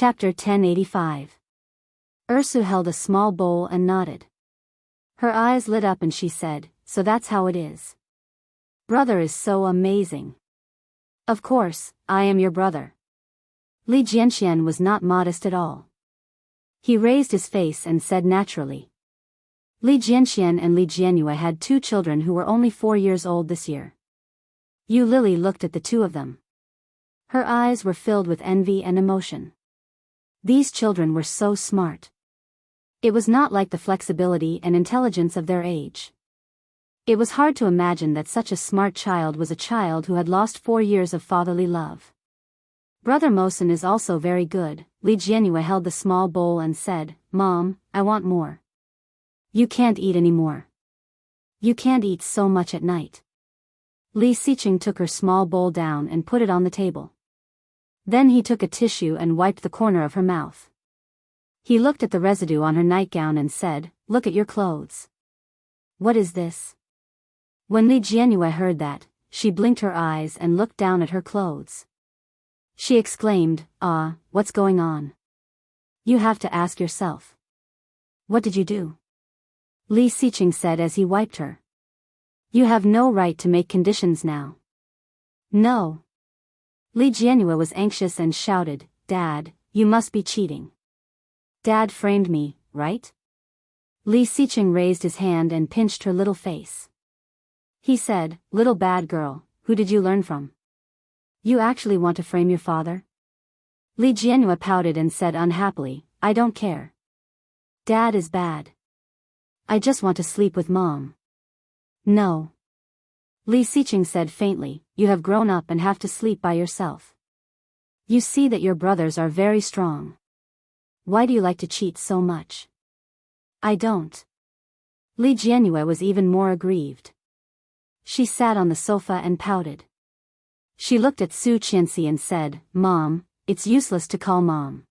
Chapter 1085. Ursu held a small bowl and nodded. Her eyes lit up and she said, "So that's how it is. Brother is so amazing." "Of course, I am your brother." Li Jianxian was not modest at all. He raised his face and said naturally. Li Jianxian and Li Jianyue had 2 children who were only 4 years old this year. Yu Lily looked at the 2 of them. Her eyes were filled with envy and emotion. These children were so smart. It was not like the flexibility and intelligence of their age. It was hard to imagine that such a smart child was a child who had lost 4 years of fatherly love. Brother Mosen is also very good. Li Jianyue held the small bowl and said, "Mom, I want more." "You can't eat anymore. You can't eat so much at night." Li Xiqing took her small bowl down and put it on the table. Then he took a tissue and wiped the corner of her mouth. He looked at the residue on her nightgown and said, "Look at your clothes." "What is this?" When Li Jianyue heard that, she blinked her eyes and looked down at her clothes. She exclaimed, "Ah, what's going on?" "You have to ask yourself." "What did you do?" Li Xiqing said as he wiped her. "You have no right to make conditions now." "No." Li Jianyue was anxious and shouted, "Dad, you must be cheating. Dad framed me, right?" Li Xiqing raised his hand and pinched her little face. He said, "Little bad girl, who did you learn from? You actually want to frame your father?" Li Jianyue pouted and said unhappily, "I don't care. Dad is bad. I just want to sleep with Mom." "No." Li Xiqing said faintly, "You have grown up and have to sleep by yourself. You see that your brothers are very strong. Why do you like to cheat so much?" "I don't." Li Jianyue was even more aggrieved. She sat on the sofa and pouted. She looked at Su Qianxi and said, "Mom, it's useless to call Mom.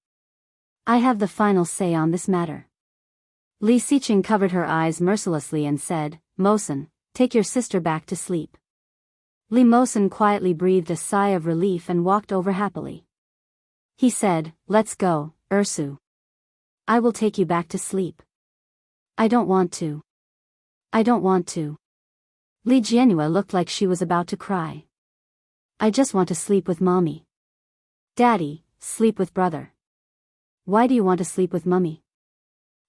I have the final say on this matter." Li Xiqing covered her eyes mercilessly and said, "Mosen, take your sister back to sleep." Li Mosen quietly breathed a sigh of relief and walked over happily. He said, "Let's go, Ursu. I will take you back to sleep." "I don't want to. I don't want to." Li Jianyue looked like she was about to cry. "I just want to sleep with Mommy." "Daddy, sleep with brother." "Why do you want to sleep with Mummy?"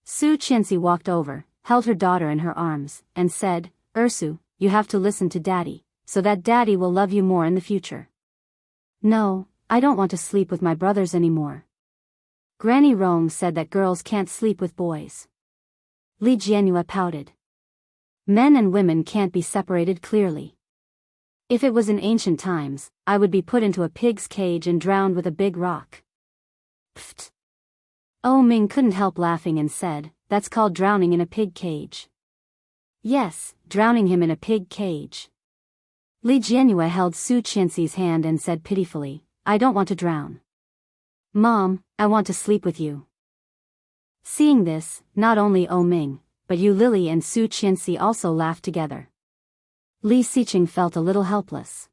Su Qianxi walked over, held her daughter in her arms, and said, "Ursu, you have to listen to Daddy, so that Daddy will love you more in the future." "No, I don't want to sleep with my brothers anymore." Granny Rong said that girls can't sleep with boys. Li Jianyue pouted. Men and women can't be separated clearly. If it was in ancient times, I would be put into a pig's cage and drowned with a big rock. Pfft. Oh Ming couldn't help laughing and said, "That's called drowning in a pig cage." "Yes, drowning him in a pig cage." Li Jianyue held Su Qianxi's hand and said pitifully, "I don't want to drown. Mom, I want to sleep with you." Seeing this, not only Oh Ming, but Yu Lily and Su Qianxi also laughed together. Li Xiqing felt a little helpless.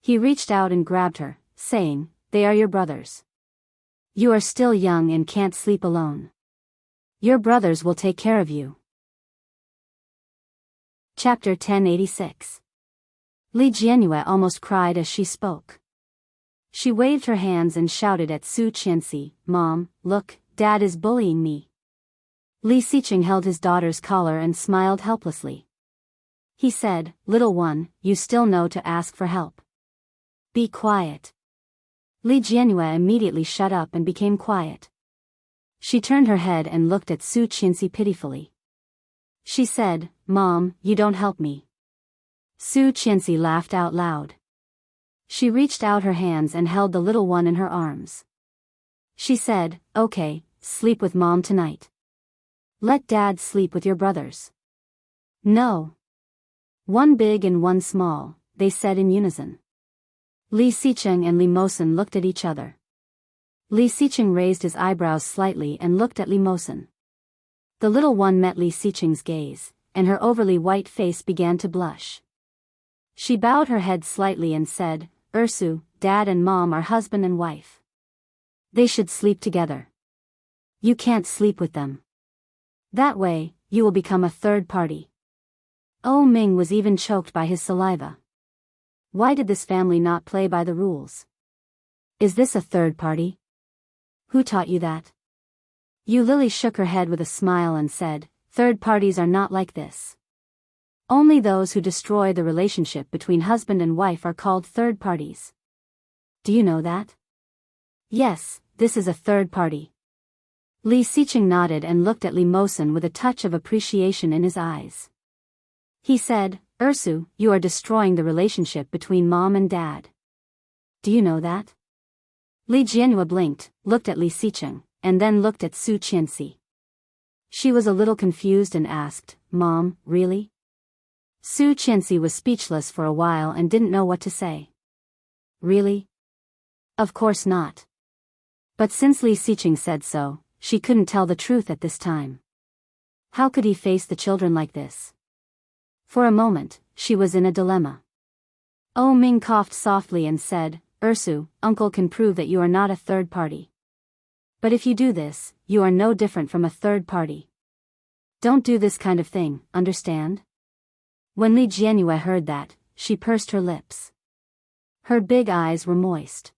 He reached out and grabbed her, saying, "They are your brothers. You are still young and can't sleep alone. Your brothers will take care of you." Chapter 1086. Li Jianyue almost cried as she spoke. She waved her hands and shouted at Su Qianxi, "Mom, look, Dad is bullying me." Li Xiqing held his daughter's collar and smiled helplessly. He said, "Little one, you still know to ask for help. Be quiet." Li Jianyue immediately shut up and became quiet. She turned her head and looked at Su Qianxi pitifully. She said, "Mom, you don't help me." Su Qianxi laughed out loud. She reached out her hands and held the little one in her arms. She said, "Okay, sleep with Mom tonight. Let Dad sleep with your brothers." "No. One big and one small," they said in unison. Li Xiqing and Li Mosen looked at each other. Li Xiqing raised his eyebrows slightly and looked at Li Mosen. The little one met Li Xiqing's gaze, and her overly white face began to blush. She bowed her head slightly and said, "Ursu, Dad and Mom are husband and wife. They should sleep together. You can't sleep with them. That way, you will become a third party. Oh Ming was even choked by his saliva. Why did this family not play by the rules? Is this a third party? Who taught you that? Yu Lily shook her head with a smile and said, third parties are not like this. Only those who destroy the relationship between husband and wife are called third parties. Do you know that? Yes, this is a third party. Li Xiqing nodded and looked at Li Mosen with a touch of appreciation in his eyes. He said, Ursu, you are destroying the relationship between mom and dad. Do you know that? Li Jianhua blinked, looked at Li Xiqing, and then looked at Su Qianxi. She was a little confused and asked, Mom, really? Su Qianxi was speechless for a while and didn't know what to say. Really? Of course not. But since Li Xiqing said so, she couldn't tell the truth at this time. How could he face the children like this? For a moment, she was in a dilemma. Oh Ming coughed softly and said, Ursu, uncle can prove that you are not a third party. But if you do this, you are no different from a third party. Don't do this kind of thing, understand? When Li Jianhua heard that, she pursed her lips. Her big eyes were moist.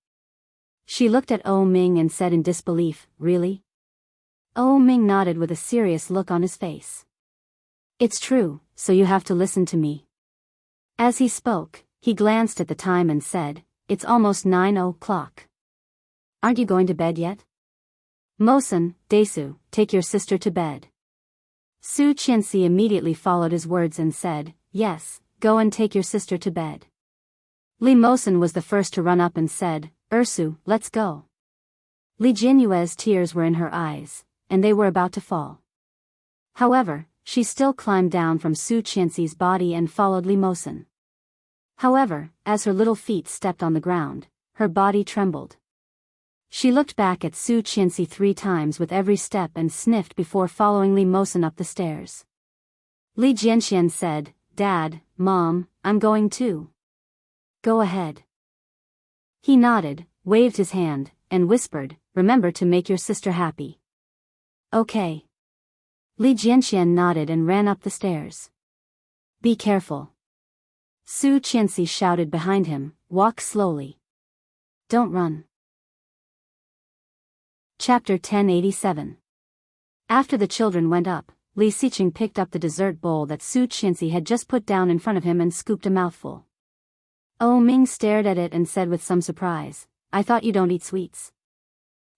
She looked at Oh Ming and said in disbelief, Really? Oh Ming nodded with a serious look on his face. It's true, so you have to listen to me. As he spoke, he glanced at the time and said, It's almost 9 o'clock. Aren't you going to bed yet? Mosen, Desu, take your sister to bed. Su Qianxi immediately followed his words and said, Yes, go and take your sister to bed. Li Mosen was the first to run up and said, Ursu, let's go. Li Jianhua's tears were in her eyes, and they were about to fall. However, she still climbed down from Su Qianxi's body and followed Li Mosen. However, as her little feet stepped on the ground, her body trembled. She looked back at Su Qianxi 3 times with every step and sniffed before following Li Mosen up the stairs. Li Jianxian said, Dad, Mom, I'm going too. Go ahead. He nodded, waved his hand, and whispered, Remember to make your sister happy. Okay. Li Jianxian nodded and ran up the stairs. Be careful. Su Qianxi shouted behind him, Walk slowly. Don't run. Chapter 1087. After the children went up, Li Xiqing picked up the dessert bowl that Su Qianxi had just put down in front of him and scooped a mouthful. Oh Ming stared at it and said with some surprise, I thought you don't eat sweets.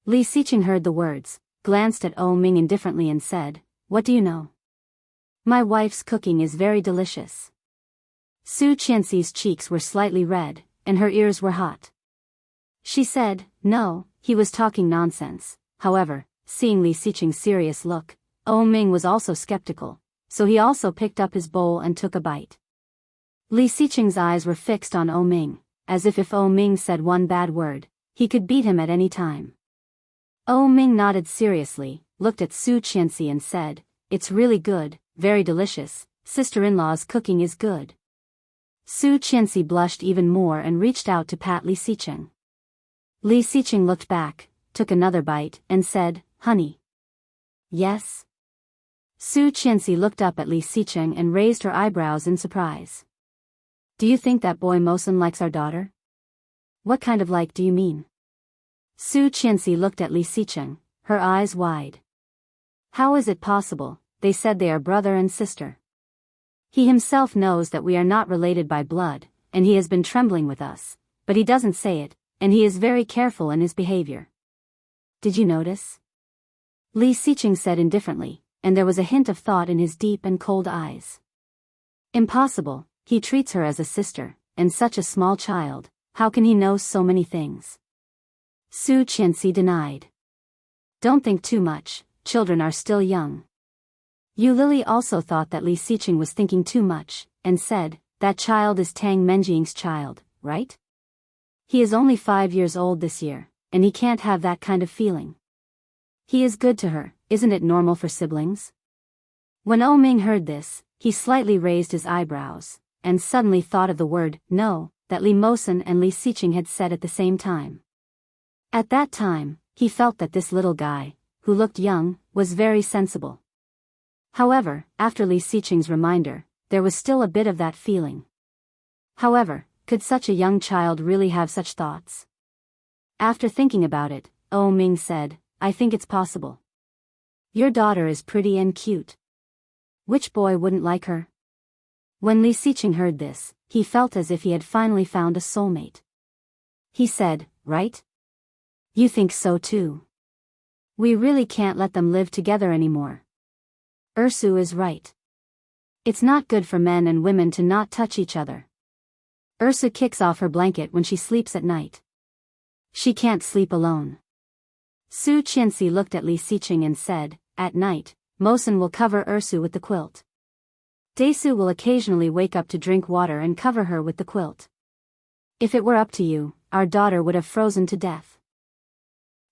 Li Xiqing heard the words, glanced at Oh Ming indifferently and said, What do you know? My wife's cooking is very delicious. Su Qianxi's cheeks were slightly red, and her ears were hot. She said, No, he was talking nonsense. However, seeing Li Xiqing's serious look, Oh Ming was also skeptical, so he also picked up his bowl and took a bite. Li Xiqing's eyes were fixed on Oh Ming, as if Oh Ming said one bad word, he could beat him at any time. Oh Ming nodded seriously, looked at Su Qianxi and said, It's really good, very delicious, sister-in-law's cooking is good. Su Qianxi blushed even more and reached out to pat Li Xiqing. Li Xiqing looked back, took another bite, and said, Honey. Yes? Su Qianxi looked up at Li Xiqing and raised her eyebrows in surprise. Do you think that boy Mosen likes our daughter? What kind of like do you mean? Su Qianxi looked at Li Xiqing, her eyes wide. How is it possible? They said they are brother and sister. He himself knows that we are not related by blood, and he has been trembling with us, but he doesn't say it, and he is very careful in his behavior. Did you notice? Li Xiqing said indifferently, and there was a hint of thought in his deep and cold eyes. Impossible, he treats her as a sister, and such a small child, how can he know so many things? Su Qianxi denied. Don't think too much, children are still young. Yu Lily also thought that Li Xiqing was thinking too much, and said, That child is Tang Menjing's child, right? He is only 5 years old this year, and he can't have that kind of feeling. He is good to her, isn't it normal for siblings? When Oh Ming heard this, he slightly raised his eyebrows, and suddenly thought of the word, no, that Li Mosen and Li Xiqing had said at the same time. At that time, he felt that this little guy, who looked young, was very sensible. However, after Li Xiqing's reminder, there was still a bit of that feeling. However, could such a young child really have such thoughts? After thinking about it, Ming said, I think it's possible. Your daughter is pretty and cute. Which boy wouldn't like her? When Li Xiqing heard this, he felt as if he had finally found a soulmate. He said, right? You think so too? We really can't let them live together anymore. Ursu is right. It's not good for men and women to not touch each other. Ursu kicks off her blanket when she sleeps at night. She can't sleep alone. Su Qianxi looked at Li Xiqing and said, at night, Mosen will cover Ursu with the quilt. Desu will occasionally wake up to drink water and cover her with the quilt. If it were up to you, our daughter would have frozen to death.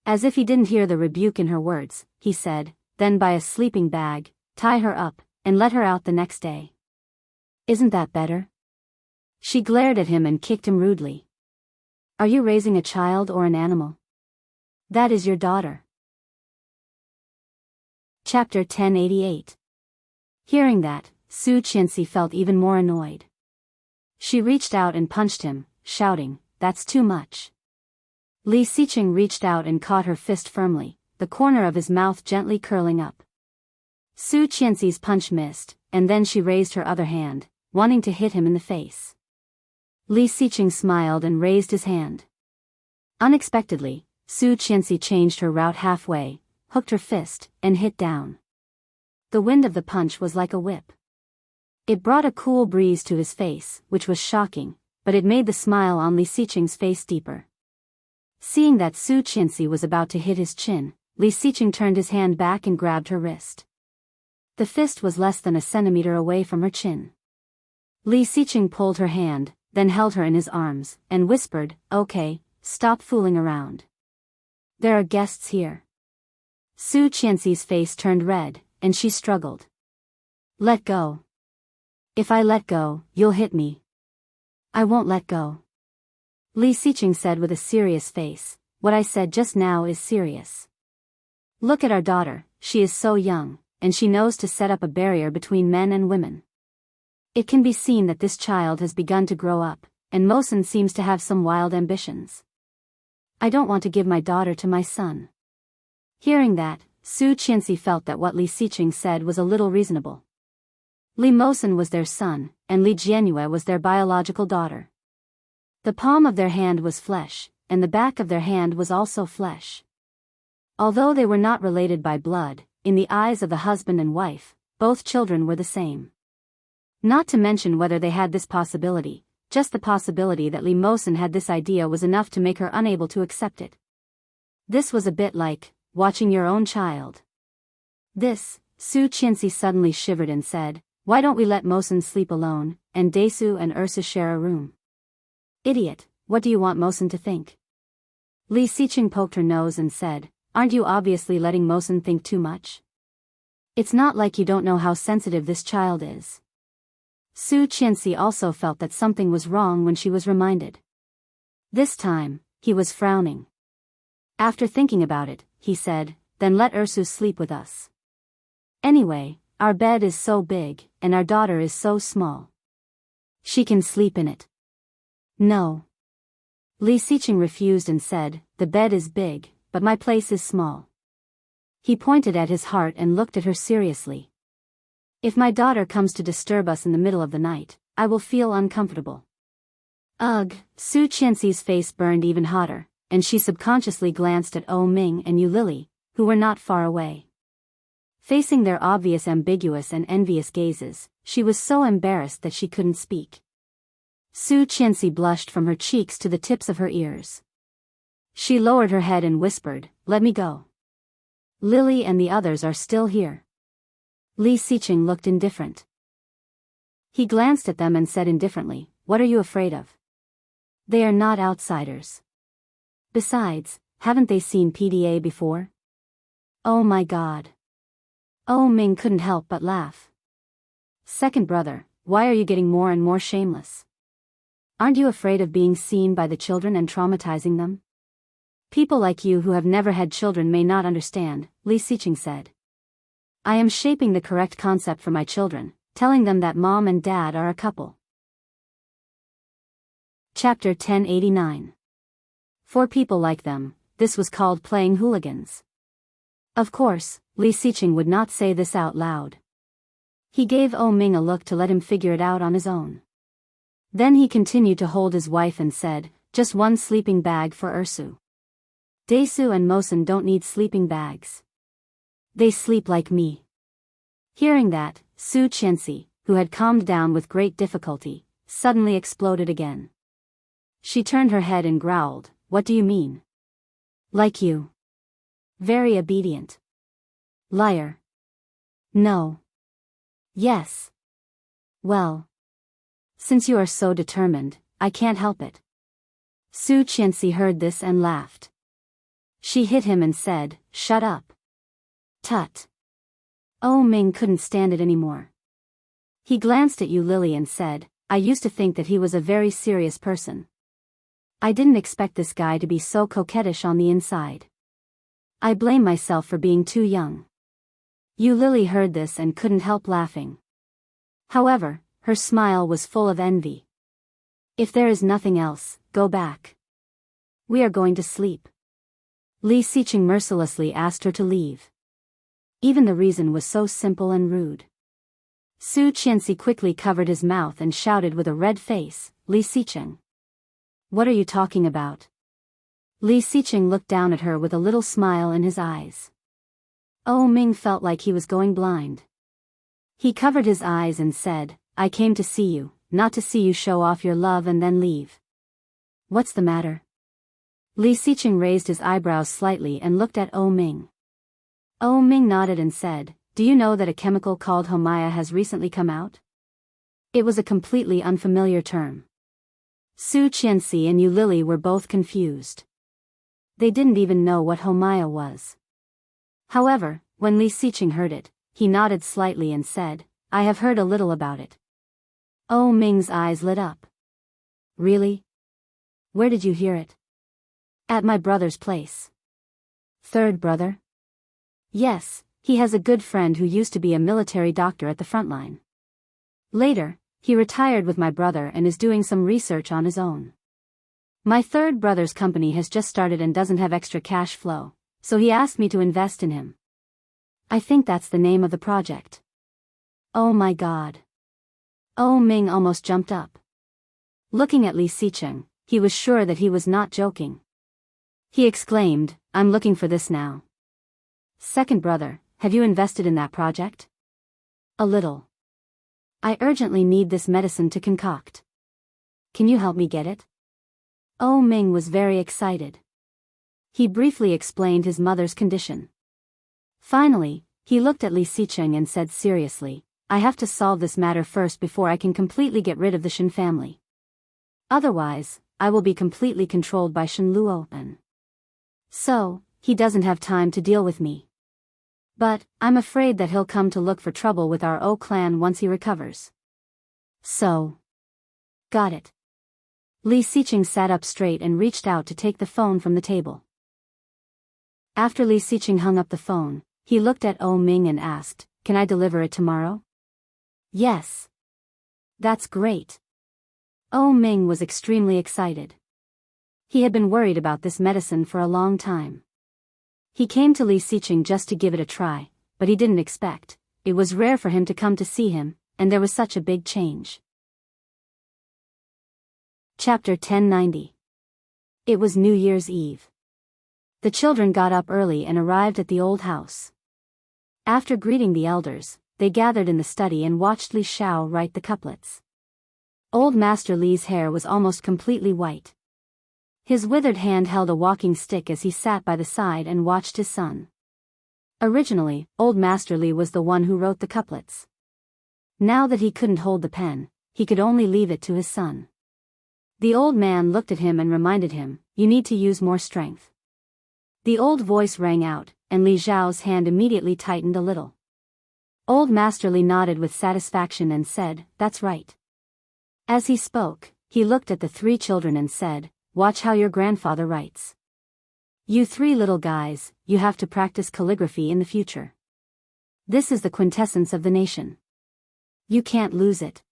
As if he didn't hear the rebuke in her words, he said, then buy a sleeping bag, tie her up, and let her out the next day. Isn't that better? She glared at him and kicked him rudely. Are you raising a child or an animal? That is your daughter. Chapter 1088. Hearing that, Su Qianxi felt even more annoyed. She reached out and punched him, shouting, that's too much. Li Xiqing reached out and caught her fist firmly, the corner of his mouth gently curling up. Su Qianxi's punch missed, and then she raised her other hand, wanting to hit him in the face. Li Xiqing smiled and raised his hand. Unexpectedly, Su Qianxi changed her route halfway, hooked her fist, and hit down. The wind of the punch was like a whip. It brought a cool breeze to his face, which was shocking, but it made the smile on Li Xiqing's face deeper. Seeing that Su Qianxi was about to hit his chin, Li Xiqing turned his hand back and grabbed her wrist. The fist was less than a centimeter away from her chin. Li Xiqing pulled her hand, then held her in his arms, and whispered, okay, stop fooling around. There are guests here. Su Qianxi's face turned red, and she struggled. Let go. If I let go, you'll hit me. I won't let go. Li Xiqing said with a serious face, what I said just now is serious. Look at our daughter, she is so young, and she knows to set up a barrier between men and women. It can be seen that this child has begun to grow up, and Mosen seems to have some wild ambitions. I don't want to give my daughter to my son. Hearing that, Su Qianxi felt that what Li Xiqing said was a little reasonable. Li Mosen was their son, and Li Jianyue was their biological daughter. The palm of their hand was flesh, and the back of their hand was also flesh. Although they were not related by blood, in the eyes of the husband and wife, both children were the same. Not to mention whether they had this possibility, just the possibility that Li Mosen had this idea was enough to make her unable to accept it. This was a bit like watching your own child. This, Su Qianxi suddenly shivered and said, why don't we let Mosen sleep alone, and Desu and Ursa share a room? Idiot, what do you want Mosen to think? Li Xiqing poked her nose and said, aren't you obviously letting Mosen think too much? It's not like you don't know how sensitive this child is. Su Qianxi also felt that something was wrong when she was reminded. This time, he was frowning. After thinking about it, he said, then let Ursu sleep with us. Anyway, our bed is so big, and our daughter is so small. She can sleep in it. No. Li Xiqing refused and said, the bed is big, but my place is small. He pointed at his heart and looked at her seriously. If my daughter comes to disturb us in the middle of the night, I will feel uncomfortable. Ugh, Su Qianxi's face burned even hotter, and she subconsciously glanced at Ming and Yu Lily, who were not far away. Facing their obvious ambiguous and envious gazes, she was so embarrassed that she couldn't speak. Su Qianxi blushed from her cheeks to the tips of her ears. She lowered her head and whispered, let me go. Lily and the others are still here. Li Xiqing looked indifferent. He glanced at them and said indifferently, what are you afraid of? They are not outsiders. Besides, haven't they seen PDA before? Oh my God. Ming couldn't help but laugh. Second brother, why are you getting more and more shameless? Aren't you afraid of being seen by the children and traumatizing them? People like you who have never had children may not understand, Li Xiqing said. I am shaping the correct concept for my children, telling them that mom and dad are a couple. Chapter 1089. For people like them, this was called playing hooligans. Of course, Li Xiqing would not say this out loud. He gave O Ming a look to let him figure it out on his own. Then he continued to hold his wife and said, just one sleeping bag for Ersu. Daesu and Mosen don't need sleeping bags. They sleep like me. Hearing that, Su Qianxi, who had calmed down with great difficulty, suddenly exploded again. She turned her head and growled, what do you mean? Like you. Very obedient. Liar. No. Yes. Well. Since you are so determined, I can't help it. Su Qianxi heard this and laughed. She hit him and said, shut up. Tut. O Ming couldn't stand it anymore. He glanced at Yu Lily and said, I used to think that he was a very serious person. I didn't expect this guy to be so coquettish on the inside. I blame myself for being too young. Yu Lily heard this and couldn't help laughing. However, her smile was full of envy. If there is nothing else, go back. We are going to sleep. Li Xiqing mercilessly asked her to leave. Even the reason was so simple and rude. Su Qianxi quickly covered his mouth and shouted with a red face, Li Xiqing. What are you talking about? Li Xiqing looked down at her with a little smile in his eyes. O Ming felt like he was going blind. He covered his eyes and said, I came to see you, not to see you show off your love and then leave. What's the matter? Li Xiqing raised his eyebrows slightly and looked at O Ming. O Ming nodded and said, do you know that a chemical called Homaya has recently come out? It was a completely unfamiliar term. Su Qianxi and Yu Lily were both confused. They didn't even know what Homaya was. However, when Li Xiqing heard it, he nodded slightly and said, I have heard a little about it. O Ming's eyes lit up. Really? Where did you hear it? At my brother's place. Third brother? Yes, he has a good friend who used to be a military doctor at the front line. Later, he retired with my brother and is doing some research on his own. My third brother's company has just started and doesn't have extra cash flow, so he asked me to invest in him. I think that's the name of the project. Oh my God. O Ming almost jumped up. Looking at Li Xiqing, he was sure that he was not joking. He exclaimed, I'm looking for this now. Second brother, have you invested in that project? A little. I urgently need this medicine to concoct. Can you help me get it? O Ming was very excited. He briefly explained his mother's condition. Finally, he looked at Li Xiqing and said seriously, I have to solve this matter first before I can completely get rid of the Shen family. Otherwise, I will be completely controlled by Shen Luo'an. So, he doesn't have time to deal with me. But, I'm afraid that he'll come to look for trouble with our O clan once he recovers. So. Got it. Li Xiqing sat up straight and reached out to take the phone from the table. After Li Xiqing hung up the phone, he looked at O Ming and asked, can I deliver it tomorrow? Yes. That's great. O Ming was extremely excited. He had been worried about this medicine for a long time. He came to Li Xiqing just to give it a try, but he didn't expect. It was rare for him to come to see him, and there was such a big change. Chapter 1090. It was New Year's Eve. The children got up early and arrived at the old house. After greeting the elders, they gathered in the study and watched Li Xiao write the couplets. Old Master Li's hair was almost completely white. His withered hand held a walking stick as he sat by the side and watched his son. Originally, Old Master Li was the one who wrote the couplets. Now that he couldn't hold the pen, he could only leave it to his son. The old man looked at him and reminded him, you need to use more strength. The old voice rang out, and Li Xiao's hand immediately tightened a little. Old Master Li nodded with satisfaction and said, that's right. As he spoke, he looked at the three children and said, watch how your grandfather writes. You three little guys, you have to practice calligraphy in the future. This is the quintessence of the nation. You can't lose it.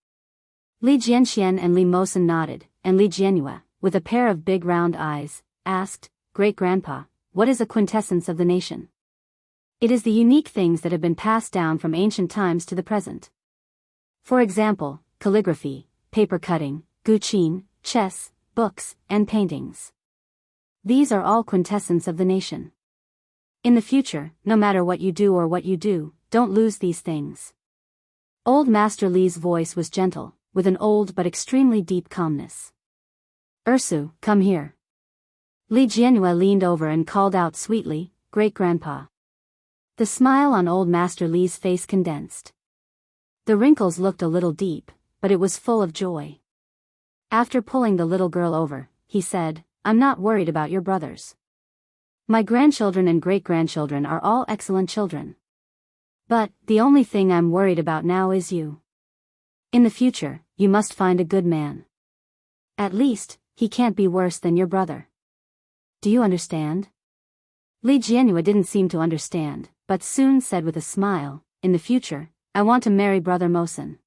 Li Jianxian and Li Mosen nodded, and Li Jianhua, with a pair of big round eyes, asked, Great-grandpa, what is a quintessence of the nation? It is the unique things that have been passed down from ancient times to the present. For example, calligraphy, paper cutting, guqin, chess, books, and paintings. These are all quintessence of the nation. In the future, no matter what you do or what you do, don't lose these things. Old Master Li's voice was gentle, with an old but extremely deep calmness. Ursu, come here. Li Jianhua leaned over and called out sweetly, Great-grandpa. The smile on Old Master Li's face condensed. The wrinkles looked a little deep, but it was full of joy. After pulling the little girl over, he said, I'm not worried about your brothers. My grandchildren and great-grandchildren are all excellent children. But, the only thing I'm worried about now is you. In the future, you must find a good man. At least, he can't be worse than your brother. Do you understand? Li Jianhua didn't seem to understand, but soon said with a smile, in the future, I want to marry Brother Mosen.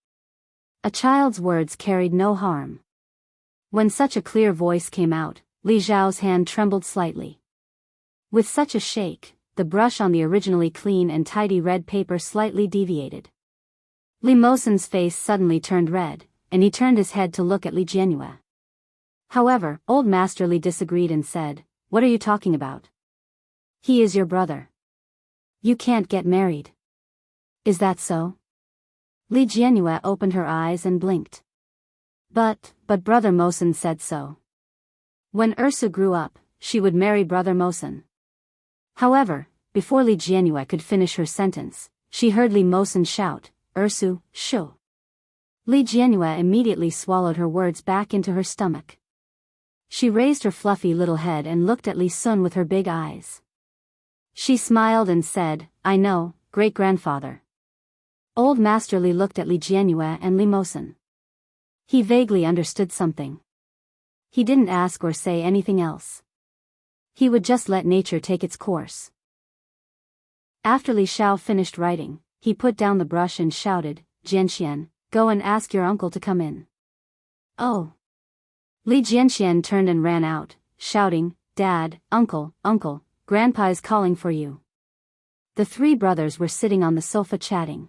A child's words carried no harm. When such a clear voice came out, Li Zhao's hand trembled slightly. With such a shake, the brush on the originally clean and tidy red paper slightly deviated. Li Mosen's face suddenly turned red, and he turned his head to look at Li Jianhua. However, Old Master Li disagreed and said, What are you talking about? He is your brother. You can't get married. Is that so? Li Jianhua opened her eyes and blinked. But Brother Mosen said so. When Ursu grew up, she would marry Brother Mosen. However, before Li Jianhua could finish her sentence, she heard Li Mosen shout, Ursu, shoo. Li Jianhua immediately swallowed her words back into her stomach. She raised her fluffy little head and looked at Li Sun with her big eyes. She smiled and said, I know, great-grandfather. Old Master Li looked at Li Jianhua and Li Mosen. He vaguely understood something. He didn't ask or say anything else. He would just let nature take its course. After Li Xiao finished writing, he put down the brush and shouted, Jianxian, go and ask your uncle to come in. Oh. Li Jianxian turned and ran out, shouting, Dad, Uncle, Grandpa is calling for you. The three brothers were sitting on the sofa chatting.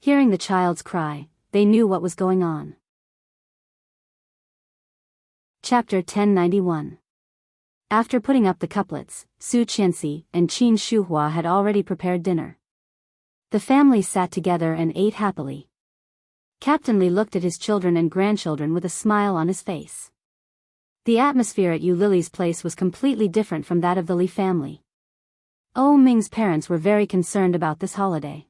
Hearing the child's cry, they knew what was going on. Chapter 1091. After putting up the couplets, Su Qianxi and Qin Shuhua had already prepared dinner. The family sat together and ate happily. Captain Li looked at his children and grandchildren with a smile on his face. The atmosphere at Yu Lily's place was completely different from that of the Li family. Oh Ming's parents were very concerned about this holiday.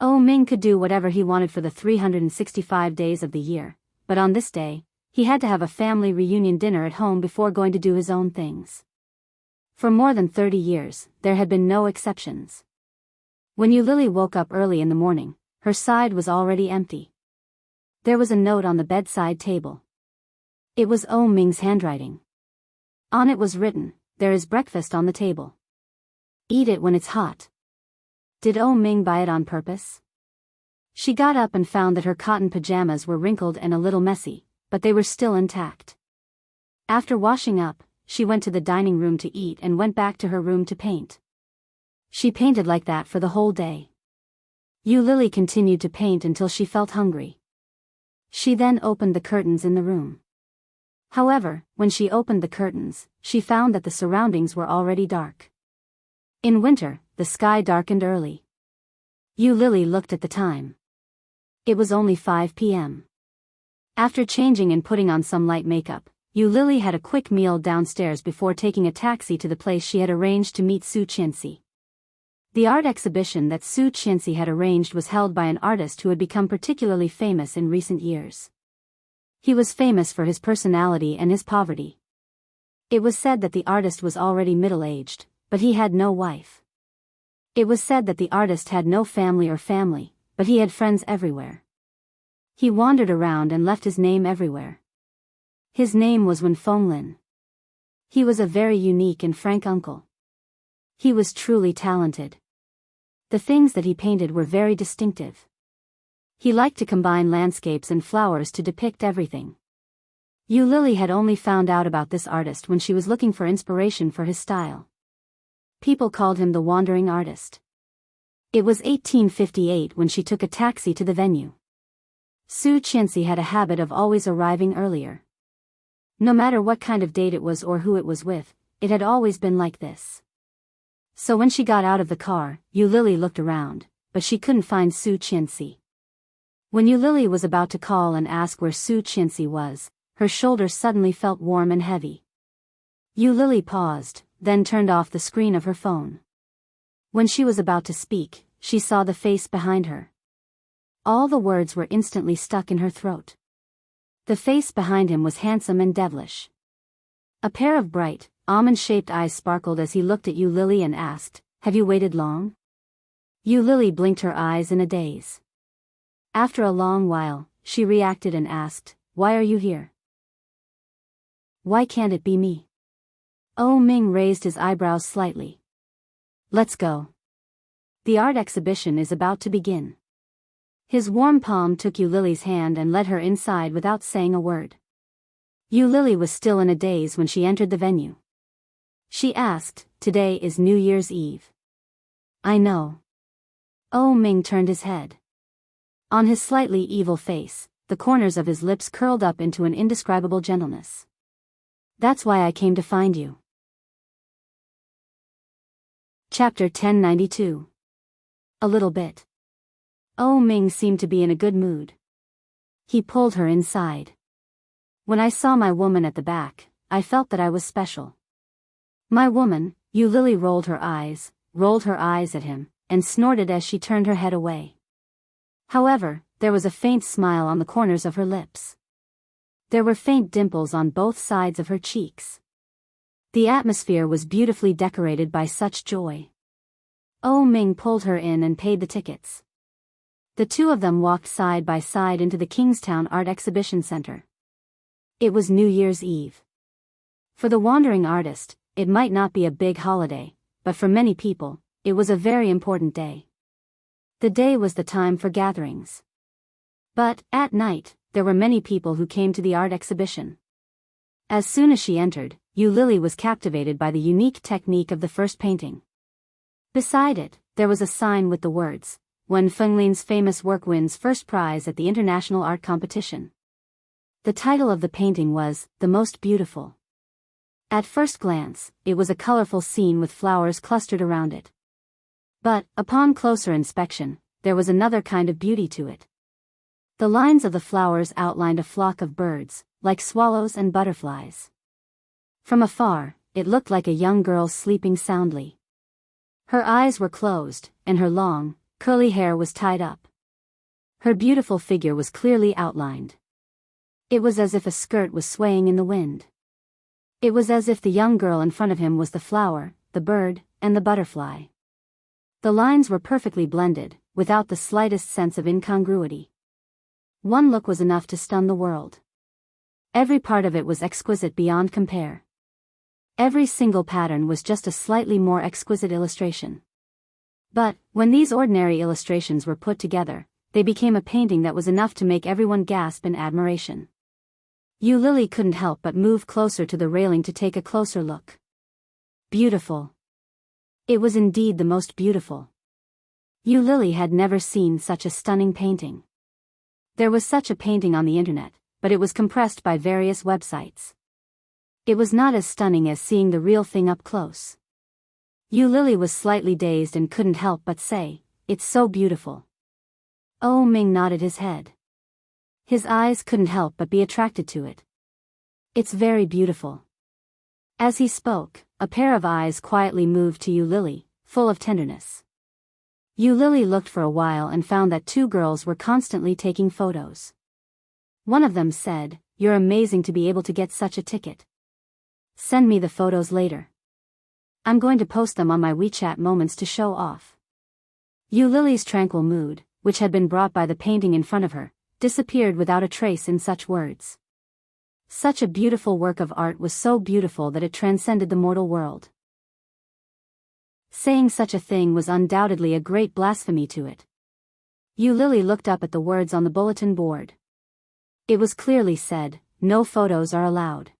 Oh Ming could do whatever he wanted for the 365 days of the year, but on this day, he had to have a family reunion dinner at home before going to do his own things. For more than 30 years, there had been no exceptions. When Yu Lily woke up early in the morning, her side was already empty. There was a note on the bedside table. It was Oh Ming's handwriting. On it was written, There is breakfast on the table. Eat it when it's hot. Did Oh Ming buy it on purpose? She got up and found that her cotton pajamas were wrinkled and a little messy, but they were still intact. After washing up, she went to the dining room to eat and went back to her room to paint. She painted like that for the whole day. Yu Lily continued to paint until she felt hungry. She then opened the curtains in the room. However, when she opened the curtains, she found that the surroundings were already dark. In winter, the sky darkened early. Yu Lily looked at the time. It was only 5 p.m. After changing and putting on some light makeup, Yu Lily had a quick meal downstairs before taking a taxi to the place she had arranged to meet Su Qianxi. The art exhibition that Su Qianxi had arranged was held by an artist who had become particularly famous in recent years. He was famous for his personality and his poverty. It was said that the artist was already middle-aged, but he had no wife. It was said that the artist had no family, but he had friends everywhere. He wandered around and left his name everywhere. His name was Wen Fenglin. He was a very unique and frank uncle. He was truly talented. The things that he painted were very distinctive. He liked to combine landscapes and flowers to depict everything. Lily had only found out about this artist when she was looking for inspiration for his style. People called him the wandering artist. It was 1858 when she took a taxi to the venue. Su Qianxi had a habit of always arriving earlier. No matter what kind of date it was or who it was with, it had always been like this. So when she got out of the car, Lily looked around, but she couldn't find Su Qianxi. When Lily was about to call and ask where Su Qianxi was, her shoulders suddenly felt warm and heavy. Lily paused, then turned off the screen of her phone. When she was about to speak, she saw the face behind her. All the words were instantly stuck in her throat. The face behind him was handsome and devilish. A pair of bright, almond-shaped eyes sparkled as he looked at Lily and asked, "Have you waited long?" Lily blinked her eyes in a daze. After a long while, she reacted and asked, "Why are you here? Why can't it be me?" Oh Ming raised his eyebrows slightly. "Let's go. The art exhibition is about to begin." His warm palm took Lily's hand and led her inside without saying a word. Lily was still in a daze when she entered the venue. She asked, "Today is New Year's Eve." "I know." Oh Ming turned his head. On his slightly evil face, the corners of his lips curled up into an indescribable gentleness. "That's why I came to find you." Chapter 1092. A little bit. Oh Ming seemed to be in a good mood. He pulled her inside. "When I saw my woman at the back, I felt that I was special." "My woman?" Lily rolled her eyes at him, and snorted as she turned her head away. However, there was a faint smile on the corners of her lips. There were faint dimples on both sides of her cheeks. The atmosphere was beautifully decorated by such joy. Oh Ming pulled her in and paid the tickets. The two of them walked side by side into the Kingstown Art Exhibition Center. It was New Year's Eve. For the wandering artist, it might not be a big holiday, but for many people, it was a very important day. The day was the time for gatherings. But, at night, there were many people who came to the art exhibition. As soon as she entered, Lily was captivated by the unique technique of the first painting. Beside it, there was a sign with the words, "When Fenglin's famous work wins first prize at the International Art Competition." The title of the painting was, "The Most Beautiful." At first glance, it was a colorful scene with flowers clustered around it. But, upon closer inspection, there was another kind of beauty to it. The lines of the flowers outlined a flock of birds, like swallows and butterflies. From afar, it looked like a young girl sleeping soundly. Her eyes were closed, and her long, curly hair was tied up. Her beautiful figure was clearly outlined. It was as if a skirt was swaying in the wind. It was as if the young girl in front of him was the flower, the bird, and the butterfly. The lines were perfectly blended, without the slightest sense of incongruity. One look was enough to stun the world. Every part of it was exquisite beyond compare. Every single pattern was just a slightly more exquisite illustration. But, when these ordinary illustrations were put together, they became a painting that was enough to make everyone gasp in admiration. Lily couldn't help but move closer to the railing to take a closer look. Beautiful. It was indeed the most beautiful. Lily had never seen such a stunning painting. There was such a painting on the internet, but it was compressed by various websites. It was not as stunning as seeing the real thing up close. Lily was slightly dazed and couldn't help but say, "It's so beautiful." Oh Ming nodded his head. His eyes couldn't help but be attracted to it. "It's very beautiful." As he spoke, a pair of eyes quietly moved to Lily, full of tenderness. Lily looked for a while and found that two girls were constantly taking photos. One of them said, "You're amazing to be able to get such a ticket. Send me the photos later. I'm going to post them on my WeChat moments to show off." Lily's tranquil mood, which had been brought by the painting in front of her, disappeared without a trace in such words. Such a beautiful work of art was so beautiful that it transcended the mortal world. Saying such a thing was undoubtedly a great blasphemy to it. Lily looked up at the words on the bulletin board. It was clearly said, "No photos are allowed."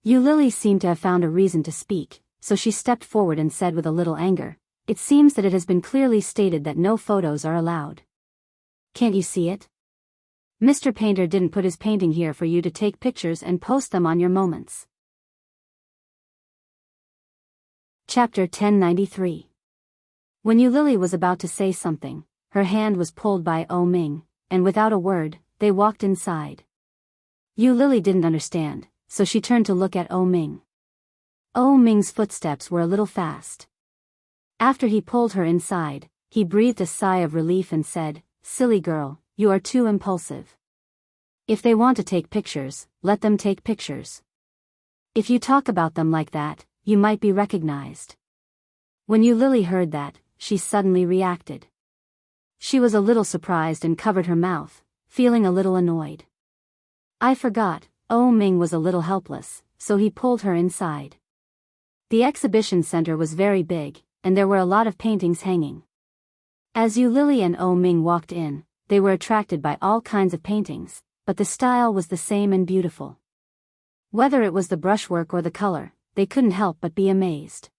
Lily seemed to have found a reason to speak, so she stepped forward and said with a little anger, "It seems that it has been clearly stated that no photos are allowed. Can't you see it? Mr. Painter didn't put his painting here for you to take pictures and post them on your moments." Chapter 1093. When Lily was about to say something, her hand was pulled by Ming, and without a word, they walked inside. Lily didn't understand, so she turned to look at Ming. Ming's footsteps were a little fast. After he pulled her inside, he breathed a sigh of relief and said, "Silly girl, you are too impulsive. If they want to take pictures, let them take pictures. If you talk about them like that, you might be recognized." When Lily heard that, she suddenly reacted. She was a little surprised and covered her mouth, feeling a little annoyed. "I forgot," Ming was a little helpless, so he pulled her inside. The exhibition center was very big, and there were a lot of paintings hanging. As Lily and Ming walked in, they were attracted by all kinds of paintings, but the style was the same and beautiful. Whether it was the brushwork or the color, they couldn't help but be amazed.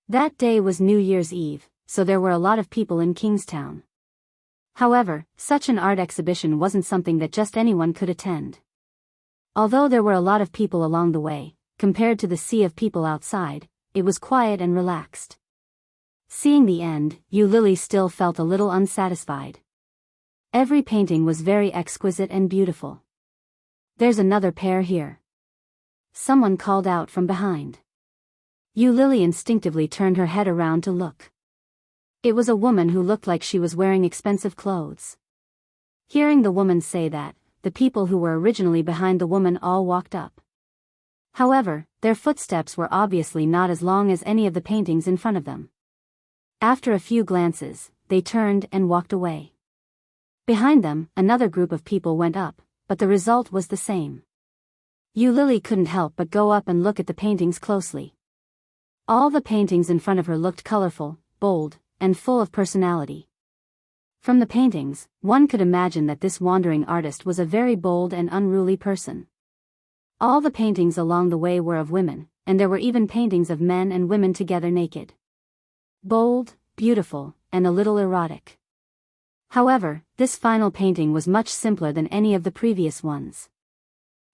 That day was New Year's Eve, so there were a lot of people in Kingstown. However, such an art exhibition wasn't something that just anyone could attend. Although there were a lot of people along the way, compared to the sea of people outside, it was quiet and relaxed. Seeing the end, Lily still felt a little unsatisfied. Every painting was very exquisite and beautiful. "There's another pair here," someone called out from behind. Lily instinctively turned her head around to look. It was a woman who looked like she was wearing expensive clothes. Hearing the woman say that, the people who were originally behind the woman all walked up. However, their footsteps were obviously not as long as any of the paintings in front of them. After a few glances, they turned and walked away. Behind them, another group of people went up, but the result was the same. Lily couldn't help but go up and look at the paintings closely. All the paintings in front of her looked colorful, bold, and full of personality. From the paintings, one could imagine that this wandering artist was a very bold and unruly person. All the paintings along the way were of women, and there were even paintings of men and women together naked. Bold, beautiful, and a little erotic. However, this final painting was much simpler than any of the previous ones.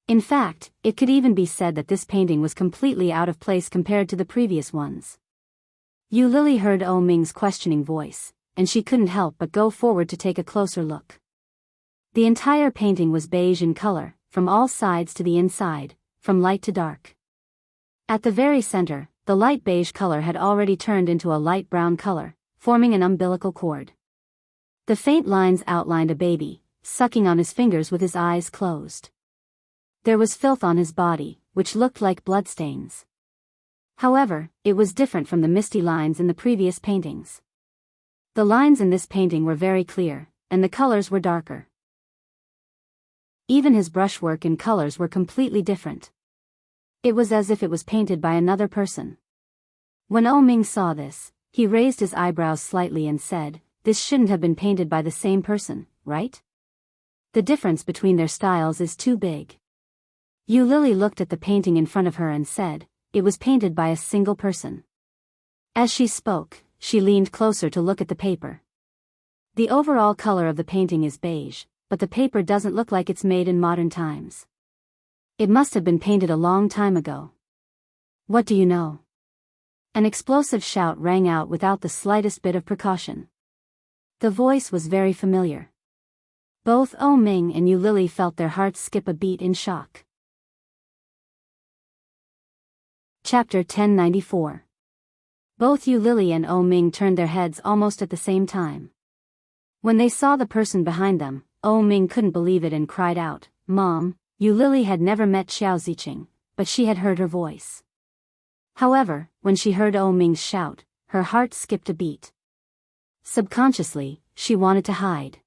In fact, it could even be said that this painting was completely out of place compared to the previous ones. Lily heard Ming's questioning voice, and she couldn't help but go forward to take a closer look. The entire painting was beige in color, from all sides to the inside, from light to dark. At the very center, the light beige color had already turned into a light brown color, forming an umbilical cord. The faint lines outlined a baby, sucking on his fingers with his eyes closed. There was filth on his body, which looked like bloodstains. However, it was different from the misty lines in the previous paintings. The lines in this painting were very clear, and the colors were darker. Even his brushwork and colors were completely different. It was as if it was painted by another person. When Ming saw this, he raised his eyebrows slightly and said, "This shouldn't have been painted by the same person, right? The difference between their styles is too big." Lily looked at the painting in front of her and said, "It was painted by a single person." As she spoke, she leaned closer to look at the paper. The overall color of the painting is beige, but the paper doesn't look like it's made in modern times. It must have been painted a long time ago. What do you know? An explosive shout rang out without the slightest bit of precaution. The voice was very familiar. Both Ming and Lily felt their hearts skip a beat in shock. Chapter 1094. Both Lily and Ming turned their heads almost at the same time. When they saw the person behind them, Ming couldn't believe it and cried out, "Mom!" Lily had never met Xiao Ziqing, but she had heard her voice. However, when she heard Ming's shout, her heart skipped a beat. Subconsciously, she wanted to hide.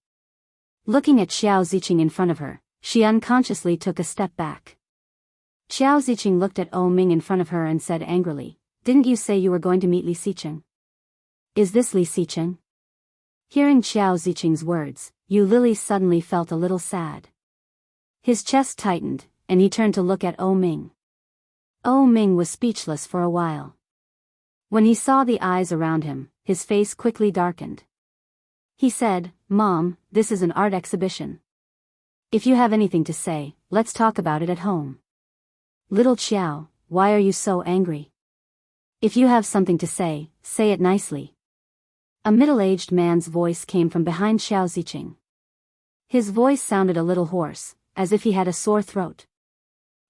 Looking at Xiao Ziqing in front of her, she unconsciously took a step back. Xiao Ziqing looked at O Ming in front of her and said angrily, "Didn't you say you were going to meet Li Xiqing? Is this Li Xiqing?" Hearing Xiao Ziqing's words, Yu Lily suddenly felt a little sad. His chest tightened, and he turned to look at O Ming. O Ming was speechless for a while. When he saw the eyes around him, his face quickly darkened. He said, "Mom, this is an art exhibition. If you have anything to say, let's talk about it at home." "Little Xiao, why are you so angry? If you have something to say it nicely." A middle-aged man's voice came from behind Xiao Ziqing. His voice sounded a little hoarse, as if he had a sore throat.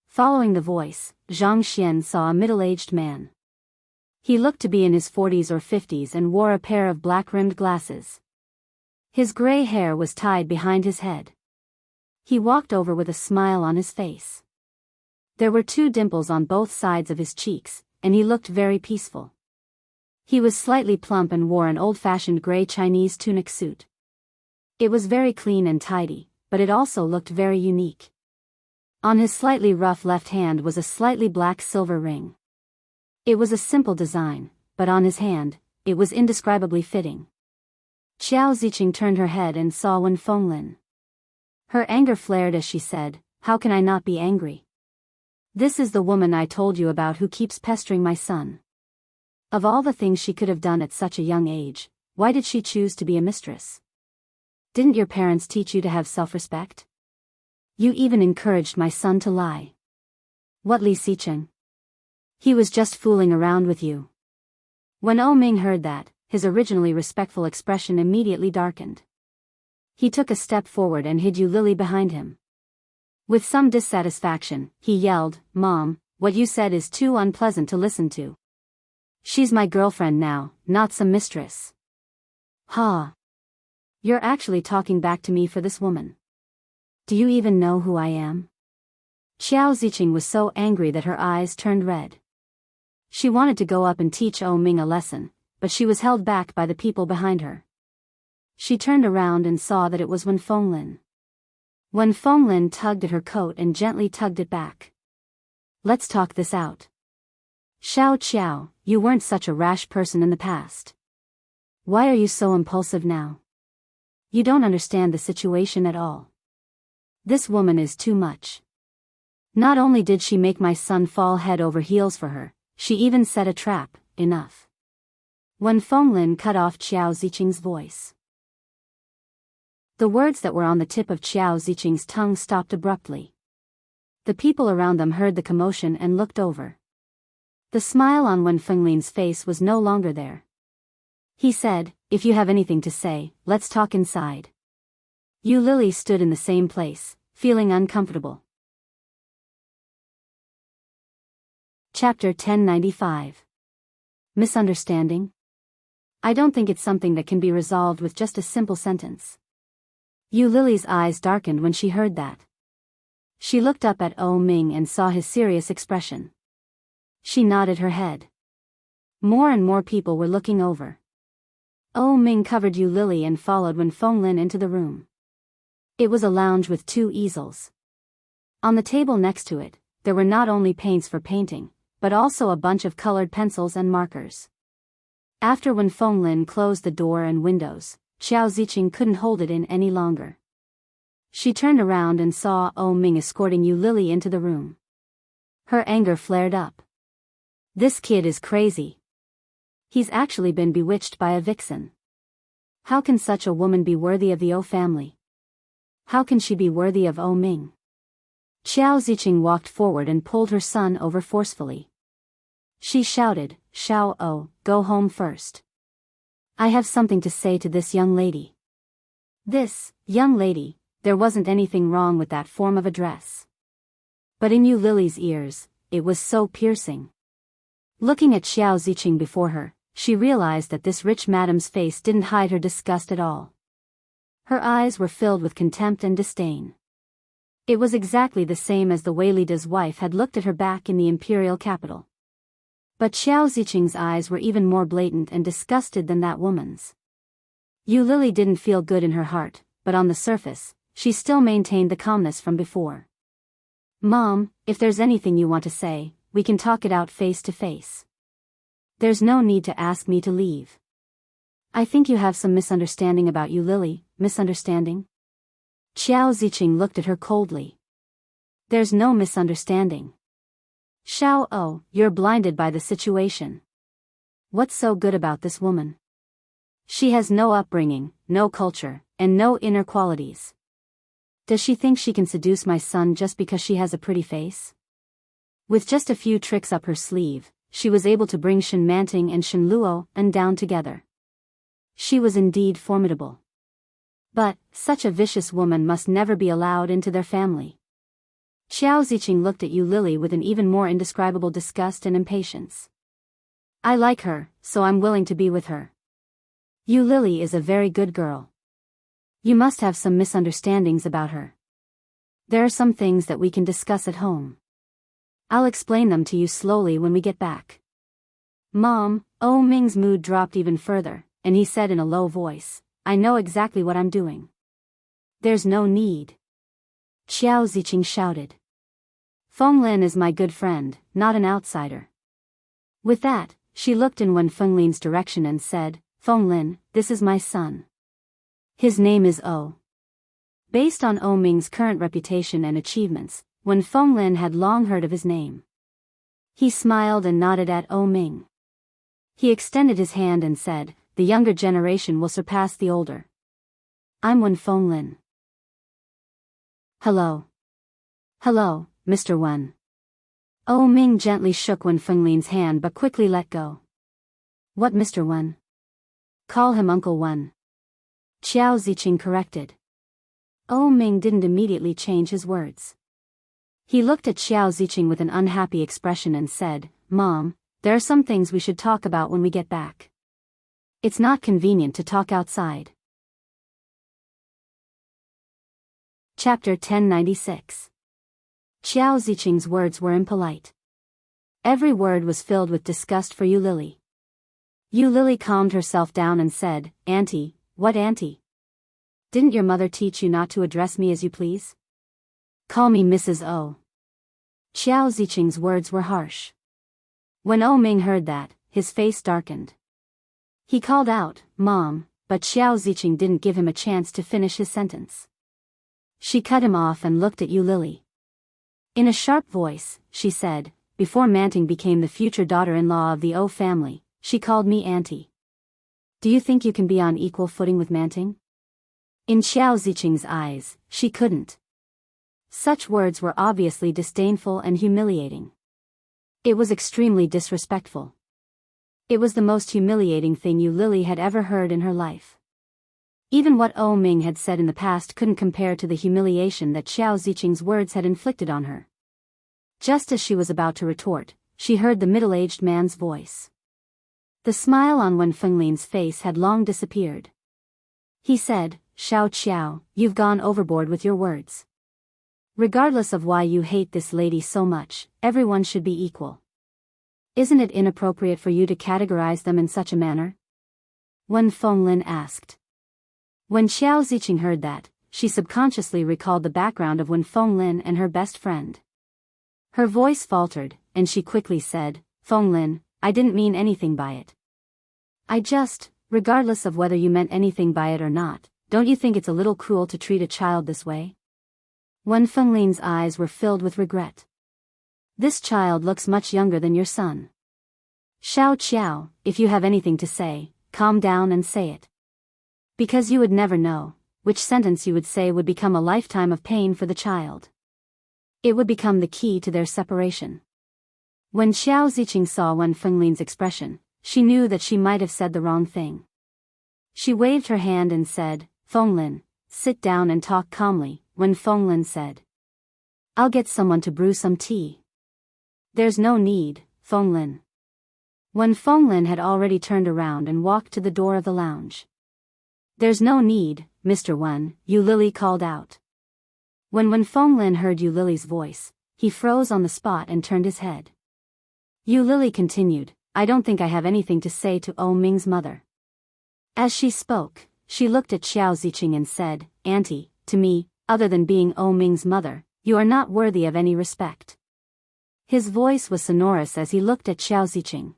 Following the voice, Zhang Xian saw a middle-aged man. He looked to be in his 40s or 50s and wore a pair of black-rimmed glasses. His gray hair was tied behind his head. He walked over with a smile on his face. There were 2 dimples on both sides of his cheeks, and he looked very peaceful. He was slightly plump and wore an old-fashioned gray Chinese tunic suit. It was very clean and tidy, but it also looked very unique. On his slightly rough left hand was a slightly black silver ring. It was a simple design, but on his hand, it was indescribably fitting. Xiao Ziqing turned her head and saw Wen Fenglin. Her anger flared as she said, "How can I not be angry? This is the woman I told you about who keeps pestering my son. Of all the things she could have done at such a young age, why did she choose to be a mistress? Didn't your parents teach you to have self-respect? You even encouraged my son to lie. What, Li Xiqing? He was just fooling around with you." When O Ming heard that, his originally respectful expression immediately darkened. He took a step forward and hid Yu Lily behind him. With some dissatisfaction, he yelled, "Mom, what you said is too unpleasant to listen to. She's my girlfriend now, not some mistress." "Ha! You're actually talking back to me for this woman. Do you even know who I am?" Xiao Ziqing was so angry that her eyes turned red. She wanted to go up and teach O Ming a lesson, but she was held back by the people behind her. She turned around and saw that it was Wen Fenglin. Wen Fenglin tugged at her coat and gently tugged it back. "Let's talk this out. Xiao Qiao, you weren't such a rash person in the past. Why are you so impulsive now? You don't understand the situation at all. This woman is too much. Not only did she make my son fall head over heels for her, she even set a trap." "Enough." Wen Fenglin cut off Xiao Ziqing's voice. The words that were on the tip of Xiao Ziqing's tongue stopped abruptly. The people around them heard the commotion and looked over. The smile on Wen Fenglin's face was no longer there. He said, "If you have anything to say, let's talk inside." Yu Lily stood in the same place, feeling uncomfortable. Chapter 1095. Misunderstanding? I don't think it's something that can be resolved with just a simple sentence. Yu Lily's eyes darkened when she heard that. She looked up at O Ming and saw his serious expression. She nodded her head. More and more people were looking over. O Ming covered Yu Lily and followed Wen Fenglin into the room. It was a lounge with 2 easels. On the table next to it, there were not only paints for painting, but also a bunch of colored pencils and markers. After Wen Fenglin closed the door and windows, Xiao Ziqing couldn't hold it in any longer. She turned around and saw O Ming escorting Yu Lily into the room. Her anger flared up. This kid is crazy. He's actually been bewitched by a vixen. How can such a woman be worthy of the O family? How can she be worthy of O Ming? Xiao Ziqing walked forward and pulled her son over forcefully. She shouted, "Xiao O, go home first. I have something to say to this young lady." This young lady, there wasn't anything wrong with that form of address. But in Yu Lily's ears, it was so piercing. Looking at Xiao Ziqing before her, she realized that this rich madam's face didn't hide her disgust at all. Her eyes were filled with contempt and disdain. It was exactly the same as the way Lida's wife had looked at her back in the imperial capital. But Xiao Ziqing's eyes were even more blatant and disgusted than that woman's. Yu Lily didn't feel good in her heart, but on the surface, she still maintained the calmness from before. Mom, if there's anything you want to say, we can talk it out face to face. There's no need to ask me to leave. I think you have some misunderstanding about you, Lily. Misunderstanding? Xiao Ziqing looked at her coldly. There's no misunderstanding. Xiao O, you're blinded by the situation. What's so good about this woman? She has no upbringing, no culture, and no inner qualities. Does she think she can seduce my son just because she has a pretty face? With just a few tricks up her sleeve, she was able to bring Shen Manting and Shen Luo and down together. She was indeed formidable. But, such a vicious woman must never be allowed into their family. Xiao Ziqing looked at Yu Lily with an even more indescribable disgust and impatience. I like her, so I'm willing to be with her. Yu Lily is a very good girl. You must have some misunderstandings about her. There are some things that we can discuss at home. I'll explain them to you slowly when we get back. Mom, Oh Ming's mood dropped even further, and he said in a low voice, I know exactly what I'm doing. There's no need. Xiao Ziqing shouted. Feng Lin is my good friend, not an outsider. With that, she looked in Wen Fenglin's direction and said, Feng Lin, this is my son. His name is O. Based on O Ming's current reputation and achievements, Wen Fenglin had long heard of his name. He smiled and nodded at O Ming. He extended his hand and said, the younger generation will surpass the older. I'm Wen Fenglin. Hello. Hello, Mr. Wen. O Ming gently shook Wen Fenglin's hand but quickly let go. What, Mr. Wen? Call him Uncle Wen. Xiao Ziqing corrected. O Ming didn't immediately change his words. He looked at Xiao Ziqing with an unhappy expression and said, Mom, there are some things we should talk about when we get back. It's not convenient to talk outside. Chapter 1096. Xiao Ziqing's words were impolite. Every word was filled with disgust for Yu Lily. Yu Lily calmed herself down and said, Auntie, what auntie? Didn't your mother teach you not to address me as you please? Call me Mrs. O. Xiao Ziqing's words were harsh. When O Ming heard that, his face darkened. He called out, Mom, but Xiao Ziqing didn't give him a chance to finish his sentence. She cut him off and looked at Yu Lily. In a sharp voice, she said, before Manting became the future daughter-in-law of the O family, she called me auntie. Do you think you can be on equal footing with Manting? In Xiao Ziqing's eyes, she couldn't. Such words were obviously disdainful and humiliating. It was extremely disrespectful. It was the most humiliating thing Yu Lily had ever heard in her life. Even what O Ming had said in the past couldn't compare to the humiliation that Xiao Ziqing's words had inflicted on her. Just as she was about to retort, she heard the middle-aged man's voice. The smile on Wen Fenglin's face had long disappeared. He said, Xiao Qiao, you've gone overboard with your words. Regardless of why you hate this lady so much, everyone should be equal. Isn't it inappropriate for you to categorize them in such a manner? Wen Fenglin asked. When Xiao Ziqing heard that, she subconsciously recalled the background of Wen Fenglin and her best friend. Her voice faltered, and she quickly said, Fenglin, I didn't mean anything by it. I just, regardless of whether you meant anything by it or not, don't you think it's a little cruel to treat a child this way? Wen Fenglin's eyes were filled with regret. This child looks much younger than your son. Xiao Qiao, if you have anything to say, calm down and say it. Because you would never know, which sentence you would say would become a lifetime of pain for the child. It would become the key to their separation. When Xiao Ziqing saw Wen Fenglin's expression, she knew that she might have said the wrong thing. She waved her hand and said, Fenglin, sit down and talk calmly. Wen Fenglin said. I'll get someone to brew some tea. There's no need, Fenglin. Wen Fenglin had already turned around and walked to the door of the lounge. There's no need, Mr. Wen, Yu Lily called out. When Wen Fenglin heard Yu Lily's voice, he froze on the spot and turned his head. Yu Lily continued, I don't think I have anything to say to O Ming's mother. As she spoke, she looked at Xiao Ziqing and said, Auntie, to me, other than being O Ming's mother, You are not worthy of any respect. His voice was sonorous as he looked at Xiao Ziqing.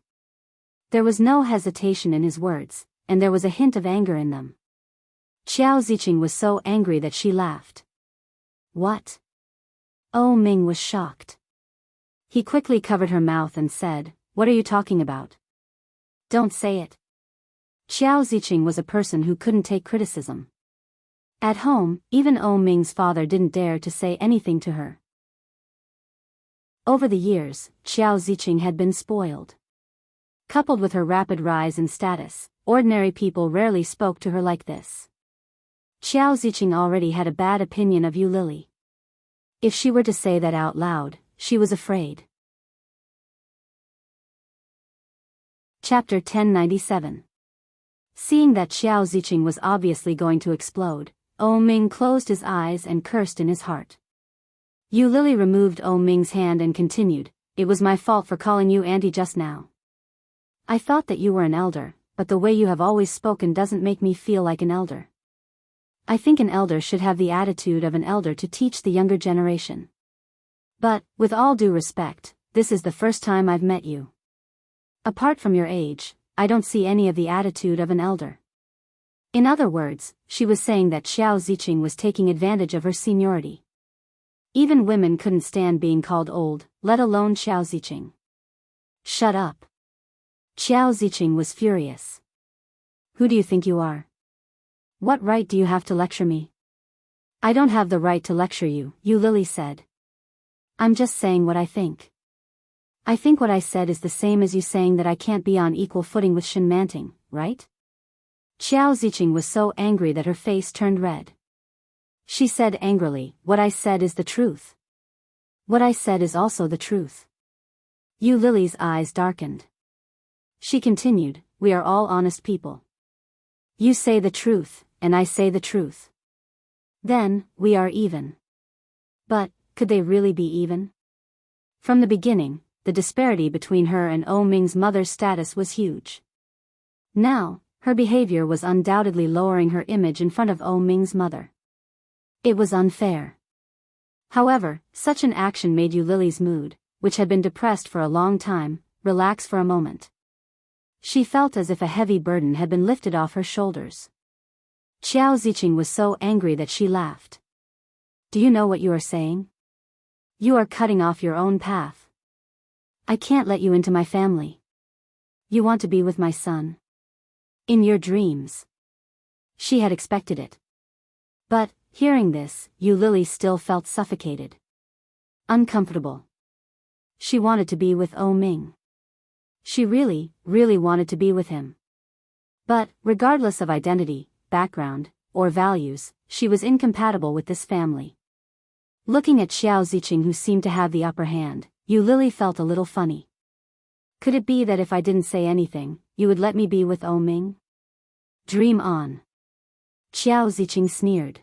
There was no hesitation in his words, and there was a hint of anger in them. Xiao Ziqing was so angry that she laughed. What? Oh Ming was shocked. He quickly covered her mouth and said, "What are you talking about? Don't say it." Xiao Ziqing was a person who couldn't take criticism. At home, even Oh Ming's father didn't dare to say anything to her. Over the years, Xiao Ziqing had been spoiled. Coupled with her rapid rise in status, ordinary people rarely spoke to her like this. Xiao Ziqing already had a bad opinion of Yu Lily. If she were to say that out loud, she was afraid. Chapter 1097. Seeing that Xiao Ziqing was obviously going to explode, Oh Ming closed his eyes and cursed in his heart. Yu Lily removed Oh Ming's hand and continued, "It was my fault for calling you auntie just now. I thought that you were an elder, but the way you have always spoken doesn't make me feel like an elder. I think an elder should have the attitude of an elder to teach the younger generation. But, with all due respect, this is the first time I've met you. Apart from your age, I don't see any of the attitude of an elder." In other words, she was saying that Xiao Ziqing was taking advantage of her seniority. Even women couldn't stand being called old, let alone Xiao Ziqing. "Shut up." Xiao Ziqing was furious. "Who do you think you are? What right do you have to lecture me?" "I don't have the right to lecture you," Yu Lily said. "I'm just saying what I think. I think what I said is the same as you saying that I can't be on equal footing with Enchanting, right?" Xiao Ziqing was so angry that her face turned red. She said angrily, "What I said is the truth. What I said is also the truth." Yu Lily's eyes darkened. She continued, "We are all honest people. You say the truth, and I say the truth. Then, we are even." But, could they really be even? From the beginning, the disparity between her and Oh Ming's mother's status was huge. Now, her behavior was undoubtedly lowering her image in front of Oh Ming's mother. It was unfair. However, such an action made Yu Lily's mood, which had been depressed for a long time, relax for a moment. She felt as if a heavy burden had been lifted off her shoulders. Xiao Ziqing was so angry that she laughed. "Do you know what you are saying? You are cutting off your own path. I can't let you into my family. You want to be with my son. In your dreams." She had expected it. But, hearing this, Yu Lily still felt suffocated. Uncomfortable. She wanted to be with Oh Ming. She really, really wanted to be with him. But, regardless of identity, background, or values, she was incompatible with this family. Looking at Xiao Ziqing, who seemed to have the upper hand, Yu Lily felt a little funny. Could it be that if I didn't say anything, you would let me be with Oh Ming? Dream on. Xiao Ziqing sneered.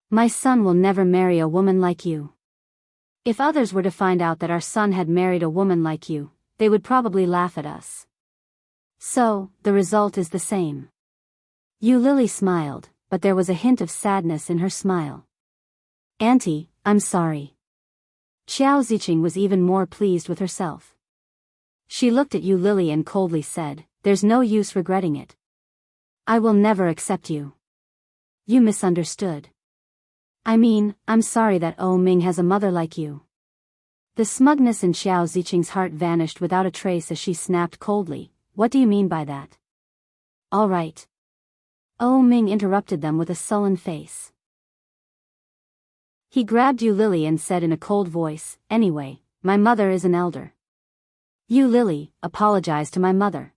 "My son will never marry a woman like you. If others were to find out that our son had married a woman like you, they would probably laugh at us. So, the result is the same." Yu Lily smiled, but there was a hint of sadness in her smile. "Auntie, I'm sorry." Xiao Ziqing was even more pleased with herself. She looked at Yu Lily and coldly said, "There's no use regretting it. I will never accept you. You misunderstood. I mean, I'm sorry that Oh Ming has a mother like you." The smugness in Xiao Ziqing's heart vanished without a trace as she snapped coldly, "What do you mean by that?" "All right." Oh Ming interrupted them with a sullen face. He grabbed Yu Lily and said in a cold voice, "Anyway, my mother is an elder. Yu Lily, apologize to my mother."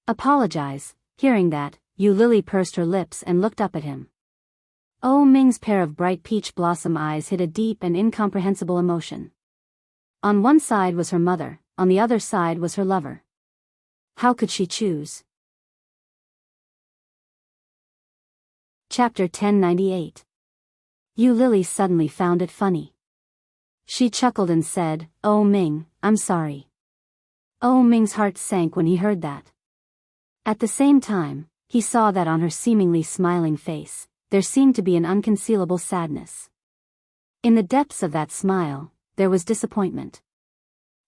"Apologize?" Hearing that, Yu Lily pursed her lips and looked up at him. Oh Ming's pair of bright peach blossom eyes hid a deep and incomprehensible emotion. On one side was her mother, on the other side was her lover. How could she choose? Chapter 1098. Yu Lily suddenly found it funny. She chuckled and said, "Oh Ming, I'm sorry." Oh Ming's heart sank when he heard that. At the same time, he saw that on her seemingly smiling face, there seemed to be an unconcealable sadness. In the depths of that smile, there was disappointment.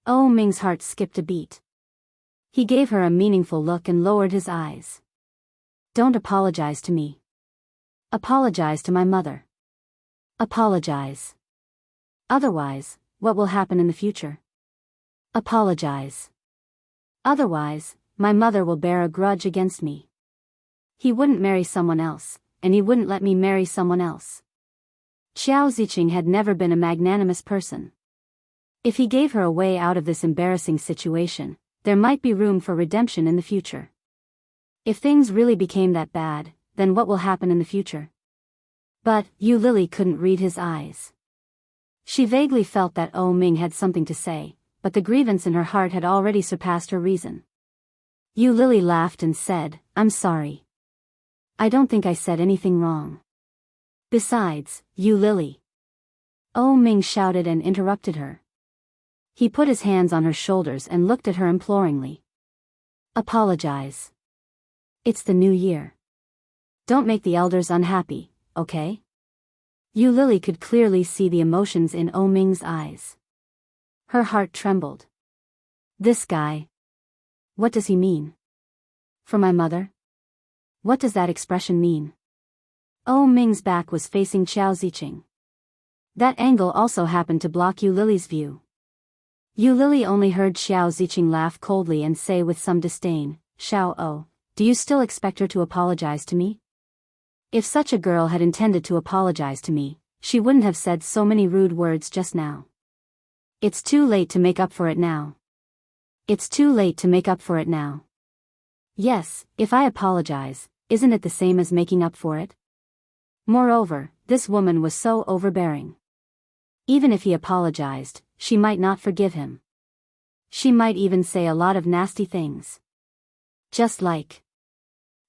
Oh Ming's heart skipped a beat. He gave her a meaningful look and lowered his eyes. Don't apologize to me. Apologize to my mother. Apologize. Otherwise, what will happen in the future? Apologize. Otherwise, my mother will bear a grudge against me. He wouldn't marry someone else, and he wouldn't let me marry someone else. Xiao Ziqing had never been a magnanimous person. If he gave her a way out of this embarrassing situation, there might be room for redemption in the future. If things really became that bad, then what will happen in the future? But Yu Lily couldn't read his eyes. She vaguely felt that Oh Ming had something to say, but the grievance in her heart had already surpassed her reason. Yu Lily laughed and said, I'm sorry. I don't think I said anything wrong. Besides, Yu Lily. Oh Ming shouted and interrupted her. He put his hands on her shoulders and looked at her imploringly. Apologize. It's the new year. Don't make the elders unhappy, okay? Yu Lily could clearly see the emotions in Oh Ming's eyes. Her heart trembled. This guy. What does he mean? For my mother? What does that expression mean? Oh Ming's back was facing Xiao Ziqing. That angle also happened to block Yu Lily's view. Yu Lily only heard Xiao Ziqing laugh coldly and say with some disdain, Xiao O, do you still expect her to apologize to me? If such a girl had intended to apologize to me, she wouldn't have said so many rude words just now. It's too late to make up for it now. It's too late to make up for it now. Yes, if I apologize, isn't it the same as making up for it? Moreover, this woman was so overbearing. Even if he apologized, she might not forgive him. She might even say a lot of nasty things. Just like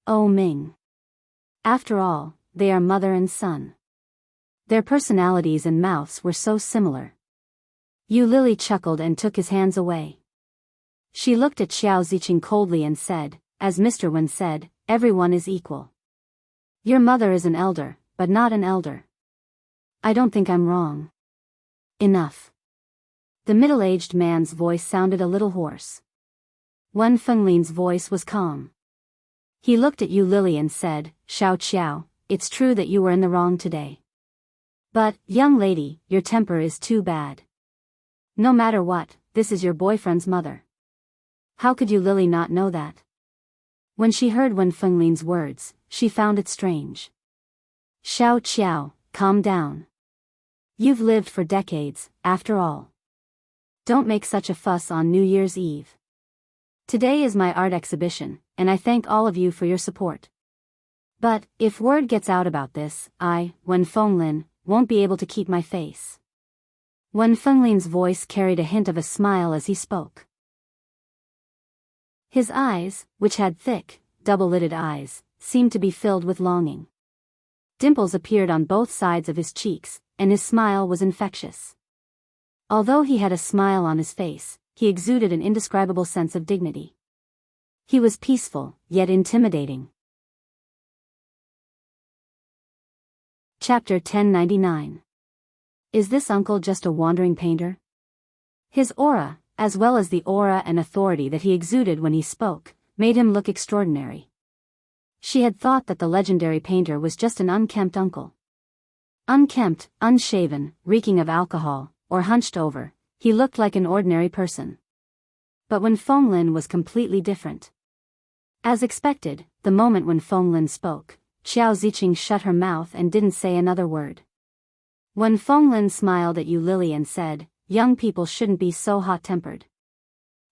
Oh Ming. After all, they are mother and son. Their personalities and mouths were so similar. Yu Lily chuckled and took his hands away. She looked at Xiao Ziqing coldly and said, as Mr. Wen said, everyone is equal. Your mother is an elder, but not an elder. I don't think I'm wrong. Enough. The middle-aged man's voice sounded a little hoarse. Wen Fenglin's voice was calm. He looked at Yu Lily and said, Xiao Qiao, it's true that you were in the wrong today. But, young lady, your temper is too bad. No matter what, this is your boyfriend's mother. How could Yu Lily not know that? When she heard Wen Fenglin's words, she found it strange. Xiao Qiao, calm down. You've lived for decades, after all. Don't make such a fuss on New Year's Eve. Today is my art exhibition, and I thank all of you for your support. But, if word gets out about this, Wen Fenglin, won't be able to keep my face. Wen Fenglin's voice carried a hint of a smile as he spoke. His eyes, which had thick, double-lidded eyes, seemed to be filled with longing. Dimples appeared on both sides of his cheeks, and his smile was infectious. Although he had a smile on his face, he exuded an indescribable sense of dignity. He was peaceful, yet intimidating. Chapter 1099. Is this uncle just a wandering painter? His aura, as well as the aura and authority that he exuded when he spoke, made him look extraordinary. She had thought that the legendary painter was just an unkempt uncle. Unkempt, unshaven, reeking of alcohol, or hunched over, he looked like an ordinary person. But when Fenglin was completely different. As expected, the moment when Fenglin spoke, Xiao Ziqing shut her mouth and didn't say another word. When Fenglin smiled at Yu Lily and said, young people shouldn't be so hot-tempered.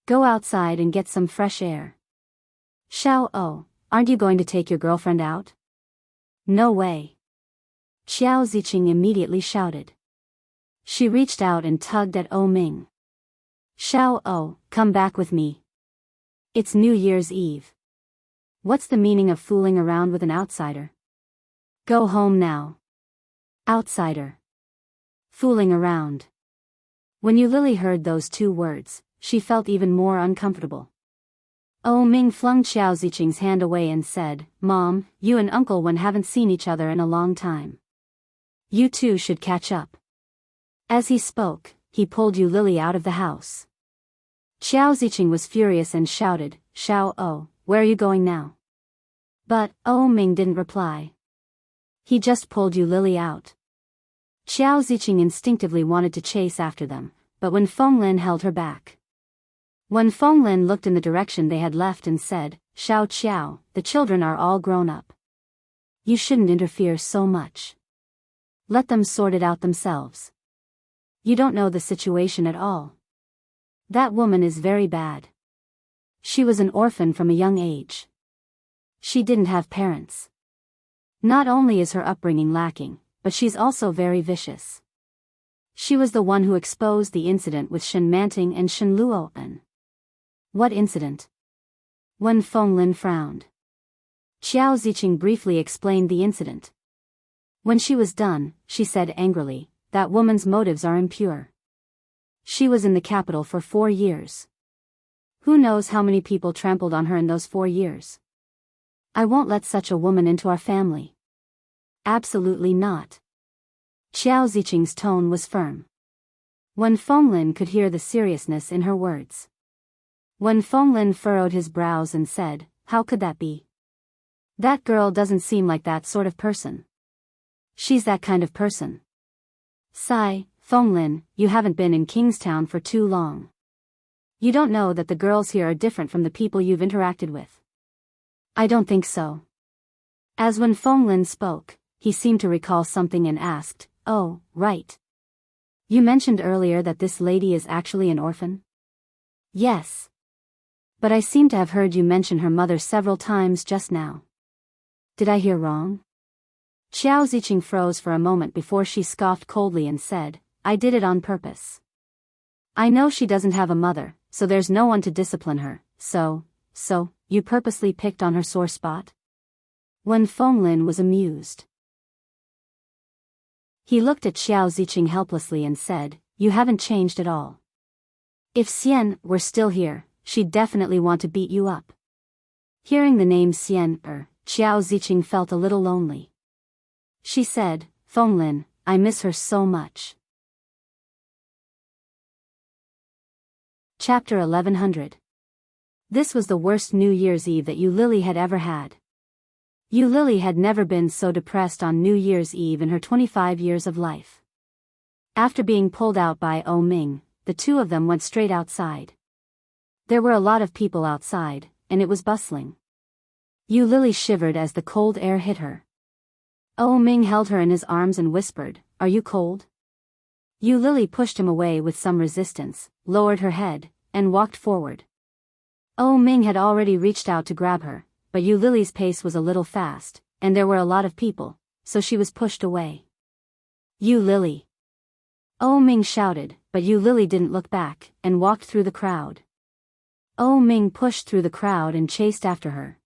Go outside and get some fresh air. Xiao O, aren't you going to take your girlfriend out? No way. Xiao Ziqing immediately shouted. She reached out and tugged at Oh Ming. Xiao O, come back with me. It's New Year's Eve. What's the meaning of fooling around with an outsider? Go home now. Outsider. Fooling around. When Yu Lily heard those two words, she felt even more uncomfortable. Oh Ming flung Xiao Ziqing's hand away and said, Mom, you and Uncle Wen haven't seen each other in a long time. You two should catch up. As he spoke, he pulled Yu Lily out of the house. Xiao Ziqing was furious and shouted, "Xiao O, where are you going now?" But Ming didn't reply. He just pulled Yu Lily out. Xiao Ziqing instinctively wanted to chase after them, but Wen Fenglin held her back. Wen Fenglin looked in the direction they had left and said, "Xiao Qiao, the children are all grown up. You shouldn't interfere so much. Let them sort it out themselves. You don't know the situation at all. That woman is very bad. She was an orphan from a young age. She didn't have parents. Not only is her upbringing lacking, but she's also very vicious. She was the one who exposed the incident with Shen Manting and Shen Luoan." "What incident?" Wen Fenglin frowned. Xiao Ziqing briefly explained the incident. When she was done, she said angrily, "That woman's motives are impure. She was in the capital for 4 years. Who knows how many people trampled on her in those 4 years? I won't let such a woman into our family. Absolutely not." Xiao Ziqing's tone was firm. Wen Fenglin could hear the seriousness in her words. Wen Fenglin furrowed his brows and said, "How could that be? That girl doesn't seem like that sort of person." "She's that kind of person." "Sigh, Fenglin, you haven't been in Kingstown for too long. You don't know that the girls here are different from the people you've interacted with." "I don't think so." As Wen Fenglin spoke, he seemed to recall something and asked, "Oh, right. You mentioned earlier that this lady is actually an orphan?" "Yes. But I seem to have heard you mention her mother several times just now. Did I hear wrong?" Xiao Ziqing froze for a moment before she scoffed coldly and said, "I did it on purpose. I know she doesn't have a mother, so there's no one to discipline her, so, you purposely picked on her sore spot?" Wen Fenglin was amused. He looked at Xiao Ziqing helplessly and said, "You haven't changed at all. If Xian were still here, she'd definitely want to beat you up." Hearing the name Xian, Xiao Ziqing felt a little lonely. She said, "Fenglin, I miss her so much." Chapter 1100. This was the worst New Year's Eve that Yu Lily had ever had. Yu Lily had never been so depressed on New Year's Eve in her 25 years of life. After being pulled out by Ming, the two of them went straight outside. There were a lot of people outside, and it was bustling. Yu Lily shivered as the cold air hit her. Ming held her in his arms and whispered, "Are you cold?" Yu Lily pushed him away with some resistance, lowered her head, and walked forward. Ming had already reached out to grab her, but Yu Lily's pace was a little fast, and there were a lot of people, so she was pushed away. "Yu Lily!" Ming shouted, but Yu Lily didn't look back, and walked through the crowd. Ming pushed through the crowd and chased after her.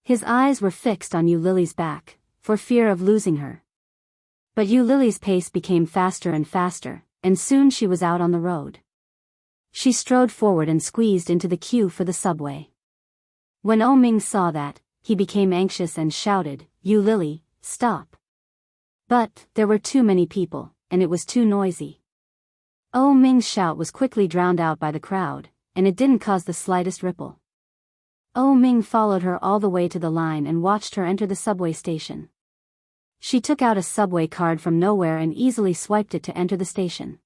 His eyes were fixed on Yu Lily's back, for fear of losing her. But Yu Lily's pace became faster and faster, and soon she was out on the road. She strode forward and squeezed into the queue for the subway. When Ming saw that, he became anxious and shouted, "Yu Lily, stop." But there were too many people, and it was too noisy. Ming's shout was quickly drowned out by the crowd, and it didn't cause the slightest ripple. Ming followed her all the way to the line and watched her enter the subway station. She took out a subway card from nowhere and easily swiped it to enter the station.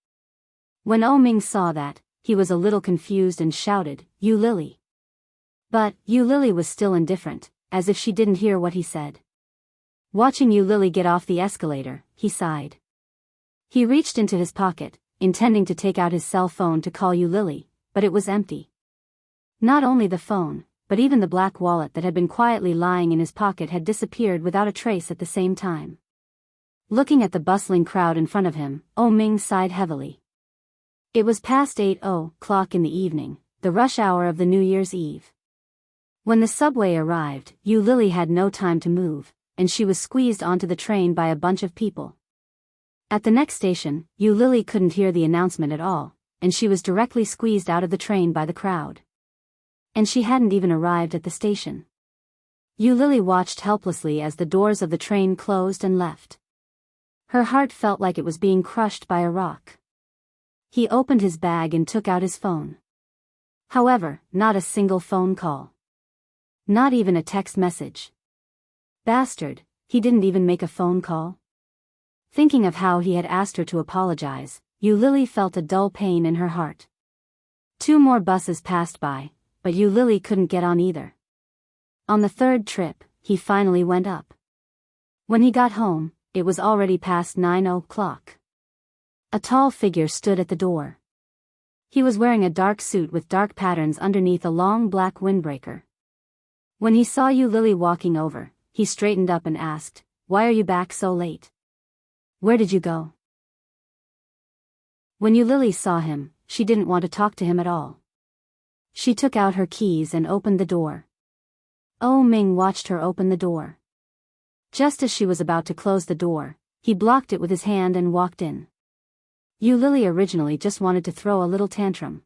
When Ming saw that, he was a little confused and shouted, "Yu Lily." But Yu Lily was still indifferent, as if she didn't hear what he said. Watching Yu Lily get off the escalator, he sighed. He reached into his pocket, intending to take out his cell phone to call Yu Lily, but it was empty. Not only the phone, but even the black wallet that had been quietly lying in his pocket had disappeared without a trace at the same time. Looking at the bustling crowd in front of him, Ming sighed heavily. It was past 8:00 in the evening, the rush hour of the New Year's Eve. When the subway arrived, Yu Lily had no time to move, and she was squeezed onto the train by a bunch of people. At the next station, Yu Lily couldn't hear the announcement at all, and she was directly squeezed out of the train by the crowd. And she hadn't even arrived at the station. Yu Lily watched helplessly as the doors of the train closed and left. Her heart felt like it was being crushed by a rock. He opened his bag and took out his phone. However, not a single phone call. Not even a text message. Bastard, he didn't even make a phone call. Thinking of how he had asked her to apologize, Lily felt a dull pain in her heart. 2 more buses passed by, but Lily couldn't get on either. On the 3rd trip, he finally went up. When he got home, it was already past 9 o'clock. A tall figure stood at the door. He was wearing a dark suit with dark patterns underneath a long black windbreaker. When he saw Lily walking over, he straightened up and asked, "Why are you back so late? Where did you go?" When Lily saw him, she didn't want to talk to him at all. She took out her keys and opened the door. Oh Ming watched her open the door. Just as she was about to close the door, he blocked it with his hand and walked in. Lily originally just wanted to throw a little tantrum.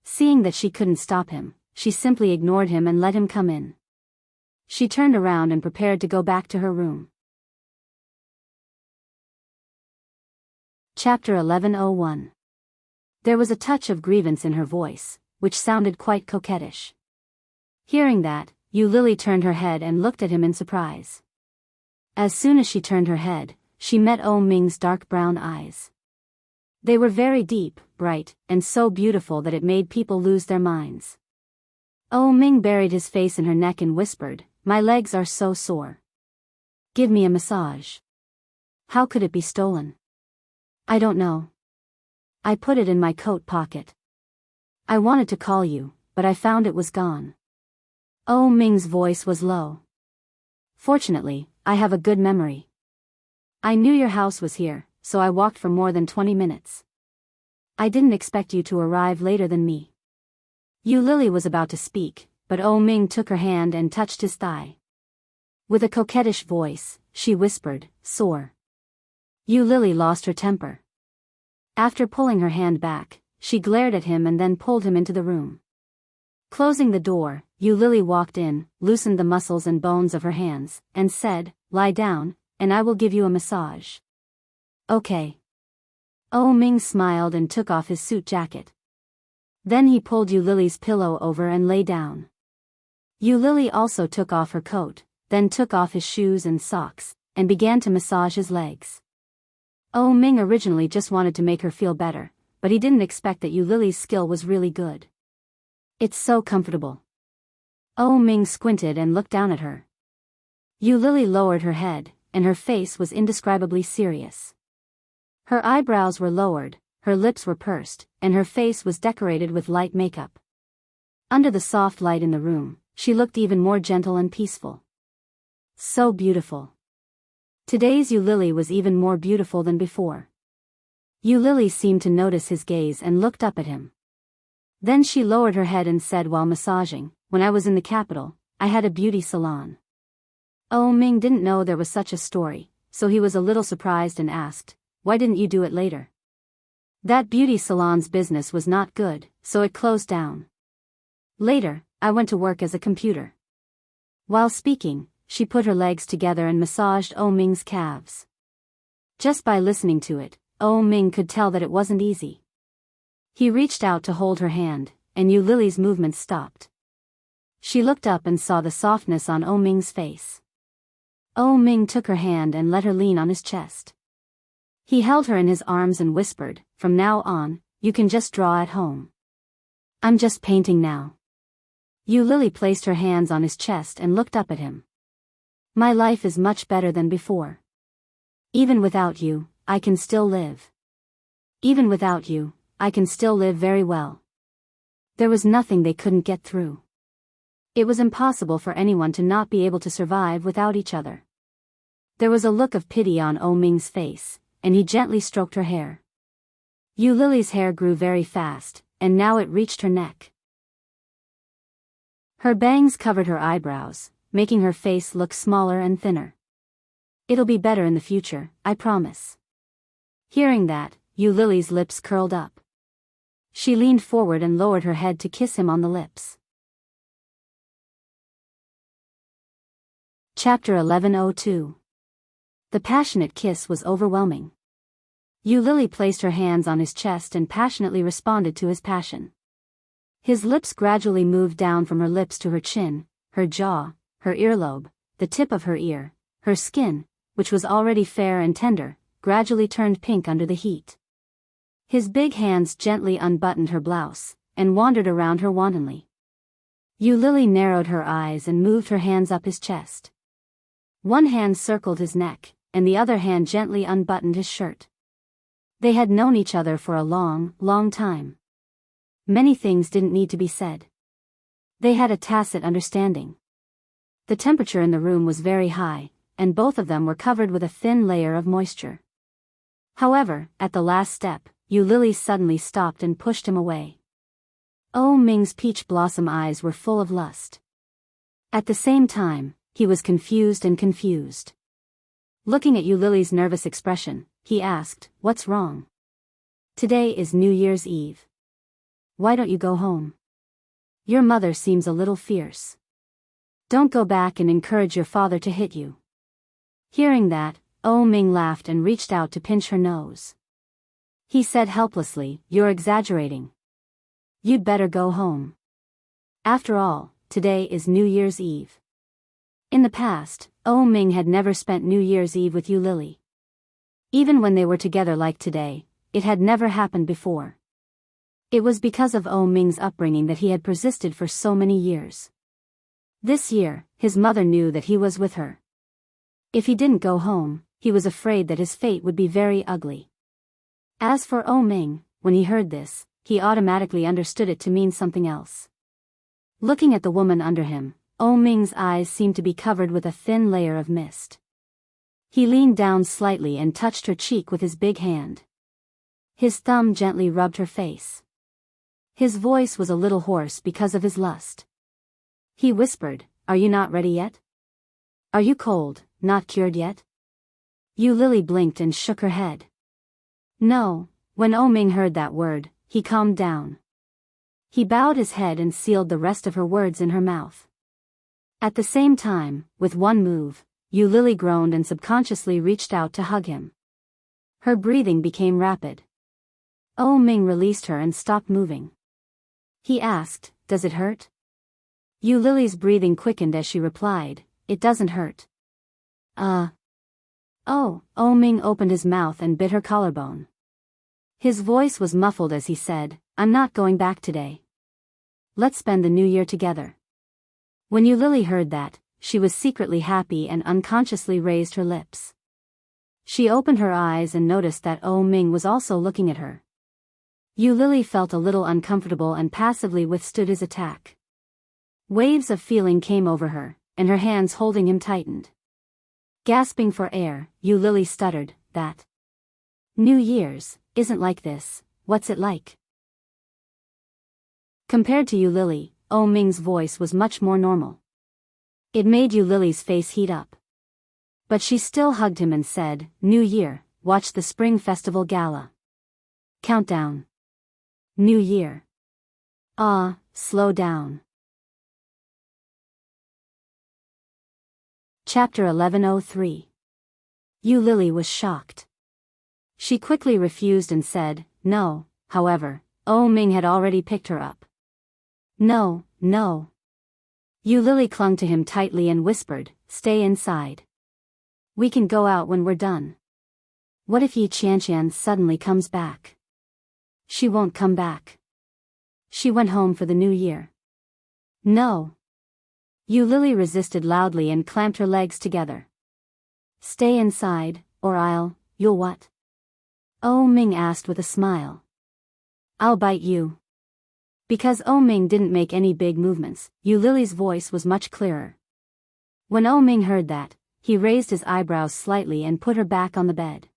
Seeing that she couldn't stop him, she simply ignored him and let him come in. She turned around and prepared to go back to her room. Chapter 11:01. There was a touch of grievance in her voice, which sounded quite coquettish. Hearing that, Lily turned her head and looked at him in surprise. As soon as she turned her head, she met Oh Ming's dark brown eyes. They were very deep, bright, and so beautiful that it made people lose their minds. Oh Ming buried his face in her neck and whispered, "My legs are so sore. Give me a massage." How could it be stolen? I don't know. I put it in my coat pocket. I wanted to call you, but I found it was gone. Oh Ming's voice was low. Fortunately, I have a good memory. I knew your house was here, so I walked for more than 20 minutes. I didn't expect you to arrive later than me. Lily was about to speak, but Oh Ming took her hand and touched his thigh. With a coquettish voice, she whispered, "Sore." Lily lost her temper. After pulling her hand back, she glared at him and then pulled him into the room. Closing the door, Lily walked in, loosened the muscles and bones of her hands, and said, "Lie down, and I will give you a massage." "Okay." Oh Ming smiled and took off his suit jacket. Then he pulled Lily's pillow over and lay down. Lily also took off her coat, then took off his shoes and socks, and began to massage his legs. Oh Ming originally just wanted to make her feel better, but he didn't expect that Lily's skill was really good. "It's so comfortable." Oh Ming squinted and looked down at her. Lily lowered her head, and her face was indescribably serious. Her eyebrows were lowered, her lips were pursed, and her face was decorated with light makeup. Under the soft light in the room, she looked even more gentle and peaceful. So beautiful. Today's Lily was even more beautiful than before. Lily seemed to notice his gaze and looked up at him. Then she lowered her head and said while massaging, "When I was in the capital, I had a beauty salon." Oh Ming didn't know there was such a story, so he was a little surprised and asked, "Why didn't you do it later?" "That beauty salon's business was not good, so it closed down. Later, I went to work as a computer." While speaking, she put her legs together and massaged Oh Ming's calves. Just by listening to it, Oh Ming could tell that it wasn't easy. He reached out to hold her hand, and Lily's movements stopped. She looked up and saw the softness on Oh Ming's face. Oh Ming took her hand and let her lean on his chest. He held her in his arms and whispered, "From now on, you can just draw at home. I'm just painting now." Lily placed her hands on his chest and looked up at him. "My life is much better than before. Even without you, I can still live. Even without you, I can still live very well." There was nothing they couldn't get through. It was impossible for anyone to not be able to survive without each other. There was a look of pity on Oh Ming's face, and he gently stroked her hair. Lily's hair grew very fast, and now it reached her neck. Her bangs covered her eyebrows, making her face look smaller and thinner. "It'll be better in the future, I promise." Hearing that, Lily's lips curled up. She leaned forward and lowered her head to kiss him on the lips. Chapter 11:02. The passionate kiss was overwhelming. Yu Lily placed her hands on his chest and passionately responded to his passion. His lips gradually moved down from her lips to her chin, her jaw, her earlobe, the tip of her ear. Her skin, which was already fair and tender, gradually turned pink under the heat. His big hands gently unbuttoned her blouse, and wandered around her wantonly. Yu Lily narrowed her eyes and moved her hands up his chest. One hand circled his neck, and the other hand gently unbuttoned his shirt. They had known each other for a long, long time. Many things didn't need to be said. They had a tacit understanding. The temperature in the room was very high, and both of them were covered with a thin layer of moisture. However, at the last step, Yu Lily suddenly stopped and pushed him away. Oh Ming's peach blossom eyes were full of lust. At the same time, he was confused and confused. Looking at Yu Lily's nervous expression, he asked, "What's wrong? Today is New Year's Eve. Why don't you go home? Your mother seems a little fierce. Don't go back and encourage your father to hit you." Hearing that, Oh Ming laughed and reached out to pinch her nose. He said helplessly, "You're exaggerating. You'd better go home. After all, today is New Year's Eve." In the past, Oh Ming had never spent New Year's Eve with Yu Lily. Even when they were together like today, it had never happened before. It was because of Oh Ming's upbringing that he had persisted for so many years. This year, his mother knew that he was with her. If he didn't go home, he was afraid that his fate would be very ugly. As for Oh Ming, when he heard this, he automatically understood it to mean something else. Looking at the woman under him, Oh Ming's eyes seemed to be covered with a thin layer of mist. He leaned down slightly and touched her cheek with his big hand. His thumb gently rubbed her face. His voice was a little hoarse because of his lust. He whispered, "Are you not ready yet? Are you cold, not cured yet?" Yu Lily blinked and shook her head. No. When Oh Ming heard that word, he calmed down. He bowed his head and sealed the rest of her words in her mouth. At the same time, with one move, Yu Lily groaned and subconsciously reached out to hug him. Her breathing became rapid. Oh Ming released her and stopped moving. He asked, "Does it hurt?" Yu Lily's breathing quickened as she replied, "It doesn't hurt." Oh Ming opened his mouth and bit her collarbone. His voice was muffled as he said, "I'm not going back today. Let's spend the new year together." When Yu Lily heard that, she was secretly happy and unconsciously raised her lips. She opened her eyes and noticed that Oh Ming was also looking at her. Yu Lily felt a little uncomfortable and passively withstood his attack. Waves of feeling came over her, and her hands holding him tightened. Gasping for air, Yu Lily stuttered, "That New Year's isn't like this. What's it like?" Compared to Yu Lily, Oh Ming's voice was much more normal. It made Yu Lily's face heat up. But she still hugged him and said, "New Year, watch the Spring Festival Gala. Countdown. New Year. Slow down." Chapter 1103. Yu Lily was shocked. She quickly refused and said, "No." However, Oh Ming had already picked her up. No. Yu Lily clung to him tightly and whispered, "Stay inside. We can go out when we're done. What if Yi Qianqian suddenly comes back?" "She won't come back. She went home for the new year." "No." Yu Lily resisted loudly and clamped her legs together. "Stay inside, or you'll what?" Oh Ming asked with a smile. "I'll bite you." Because Oh Ming didn't make any big movements, Yu Lily's voice was much clearer. When Oh Ming heard that, he raised his eyebrows slightly and put her back on the bed.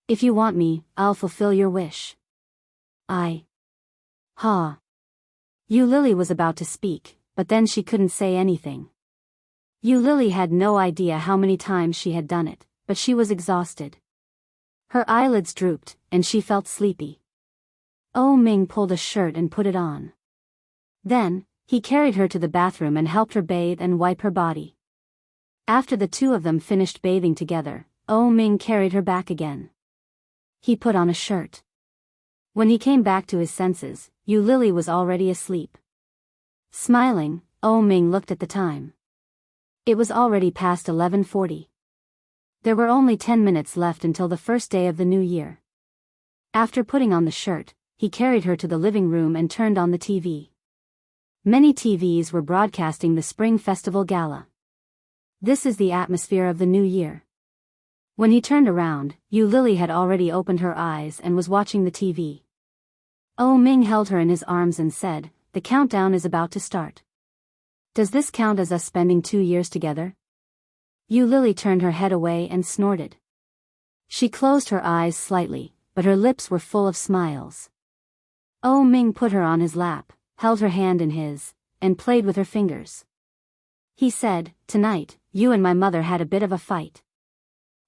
"If you want me, I'll fulfill your wish." Yu Lily was about to speak, but then she couldn't say anything. Yu Lily had no idea how many times she had done it, but she was exhausted. Her eyelids drooped, and she felt sleepy. Oh Ming pulled a shirt and put it on. Then, he carried her to the bathroom and helped her bathe and wipe her body. After the two of them finished bathing together, Oh Ming carried her back again. He put on a shirt. When he came back to his senses, Yu Lily was already asleep. Smiling, Oh Ming looked at the time. It was already past 11:40. There were only 10 minutes left until the first day of the new year. After putting on the shirt, he carried her to the living room and turned on the TV. Many TVs were broadcasting the Spring Festival Gala. This is the atmosphere of the new year. When he turned around, Yu Lily had already opened her eyes and was watching the TV. Oh Ming held her in his arms and said, "The countdown is about to start. Does this count as us spending 2 years together?" Yu Lily turned her head away and snorted. She closed her eyes slightly, but her lips were full of smiles. Oh Ming put her on his lap, held her hand in his, and played with her fingers. He said, "Tonight, you and my mother had a bit of a fight.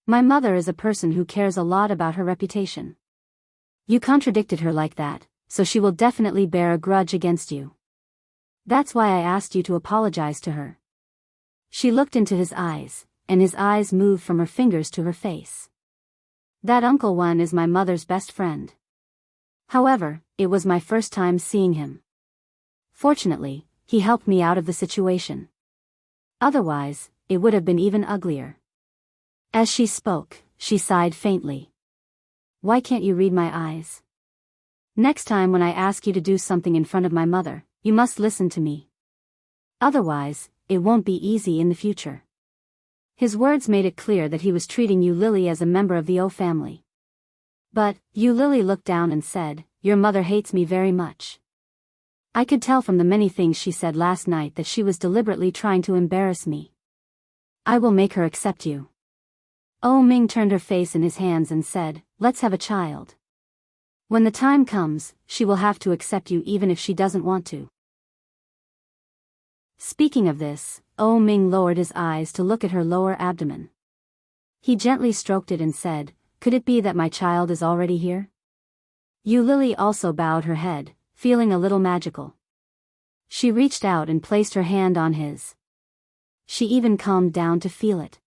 My mother is a person who cares a lot about her reputation. You contradicted her like that, so she will definitely bear a grudge against you. That's why I asked you to apologize to her." She looked into his eyes, and his eyes moved from her fingers to her face. "That Uncle One is my mother's best friend. However, it was my first time seeing him. Fortunately, he helped me out of the situation. Otherwise, it would have been even uglier." As she spoke, she sighed faintly. "Why can't you read my eyes? Next time when I ask you to do something in front of my mother, you must listen to me. Otherwise, it won't be easy in the future." His words made it clear that he was treating Yu Lily as a member of the O family. But, Yu Lily looked down and said, "Your mother hates me very much. I could tell from the many things she said last night that she was deliberately trying to embarrass me. I will make her accept you." Oh Ming turned her face in his hands and said, "Let's have a child. When the time comes, she will have to accept you even if she doesn't want to." Speaking of this, Oh Ming lowered his eyes to look at her lower abdomen. He gently stroked it and said, "Could it be that my child is already here?" Yu Lily also bowed her head, feeling a little magical. She reached out and placed her hand on his. She even calmed down to feel it.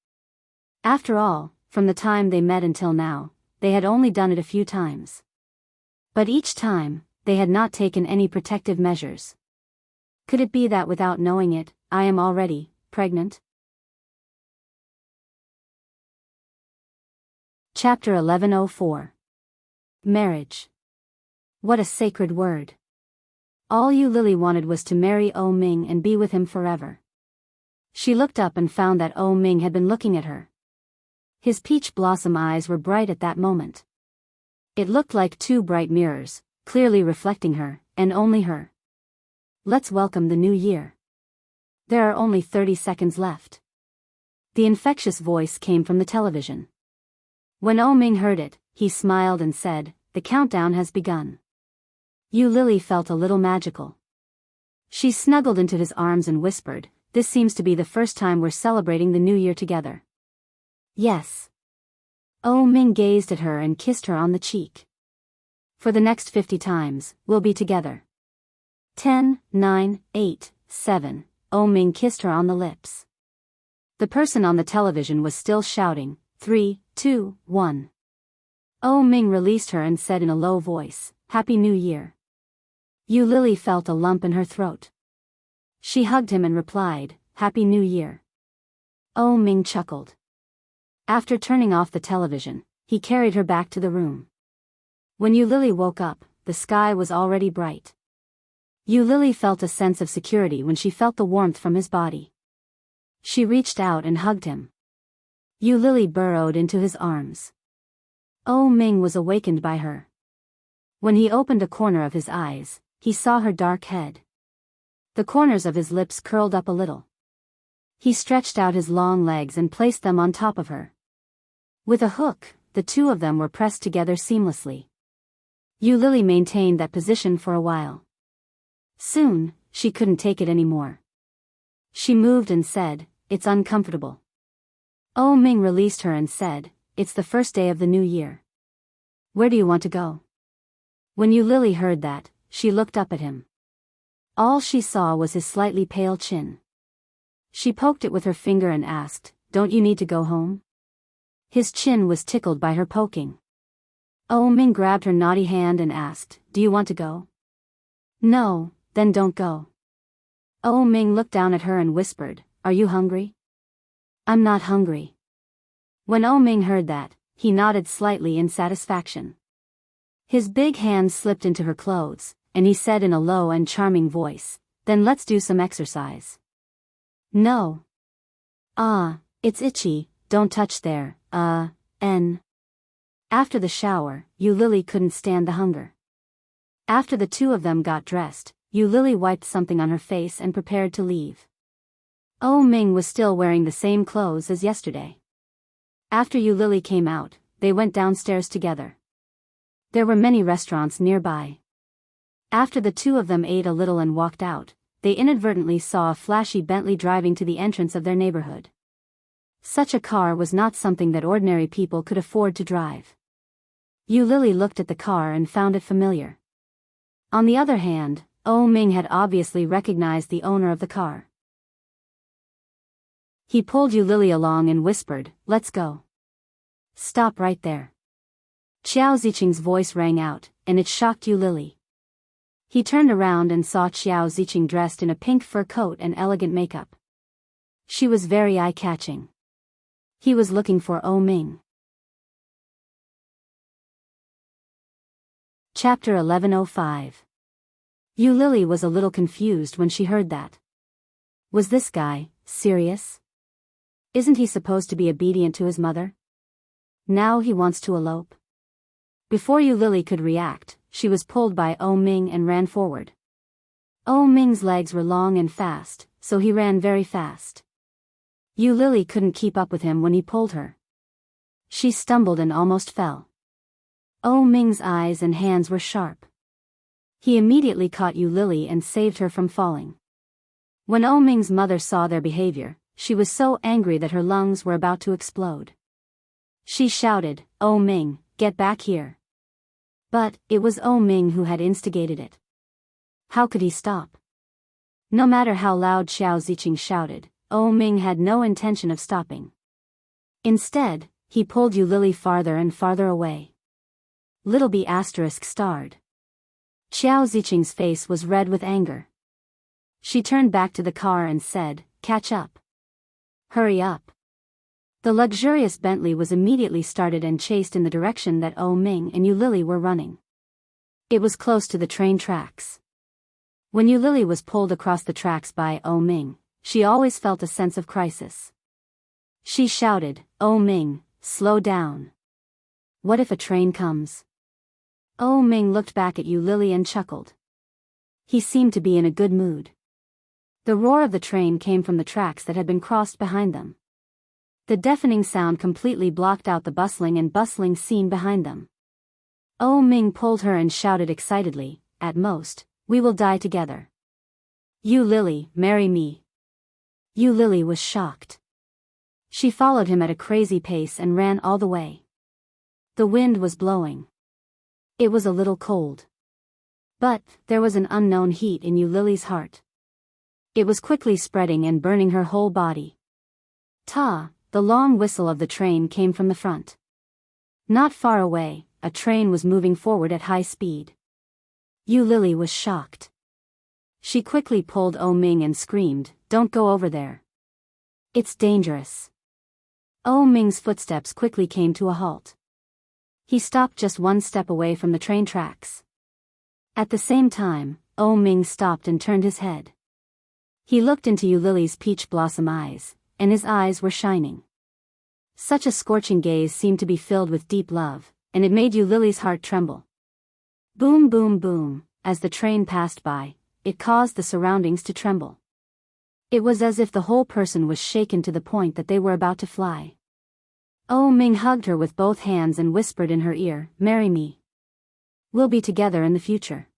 After all, from the time they met until now, they had only done it a few times. But each time, they had not taken any protective measures. Could it be that without knowing it, I am already pregnant? Chapter 1104. Marriage. What a sacred word. All Yu Lily wanted was to marry Oh Ming and be with him forever. She looked up and found that Oh Ming had been looking at her. His peach blossom eyes were bright at that moment. It looked like two bright mirrors, clearly reflecting her, and only her. "Let's welcome the new year. There are only 30 seconds left." The infectious voice came from the television. When Oh Ming heard it, he smiled and said, "The countdown has begun." Yu Lily felt a little magical. She snuggled into his arms and whispered, "This seems to be the first time we're celebrating the new year together." "Yes." Oh Ming gazed at her and kissed her on the cheek. "For the next 50 times, we'll be together." 10, 9, 8, 7, Oh Ming kissed her on the lips. The person on the television was still shouting, 3, 2, 1. Oh Ming released her and said in a low voice, "Happy New Year." Yu Lily felt a lump in her throat. She hugged him and replied, "Happy New Year." Oh Ming chuckled. After turning off the television, he carried her back to the room. When Yu Lily woke up, the sky was already bright. Yu Lily felt a sense of security when she felt the warmth from his body. She reached out and hugged him. Yu Lily burrowed into his arms. Oh Ming was awakened by her. When he opened a corner of his eyes, he saw her dark head. The corners of his lips curled up a little. He stretched out his long legs and placed them on top of her. With a hook, the two of them were pressed together seamlessly. Yu Lily maintained that position for a while. Soon, she couldn't take it anymore. She moved and said, "It's uncomfortable." Oh Ming released her and said, "It's the first day of the new year. Where do you want to go?" When Yu Lily heard that, she looked up at him. All she saw was his slightly pale chin. She poked it with her finger and asked, "Don't you need to go home?" His chin was tickled by her poking. Oh Ming grabbed her naughty hand and asked, "Do you want to go?" "No, then don't go." Oh Ming looked down at her and whispered, "Are you hungry?" "I'm not hungry." When Oh Ming heard that, he nodded slightly in satisfaction. His big hand slipped into her clothes, and he said in a low and charming voice, "Then let's do some exercise." "No." "Ah, it's itchy, don't touch there, After the shower, Lily couldn't stand the hunger. After the two of them got dressed, Lily wiped something on her face and prepared to leave. Oh Ming was still wearing the same clothes as yesterday. After Lily came out, they went downstairs together. There were many restaurants nearby. After the two of them ate a little and walked out, they inadvertently saw a flashy Bentley driving to the entrance of their neighborhood. Such a car was not something that ordinary people could afford to drive. Lily looked at the car and found it familiar. On the other hand, Oh Ming had obviously recognized the owner of the car. He pulled Lily along and whispered, "Let's go." "Stop right there." Qiao Ziqing's voice rang out, and it shocked Lily. He turned around and saw Qiao Ziqing dressed in a pink fur coat and elegant makeup. She was very eye-catching. He was looking for Oh Ming. Chapter 1105. Lily was a little confused when she heard that. Was this guy serious? Isn't he supposed to be obedient to his mother? Now he wants to elope? Before Lily could react, she was pulled by Oh Ming and ran forward. Oh Ming's legs were long and fast, so he ran very fast. Lily couldn't keep up with him when he pulled her. She stumbled and almost fell. Oh Ming's eyes and hands were sharp. He immediately caught Lily and saved her from falling. When Oh Ming's mother saw their behavior, she was so angry that her lungs were about to explode. She shouted, "Oh Ming, get back here." But it was Oh Ming who had instigated it. How could he stop? No matter how loud Qiao Ziqing shouted, Oh Ming had no intention of stopping. Instead, he pulled Lily farther and farther away. Little B** starred. Qiao Ziqing's face was red with anger. She turned back to the car and said, "Catch up. Hurry up." The luxurious Bentley was immediately started and chased in the direction that Oh Ming and Lily were running. It was close to the train tracks. When Lily was pulled across the tracks by Oh Ming, she always felt a sense of crisis. She shouted, "Oh Ming, slow down. What if a train comes?" Oh Ming looked back at Lily and chuckled. He seemed to be in a good mood. The roar of the train came from the tracks that had been crossed behind them. The deafening sound completely blocked out the bustling scene behind them. Oh Ming pulled her and shouted excitedly, "At most, we will die together. Lily, marry me." Lily was shocked. She followed him at a crazy pace and ran all the way. The wind was blowing. It was a little cold. But there was an unknown heat in Lily's heart. It was quickly spreading and burning her whole body. The long whistle of the train came from the front. Not far away, a train was moving forward at high speed. Lily was shocked. She quickly pulled Oh Ming and screamed, "Don't go over there. It's dangerous." Oh Ming's footsteps quickly came to a halt. He stopped just one step away from the train tracks. At the same time, Oh Ming stopped and turned his head. He looked into Lily's peach blossom eyes, and his eyes were shining. Such a scorching gaze seemed to be filled with deep love, and it made Lily's heart tremble. Boom boom boom, as the train passed by, it caused the surroundings to tremble. It was as if the whole person was shaken to the point that they were about to fly. Oh Ming hugged her with both hands and whispered in her ear, "Marry me. We'll be together in the future.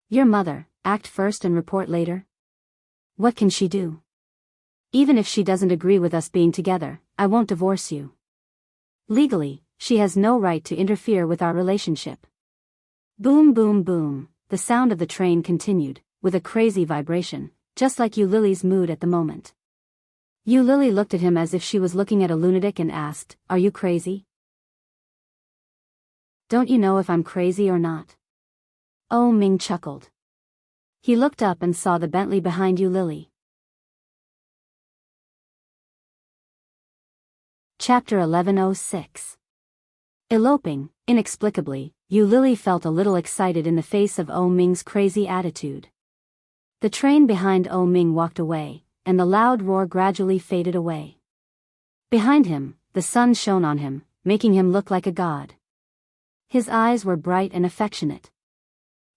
Your mother, act first and report later. What can she do? Even if she doesn't agree with us being together, I won't divorce you. Legally, she has no right to interfere with our relationship." Boom boom boom, the sound of the train continued, with a crazy vibration, just like Lily's mood at the moment. Yu Lily looked at him as if she was looking at a lunatic and asked, "Are you crazy? Don't you know if I'm crazy or not?" Oh Ming chuckled. He looked up and saw the Bentley behind Yu Lily. Chapter 1106. Eloping. Inexplicably, Yu Lily felt a little excited in the face of Oh Ming's crazy attitude. The train behind Oh Ming walked away, and the loud roar gradually faded away. Behind him, the sun shone on him, making him look like a god. His eyes were bright and affectionate.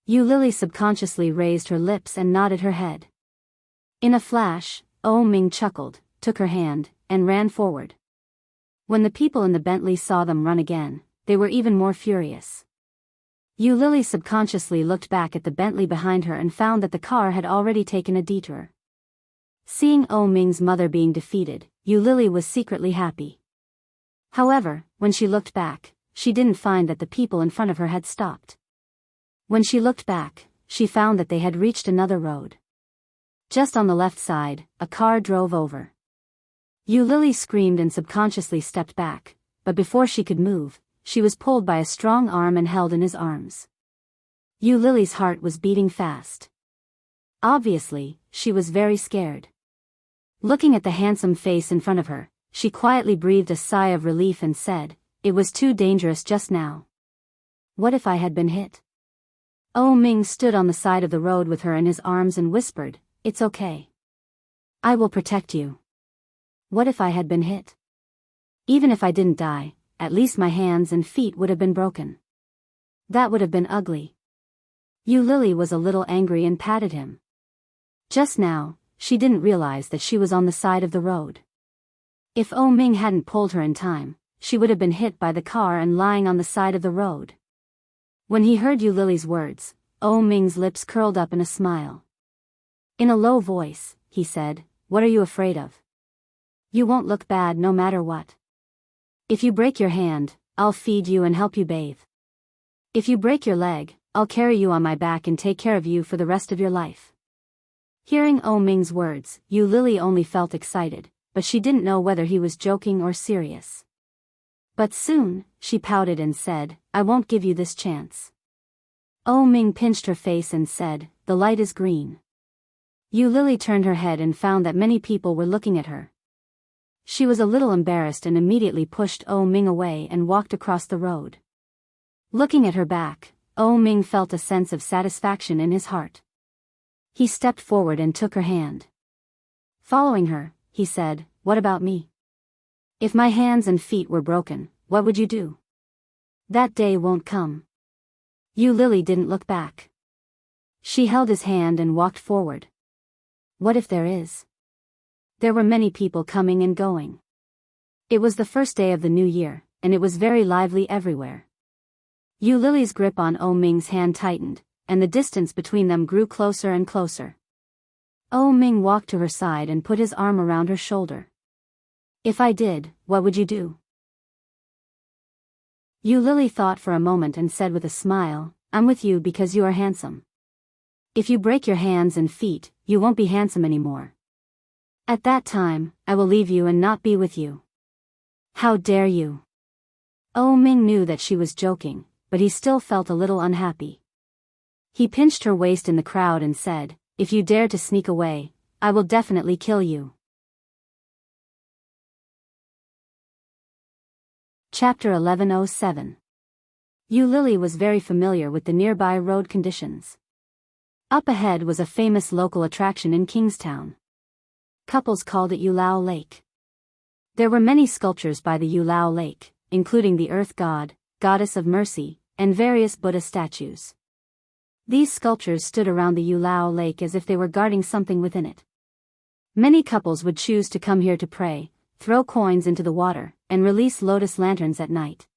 Yu Lily subconsciously raised her lips and nodded her head. In a flash, Oh Ming chuckled, took her hand, and ran forward. When the people in the Bentley saw them run again, they were even more furious. Yu Lily subconsciously looked back at the Bentley behind her and found that the car had already taken a detour. Seeing Oh Ming's mother being defeated, Yu Lily was secretly happy. However, when she looked back, she didn't find that the people in front of her had stopped. When she looked back, she found that they had reached another road. Just on the left side, a car drove over. Yu Lily screamed and subconsciously stepped back, but before she could move, she was pulled by a strong arm and held in his arms. Yu Lily's heart was beating fast. Obviously, she was very scared. Looking at the handsome face in front of her, she quietly breathed a sigh of relief and said, "It was too dangerous just now. What if I had been hit?" Oh Ming stood on the side of the road with her in his arms and whispered, "It's okay. I will protect you. What if I had been hit? Even if I didn't die, at least my hands and feet would have been broken. That would have been ugly." Yu Lily was a little angry and patted him. Just now, she didn't realize that she was on the side of the road. If Oh Ming hadn't pulled her in time, she would have been hit by the car and lying on the side of the road. When he heard Yu Lily's words, Oh Ming's lips curled up in a smile. In a low voice, he said, "What are you afraid of? You won't look bad no matter what. If you break your hand, I'll feed you and help you bathe. If you break your leg, I'll carry you on my back and take care of you for the rest of your life." Hearing Oh Ming's words, Yu Lily only felt excited, but she didn't know whether he was joking or serious. But soon, she pouted and said, "I won't give you this chance." Oh Ming pinched her face and said, "The light is green." Yu Lily turned her head and found that many people were looking at her. She was a little embarrassed and immediately pushed Oh Ming away and walked across the road. Looking at her back, Oh Ming felt a sense of satisfaction in his heart. He stepped forward and took her hand. Following her, he said, "What about me? If my hands and feet were broken, what would you do?" "That day won't come." Yu Lily didn't look back. She held his hand and walked forward. What if there is? There were many people coming and going. It was the first day of the new year, and it was very lively everywhere. Yu Lily's grip on Oh Ming's hand tightened, and the distance between them grew closer and closer. Oh Ming walked to her side and put his arm around her shoulder. "If I did, what would you do?" Yu Lily thought for a moment and said with a smile, "I'm with you because you are handsome. If you break your hands and feet, you won't be handsome anymore. At that time, I will leave you and not be with you." "How dare you?" Oh Ming knew that she was joking, but he still felt a little unhappy. He pinched her waist in the crowd and said, "If you dare to sneak away, I will definitely kill you." Chapter 1107. Yu Lily was very familiar with the nearby road conditions. Up ahead was a famous local attraction in Kingstown. Couples called it Yulao Lake. There were many sculptures by the Yulao Lake, including the Earth God, Goddess of Mercy, and various Buddha statues. These sculptures stood around the Yulao Lake as if they were guarding something within it. Many couples would choose to come here to pray, throw coins into the water, and release lotus lanterns at night.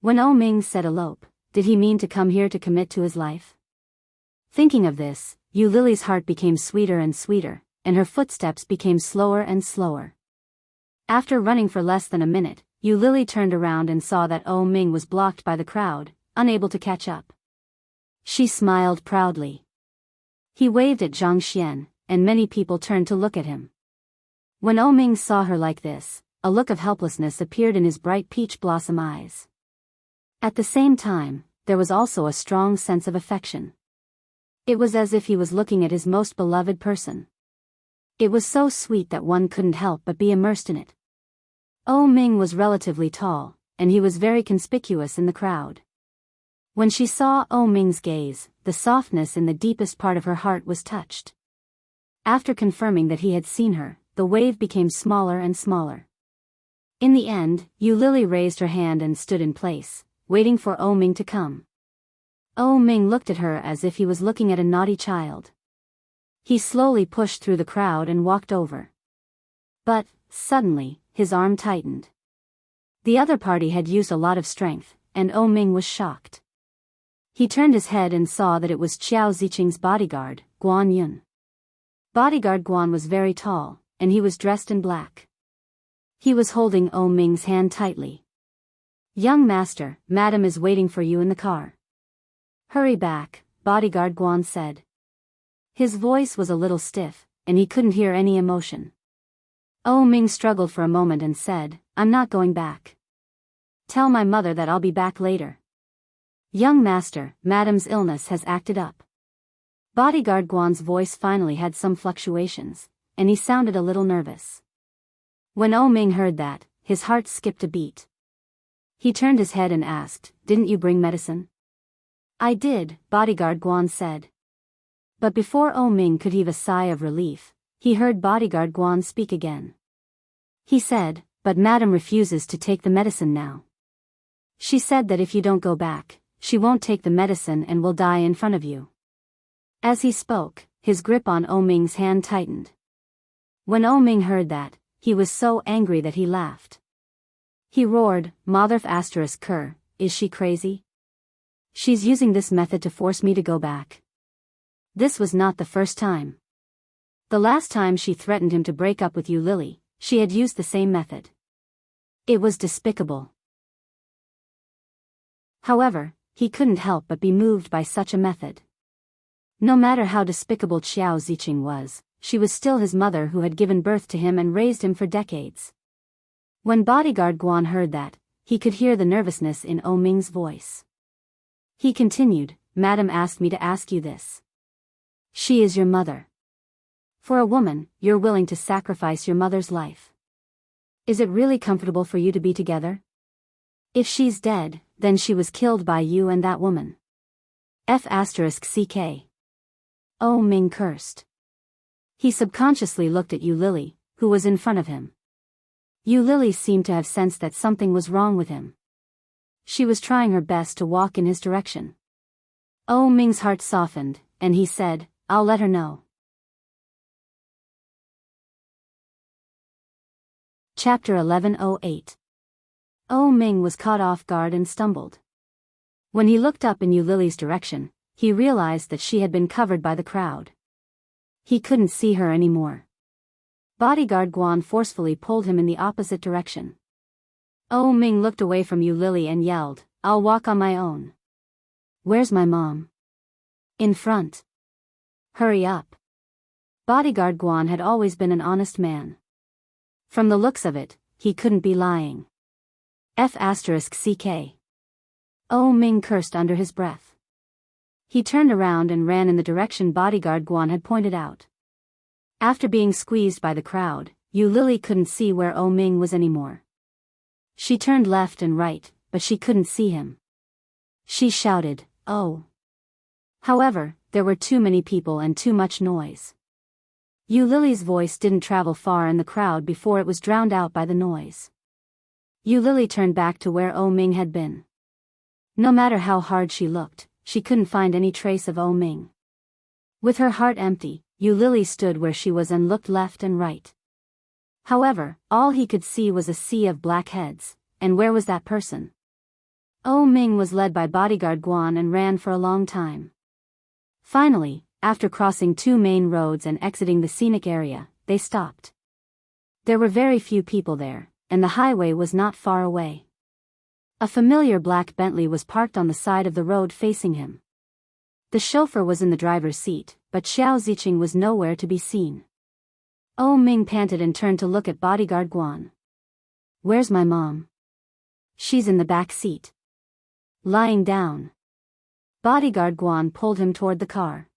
When Oh Ming said elope, did he mean to come here to commit to his life? Thinking of this, Yu Lily's heart became sweeter and sweeter, and her footsteps became slower and slower. After running for less than a minute, Yu Lily turned around and saw that Oh Ming was blocked by the crowd, unable to catch up. She smiled proudly. He waved at Zhang Xian, and many people turned to look at him. When O Ming saw her like this, a look of helplessness appeared in his bright peach blossom eyes. At the same time, there was also a strong sense of affection. It was as if he was looking at his most beloved person. It was so sweet that one couldn't help but be immersed in it. O Ming was relatively tall, and he was very conspicuous in the crowd. When she saw O Ming's gaze, the softness in the deepest part of her heart was touched. After confirming that he had seen her, the wave became smaller and smaller. In the end, Yu Lily raised her hand and stood in place, waiting for O Ming to come. O Ming looked at her as if he was looking at a naughty child. He slowly pushed through the crowd and walked over. But, suddenly, his arm tightened. The other party had used a lot of strength, and O Ming was shocked. He turned his head and saw that it was Qiao Ziqing's bodyguard, Guan Yun. Bodyguard Guan was very tall, and he was dressed in black. He was holding O Ming's hand tightly. "Young master, madam is waiting for you in the car." "Hurry back," bodyguard Guan said. His voice was a little stiff, and he couldn't hear any emotion. O Ming struggled for a moment and said, "I'm not going back. Tell my mother that I'll be back later." "Young master, madam's illness has acted up." Bodyguard Guan's voice finally had some fluctuations, and he sounded a little nervous. When O Ming heard that, his heart skipped a beat. He turned his head and asked, "Didn't you bring medicine?" "I did," bodyguard Guan said. But before O Ming could heave a sigh of relief, he heard bodyguard Guan speak again. He said, "But madam refuses to take the medicine now. She said that if you don't go back, she won't take the medicine and will die in front of you." As he spoke, his grip on O Ming's hand tightened. When O Ming heard that, he was so angry that he laughed. He roared, "Mother asterisk cur, is she crazy? She's using this method to force me to go back." This was not the first time. The last time she threatened him to break up with Yu Lily, she had used the same method. It was despicable. However, he couldn't help but be moved by such a method. No matter how despicable Qiao Ziqing was, she was still his mother who had given birth to him and raised him for decades. When bodyguard Guan heard that, he could hear the nervousness in O Ming's voice. He continued, "Madam asked me to ask you this. She is your mother. For a woman, you're willing to sacrifice your mother's life. Is it really comfortable for you to be together? If she's dead, then she was killed by you and that woman. F***ck. O Ming cursed. He subconsciously looked at Yu Lily, who was in front of him. Yu Lily seemed to have sensed that something was wrong with him. She was trying her best to walk in his direction. O Ming's heart softened, and he said, "I'll let her know." Chapter 1108. O Ming was caught off guard and stumbled. When he looked up in Yu Lily's direction, he realized that she had been covered by the crowd. He couldn't see her anymore. Bodyguard Guan forcefully pulled him in the opposite direction. O Ming looked away from Yu Lily and yelled, "I'll walk on my own." "Where's my mom?" "In front." "Hurry up." Bodyguard Guan had always been an honest man. From the looks of it, he couldn't be lying. F***ck. O Ming cursed under his breath. He turned around and ran in the direction bodyguard Guan had pointed out. After being squeezed by the crowd, Yu Lily couldn't see where O Ming was anymore. She turned left and right, but she couldn't see him. She shouted, "Oh!" However, there were too many people and too much noise. Yu Lily's voice didn't travel far in the crowd before it was drowned out by the noise. Yu Lily turned back to where O Ming had been. No matter how hard she looked, she couldn't find any trace of O Ming. With her heart empty, Yu Lily stood where she was and looked left and right. However, all he could see was a sea of black heads, and where was that person? O Ming was led by bodyguard Guan and ran for a long time. Finally, after crossing two main roads and exiting the scenic area, they stopped. There were very few people there, and the highway was not far away. A familiar black Bentley was parked on the side of the road facing him. The chauffeur was in the driver's seat, but Qiao Ziqing was nowhere to be seen. Oh Ming panted and turned to look at bodyguard Guan. Where's my mom? She's in the back seat. Lying down. Bodyguard Guan pulled him toward the car.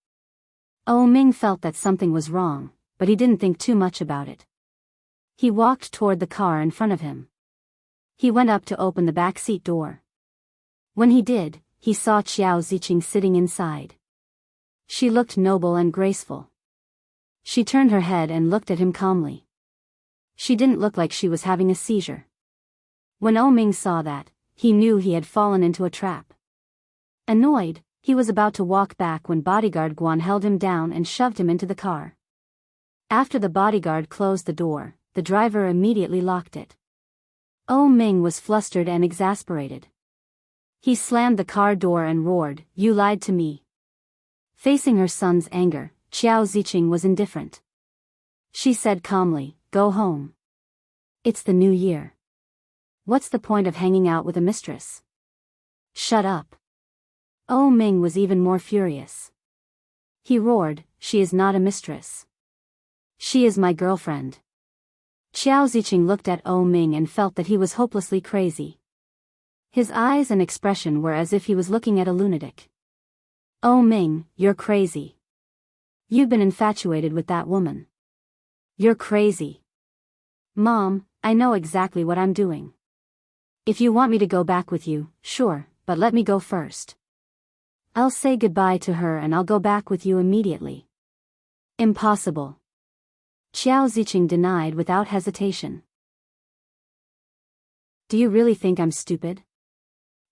Oh Ming felt that something was wrong, but he didn't think too much about it. He walked toward the car in front of him. He went up to open the back seat door. When he did, he saw Qiao Ziqing sitting inside. She looked noble and graceful. She turned her head and looked at him calmly. She didn't look like she was having a seizure. When Oh Ming saw that, he knew he had fallen into a trap. Annoyed, he was about to walk back when bodyguard Guan held him down and shoved him into the car. After the bodyguard closed the door, the driver immediately locked it. Oh Ming was flustered and exasperated. He slammed the car door and roared, "You lied to me." Facing her son's anger, Qiao Ziqing was indifferent. She said calmly, "Go home. It's the new year. What's the point of hanging out with a mistress?" "Shut up." Oh Ming was even more furious. He roared, "She is not a mistress. She is my girlfriend." Qiao Ziqing looked at Oh Ming and felt that he was hopelessly crazy. His eyes and expression were as if he was looking at a lunatic. "Oh Ming, you're crazy. You've been infatuated with that woman. You're crazy." "Mom, I know exactly what I'm doing. If you want me to go back with you, sure, but let me go first. I'll say goodbye to her and I'll go back with you immediately." "Impossible." Qiao Ziqing denied without hesitation. "Do you really think I'm stupid?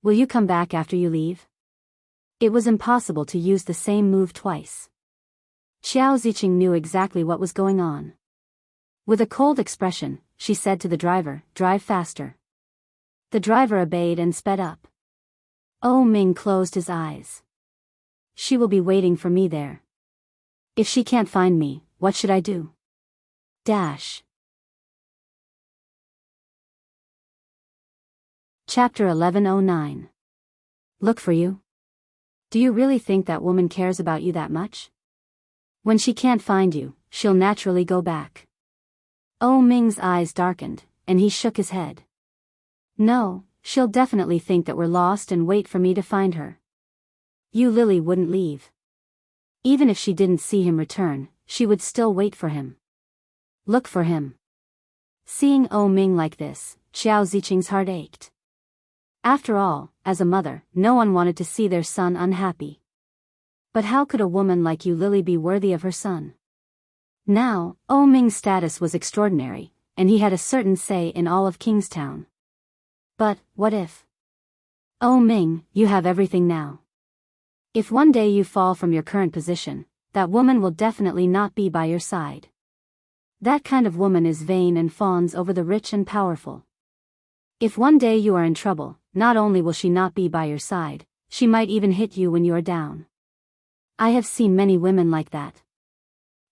Will you come back after you leave?" It was impossible to use the same move twice. Qiao Ziqing knew exactly what was going on. With a cold expression, she said to the driver, "Drive faster." The driver obeyed and sped up. Oh Ming closed his eyes. She will be waiting for me there. If she can't find me, what should I do? Chapter 1109. Look for you? Do you really think that woman cares about you that much? When she can't find you, she'll naturally go back. Oh Ming's eyes darkened, and he shook his head. No, she'll definitely think that we're lost and wait for me to find her. You Lily wouldn't leave. Even if she didn't see him return, she would still wait for him. Look for him. Seeing Oh Ming like this, Qiao Ziqing's heart ached. After all, as a mother, no one wanted to see their son unhappy. But how could a woman like you Lily be worthy of her son? Now, Oh Ming's status was extraordinary, and he had a certain say in all of Kingstown. But, what if? Oh Ming, you have everything now. If one day you fall from your current position, that woman will definitely not be by your side. That kind of woman is vain and fawns over the rich and powerful. If one day you are in trouble, not only will she not be by your side, she might even hit you when you are down. I have seen many women like that.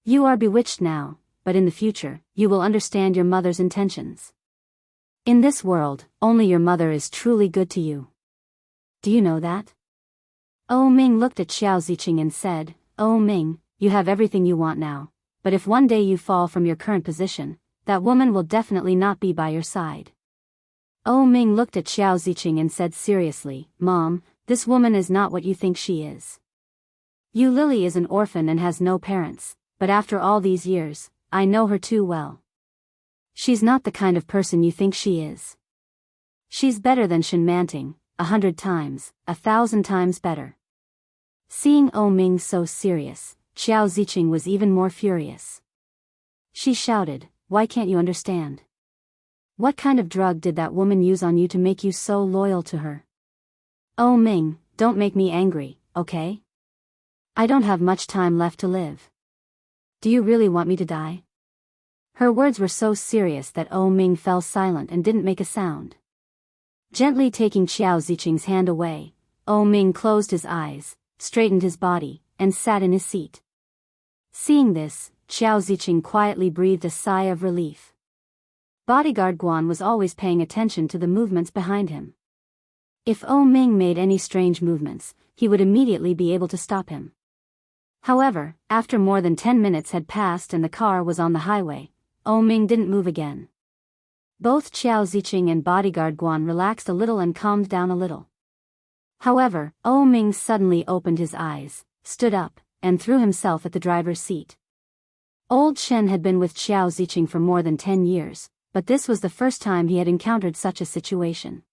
You are bewitched now, but in the future, you will understand your mother's intentions. In this world, only your mother is truly good to you. Do you know that? Oh Ming looked at Qiao Ziqing and said, "Oh Ming, you have everything you want now, but if one day you fall from your current position, that woman will definitely not be by your side." Oh Ming looked at Qiao Ziqing and said seriously, "Mom, this woman is not what you think she is. You Lily is an orphan and has no parents, but after all these years, I know her too well. She's not the kind of person you think she is. She's better than Enchanting, 100 times, 1,000 times better." Seeing Oh Ming so serious, Qiao Ziqing was even more furious. She shouted, "Why can't you understand? What kind of drug did that woman use on you to make you so loyal to her? Oh Ming, don't make me angry, okay? I don't have much time left to live. Do you really want me to die?" Her words were so serious that Oh Ming fell silent and didn't make a sound. Gently taking Qiao Ziqing's hand away, Oh Ming closed his eyes, straightened his body, and sat in his seat. Seeing this, Qiao Ziqing quietly breathed a sigh of relief. Bodyguard Guan was always paying attention to the movements behind him. If Oh Ming made any strange movements, he would immediately be able to stop him. However, after more than 10 minutes had passed and the car was on the highway, Ming didn't move again. Both Xiao Ziqing and bodyguard Guan relaxed a little and calmed down a little. However, Ming suddenly opened his eyes, stood up, and threw himself at the driver's seat. Old Shen had been with Xiao Ziqing for more than 10 years, but this was the first time he had encountered such a situation.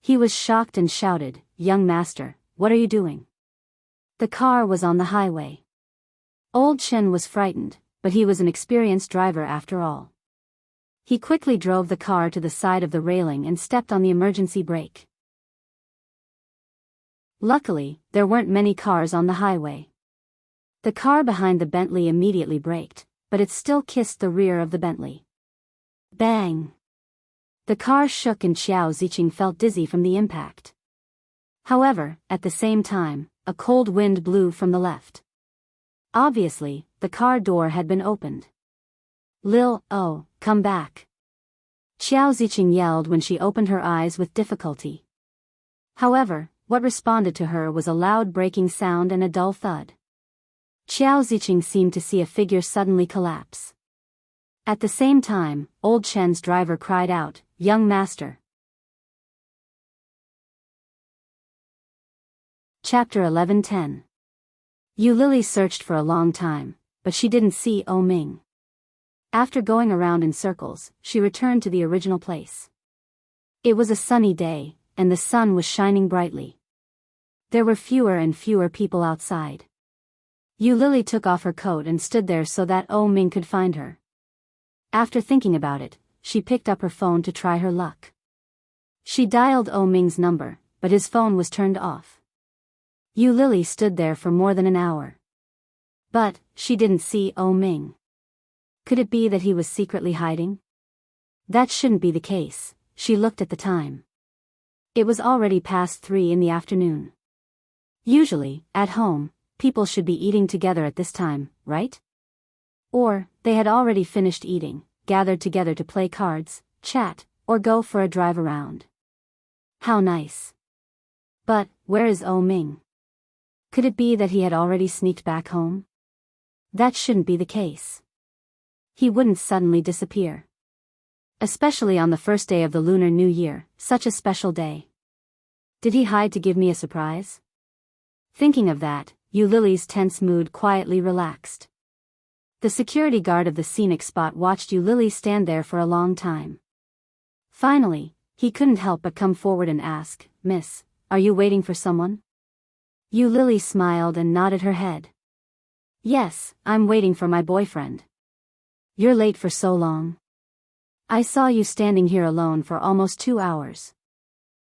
He was shocked and shouted, "Young master, what are you doing?" The car was on the highway. Old Shen was frightened, but he was an experienced driver after all. He quickly drove the car to the side of the railing and stepped on the emergency brake. Luckily, there weren't many cars on the highway. The car behind the Bentley immediately braked, but it still kissed the rear of the Bentley. Bang! The car shook and Xiao Ziqing felt dizzy from the impact. However, at the same time, a cold wind blew from the left. Obviously, the car door had been opened. "Oh, come back!" Xiao Ziqing yelled when she opened her eyes with difficulty. However, what responded to her was a loud breaking sound and a dull thud. Xiao Ziqing seemed to see a figure suddenly collapse. At the same time, Old Shen's driver cried out, "Young master!" Chapter 11:10. Yu Lily searched for a long time, but she didn't see Ming. After going around in circles, she returned to the original place. It was a sunny day, and the sun was shining brightly. There were fewer and fewer people outside. Yu Lily took off her coat and stood there so that Ming could find her. After thinking about it, she picked up her phone to try her luck. She dialed Ming's number, but his phone was turned off. Yu Lily stood there for more than an hour. But she didn't see Ming. Could it be that he was secretly hiding? That shouldn't be the case. She looked at the time. It was already past 3 in the afternoon. Usually, at home, people should be eating together at this time, right? Or, they had already finished eating, gathered together to play cards, chat, or go for a drive around. How nice. But, where is Ming? Could it be that he had already sneaked back home? That shouldn't be the case. He wouldn't suddenly disappear. Especially on the first day of the Lunar New Year, such a special day. Did he hide to give me a surprise? Thinking of that, Yu Lily's tense mood quietly relaxed. The security guard of the scenic spot watched Yu Lily stand there for a long time. Finally, he couldn't help but come forward and ask, "Miss, are you waiting for someone?" Yu Lily smiled and nodded her head. "Yes, I'm waiting for my boyfriend." "You're late for so long. I saw you standing here alone for almost 2 hours.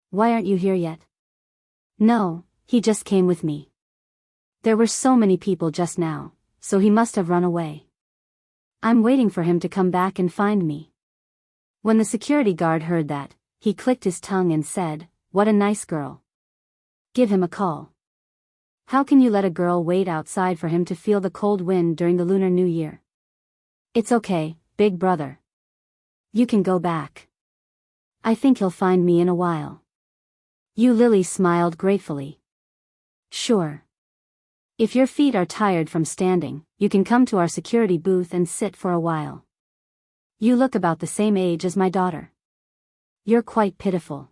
Why aren't you here yet?" "No, he just came with me. There were so many people just now, so he must have run away. I'm waiting for him to come back and find me." When the security guard heard that, he clicked his tongue and said, "What a nice girl. Give him a call. How can you let a girl wait outside for him to feel the cold wind during the Lunar New Year?" "It's okay, big brother. You can go back. I think he'll find me in a while." Yu Lily smiled gratefully. "Sure. If your feet are tired from standing, you can come to our security booth and sit for a while. You look about the same age as my daughter. You're quite pitiful."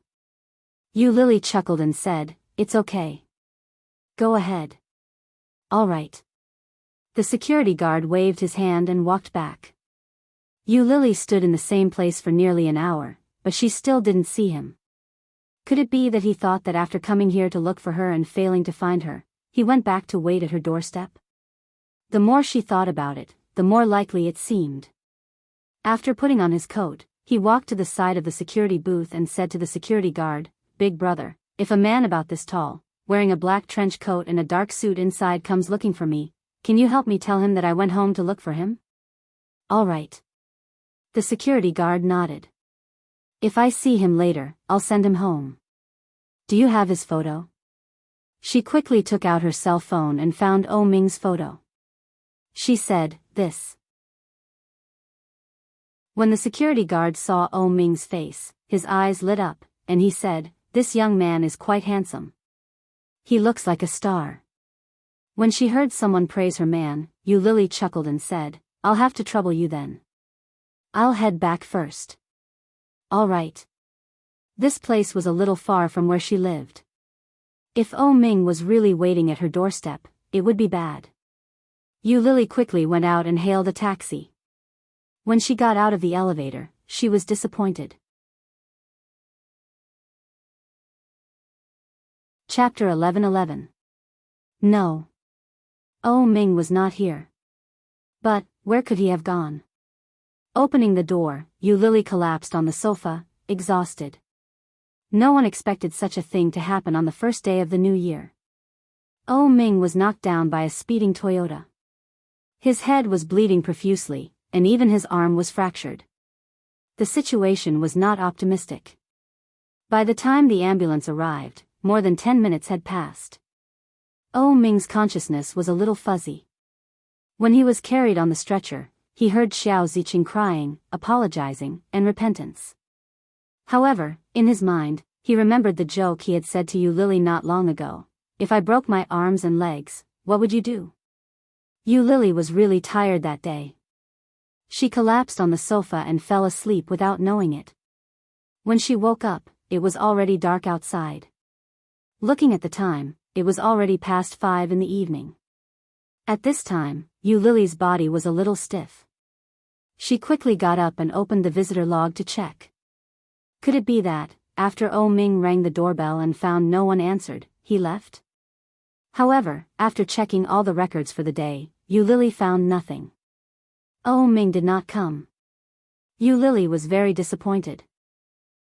Yu Lily chuckled and said, "It's okay. Go ahead." "All right." The security guard waved his hand and walked back. Yu Lily stood in the same place for nearly an hour, but she still didn't see him. Could it be that he thought that after coming here to look for her and failing to find her, he went back to wait at her doorstep? The more she thought about it, the more likely it seemed. After putting on his coat, he walked to the side of the security booth and said to the security guard, "Big brother, if a man about this tall, wearing a black trench coat and a dark suit inside comes looking for me, can you help me tell him that I went home to look for him?" "All right." The security guard nodded. "If I see him later, I'll send him home. Do you have his photo?" She quickly took out her cell phone and found Ming's photo. She said, "This." When the security guard saw Ming's face, his eyes lit up, and he said, "This young man is quite handsome. He looks like a star. When she heard someone praise her man, Yu Lily chuckled and said, "I'll have to trouble you then. I'll head back first." All right. This place was a little far from where she lived. If Oh Ming was really waiting at her doorstep, it would be bad. Yu Lily quickly went out and hailed a taxi. When she got out of the elevator, she was disappointed. Chapter 11:11. No. Oh Ming was not here. But, where could he have gone? Opening the door, Yu Lily collapsed on the sofa, exhausted. No one expected such a thing to happen on the first day of the new year. Oh Ming was knocked down by a speeding Toyota. His head was bleeding profusely, and even his arm was fractured. The situation was not optimistic. By the time the ambulance arrived, more than 10 minutes had passed. Oh Ming's consciousness was a little fuzzy. When he was carried on the stretcher, he heard Xiao Ziqing crying, apologizing, and repentance. However, in his mind, he remembered the joke he had said to Yu Lily not long ago. "If I broke my arms and legs, what would you do?" Yu Lily was really tired that day. She collapsed on the sofa and fell asleep without knowing it. When she woke up, it was already dark outside. Looking at the time, it was already past 5 in the evening. At this time, Yu Lily's body was a little stiff. She quickly got up and opened the visitor log to check. Could it be that, after Oh Ming rang the doorbell and found no one answered, he left? However, after checking all the records for the day, Yu Lily found nothing. Oh Ming did not come. Yu Lily was very disappointed.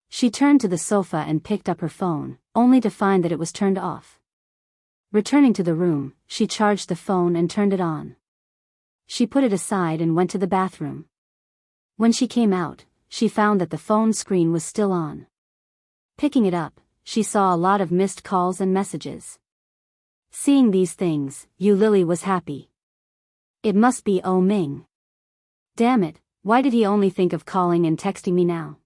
She turned to the sofa and picked up her phone, only to find that it was turned off. Returning to the room, she charged the phone and turned it on. She put it aside and went to the bathroom. When she came out, she found that the phone screen was still on. Picking it up, she saw a lot of missed calls and messages. Seeing these things, Yu Lily was happy. It must be Oh Ming. Damn it, why did he only think of calling and texting me now?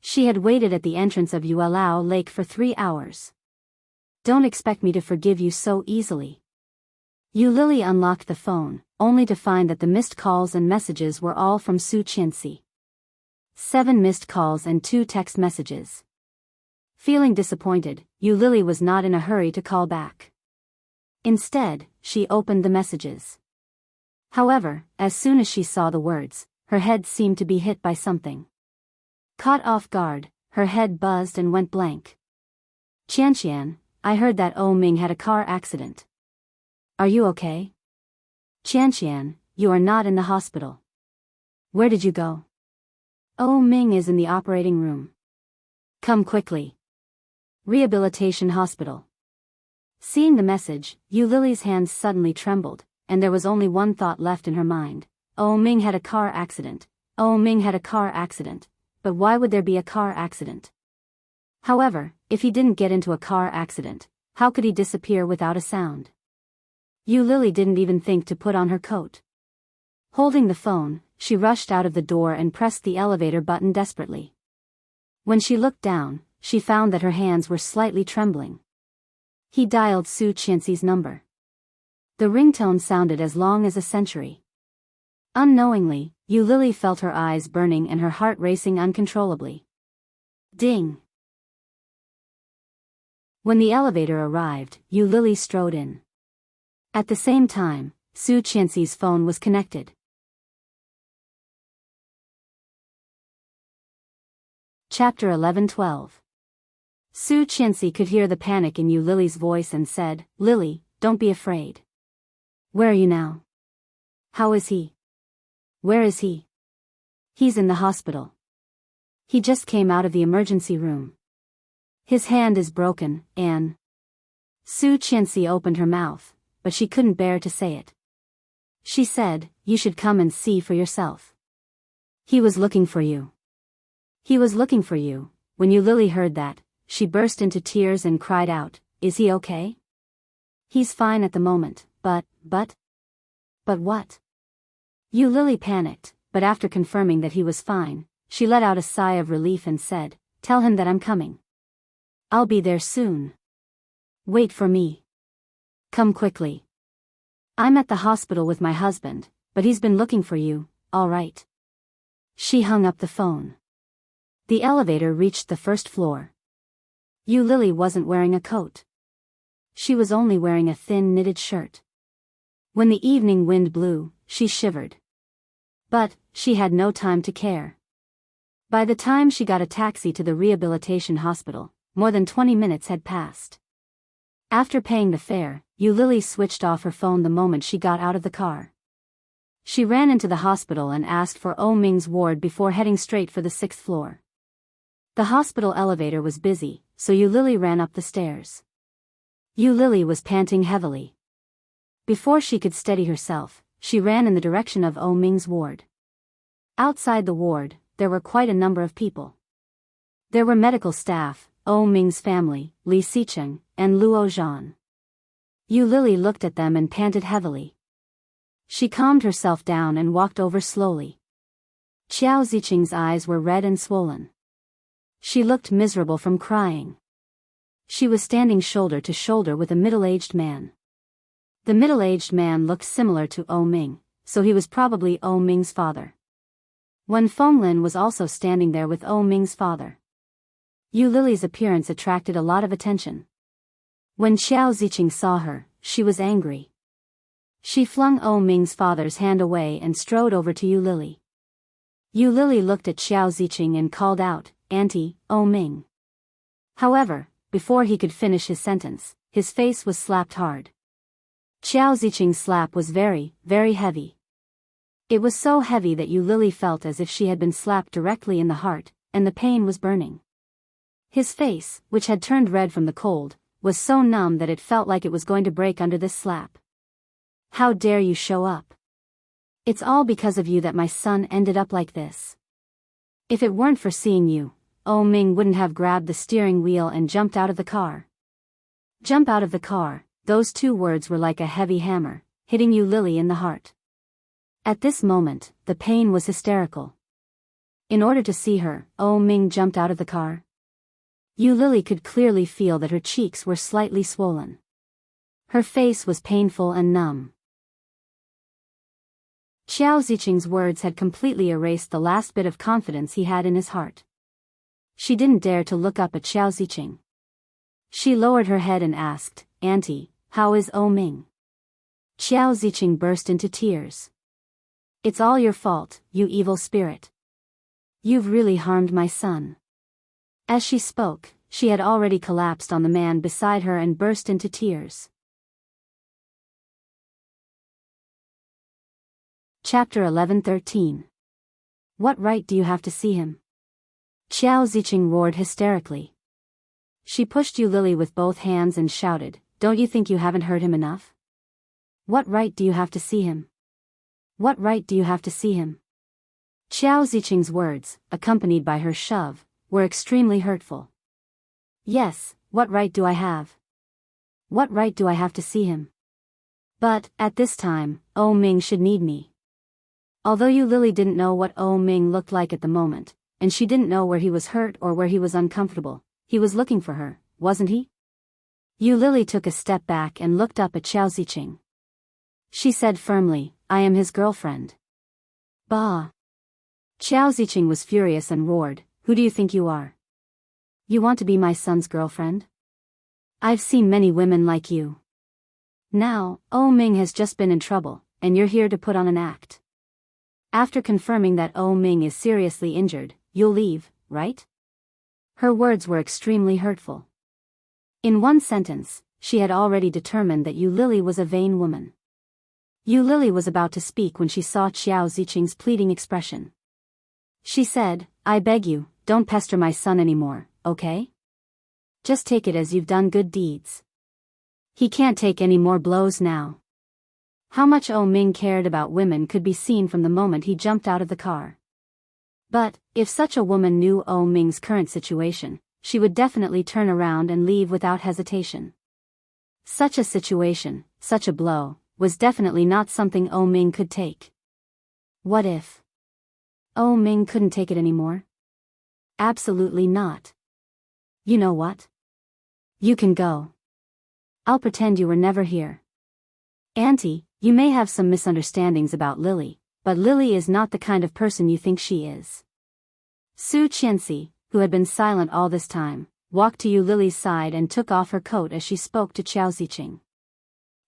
She had waited at the entrance of Yuelao Lake for 3 hours. Don't expect me to forgive you so easily. Yu Lily unlocked the phone, only to find that the missed calls and messages were all from Su Qianxi. 7 missed calls and 2 text messages. Feeling disappointed, Yu Lily was not in a hurry to call back. Instead, she opened the messages. However, as soon as she saw the words, her head seemed to be hit by something. Caught off guard, her head buzzed and went blank. "Qianqian, I heard that Oh Ming had a car accident. Are you okay? Qianqian, you are not in the hospital. Where did you go? Oh Ming is in the operating room. Come quickly. Rehabilitation hospital." Seeing the message, Yu Lily's hands suddenly trembled, and there was only one thought left in her mind. Oh Ming had a car accident. Oh Ming had a car accident. But why would there be a car accident? However, if he didn't get into a car accident, how could he disappear without a sound? Yu Lily didn't even think to put on her coat. Holding the phone, she rushed out of the door and pressed the elevator button desperately. When she looked down, she found that her hands were slightly trembling. He dialed Su Qianxi's number. The ringtone sounded as long as a century. Unknowingly, Yu Lily felt her eyes burning and her heart racing uncontrollably. Ding! When the elevator arrived, Yu Lily strode in. At the same time, Su Qianxi's phone was connected. Chapter 11:12. Su Qianxi could hear the panic in Yu Lily's voice and said, "Lily, don't be afraid. Where are you now? How is he? Where is he?" "He's in the hospital. He just came out of the emergency room. His hand is broken, and..." Su Qianxi opened her mouth, but she couldn't bear to say it. She said, "You should come and see for yourself. He was looking for you." He was looking for you. When Yu Lily heard that, she burst into tears and cried out, "Is he okay?" "He's fine at the moment, but what?" Yu Lily panicked, but after confirming that he was fine, she let out a sigh of relief and said, "Tell him that I'm coming. I'll be there soon. Wait for me. Come quickly." I'm at the hospital with my husband, but he's been looking for you, all right. She hung up the phone. The elevator reached the first floor. Lily wasn't wearing a coat. She was only wearing a thin knitted shirt. When the evening wind blew, she shivered. But she had no time to care. By the time she got a taxi to the rehabilitation hospital, more than 20 minutes had passed. After paying the fare, Lily switched off her phone the moment she got out of the car. She ran into the hospital and asked for Oh Ming's ward before heading straight for the 6th floor. The hospital elevator was busy, so Lily ran up the stairs. Lily was panting heavily. Before she could steady herself, she ran in the direction of Oh Ming's ward. Outside the ward, there were quite a number of people. There were medical staff, Oh Ming's family, Li Xicheng, and Luo Zhan. Lily looked at them and panted heavily. She calmed herself down and walked over slowly. Xiao Zicheng's eyes were red and swollen. She looked miserable from crying. She was standing shoulder to shoulder with a middle-aged man. The middle-aged man looked similar to Oh Ming, so he was probably Oh Ming's father. Wen Fenglin was also standing there with Oh Ming's father. Lily's appearance attracted a lot of attention. When Xiao Zicheng saw her, she was angry. She flung Oh Ming's father's hand away and strode over to Lily. Lily looked at Xiao Zicheng and called out, "Auntie, Oh Ming." However, before he could finish his sentence, his face was slapped hard. Xiao Zicheng's slap was very, very heavy. It was so heavy that Lily felt as if she had been slapped directly in the heart, and the pain was burning. His face, which had turned red from the cold, was so numb that it felt like it was going to break under this slap. "How dare you show up? It's all because of you that my son ended up like this. If it weren't for seeing you, Oh Ming wouldn't have grabbed the steering wheel and jumped out of the car." Jump out of the car, those two words were like a heavy hammer, hitting Lily in the heart. At this moment, the pain was hysterical. In order to see her, Oh Ming jumped out of the car. Lily could clearly feel that her cheeks were slightly swollen. Her face was painful and numb. Xiao Zicheng's words had completely erased the last bit of confidence he had in his heart. She didn't dare to look up at Xiao Zicheng. She lowered her head and asked, "Auntie, how is Oh Ming?" Xiao Zicheng burst into tears. "It's all your fault, you evil spirit. You've really harmed my son." As she spoke, she had already collapsed on the man beside her and burst into tears. Chapter 11:13. What right do you have to see him? Xiao Zicheng roared hysterically. She pushed Lily with both hands and shouted, "Don't you think you haven't hurt him enough? What right do you have to see him? What right do you have to see him?" Xiao Zicheng's words, accompanied by her shove, were extremely hurtful. "Yes, what right do I have? What right do I have to see him? But, at this time, Oh Ming should need me." Although Lily didn't know what Oh Ming looked like at the moment, and she didn't know where he was hurt or where he was uncomfortable, he was looking for her, wasn't he? Lily took a step back and looked up at Xiao Zicheng. She said firmly, "I am his girlfriend." "Bah!" Xiao Zicheng was furious and roared, "Who do you think you are? You want to be my son's girlfriend? I've seen many women like you. Now, Oh Ming has just been in trouble, and you're here to put on an act. After confirming that Oh Ming is seriously injured, you'll leave, right?" Her words were extremely hurtful. In one sentence, she had already determined that Lily was a vain woman. Lily was about to speak when she saw Xiao Zicheng's pleading expression. She said, "I beg you, don't pester my son anymore, okay? Just take it as you've done good deeds. He can't take any more blows now." How much Oh Ming cared about women could be seen from the moment he jumped out of the car. But, if such a woman knew Oh Ming's current situation, she would definitely turn around and leave without hesitation. Such a situation, such a blow, was definitely not something Oh Ming could take. What if Oh Ming couldn't take it anymore? Absolutely not. "You know what? You can go. I'll pretend you were never here." "Auntie, You may have some misunderstandings about Lily, but Lily is not the kind of person you think she is. Su Qianxi, who had been silent all this time, walked to Yu Lily's side and took off her coat as she spoke to Qiao Ziqing.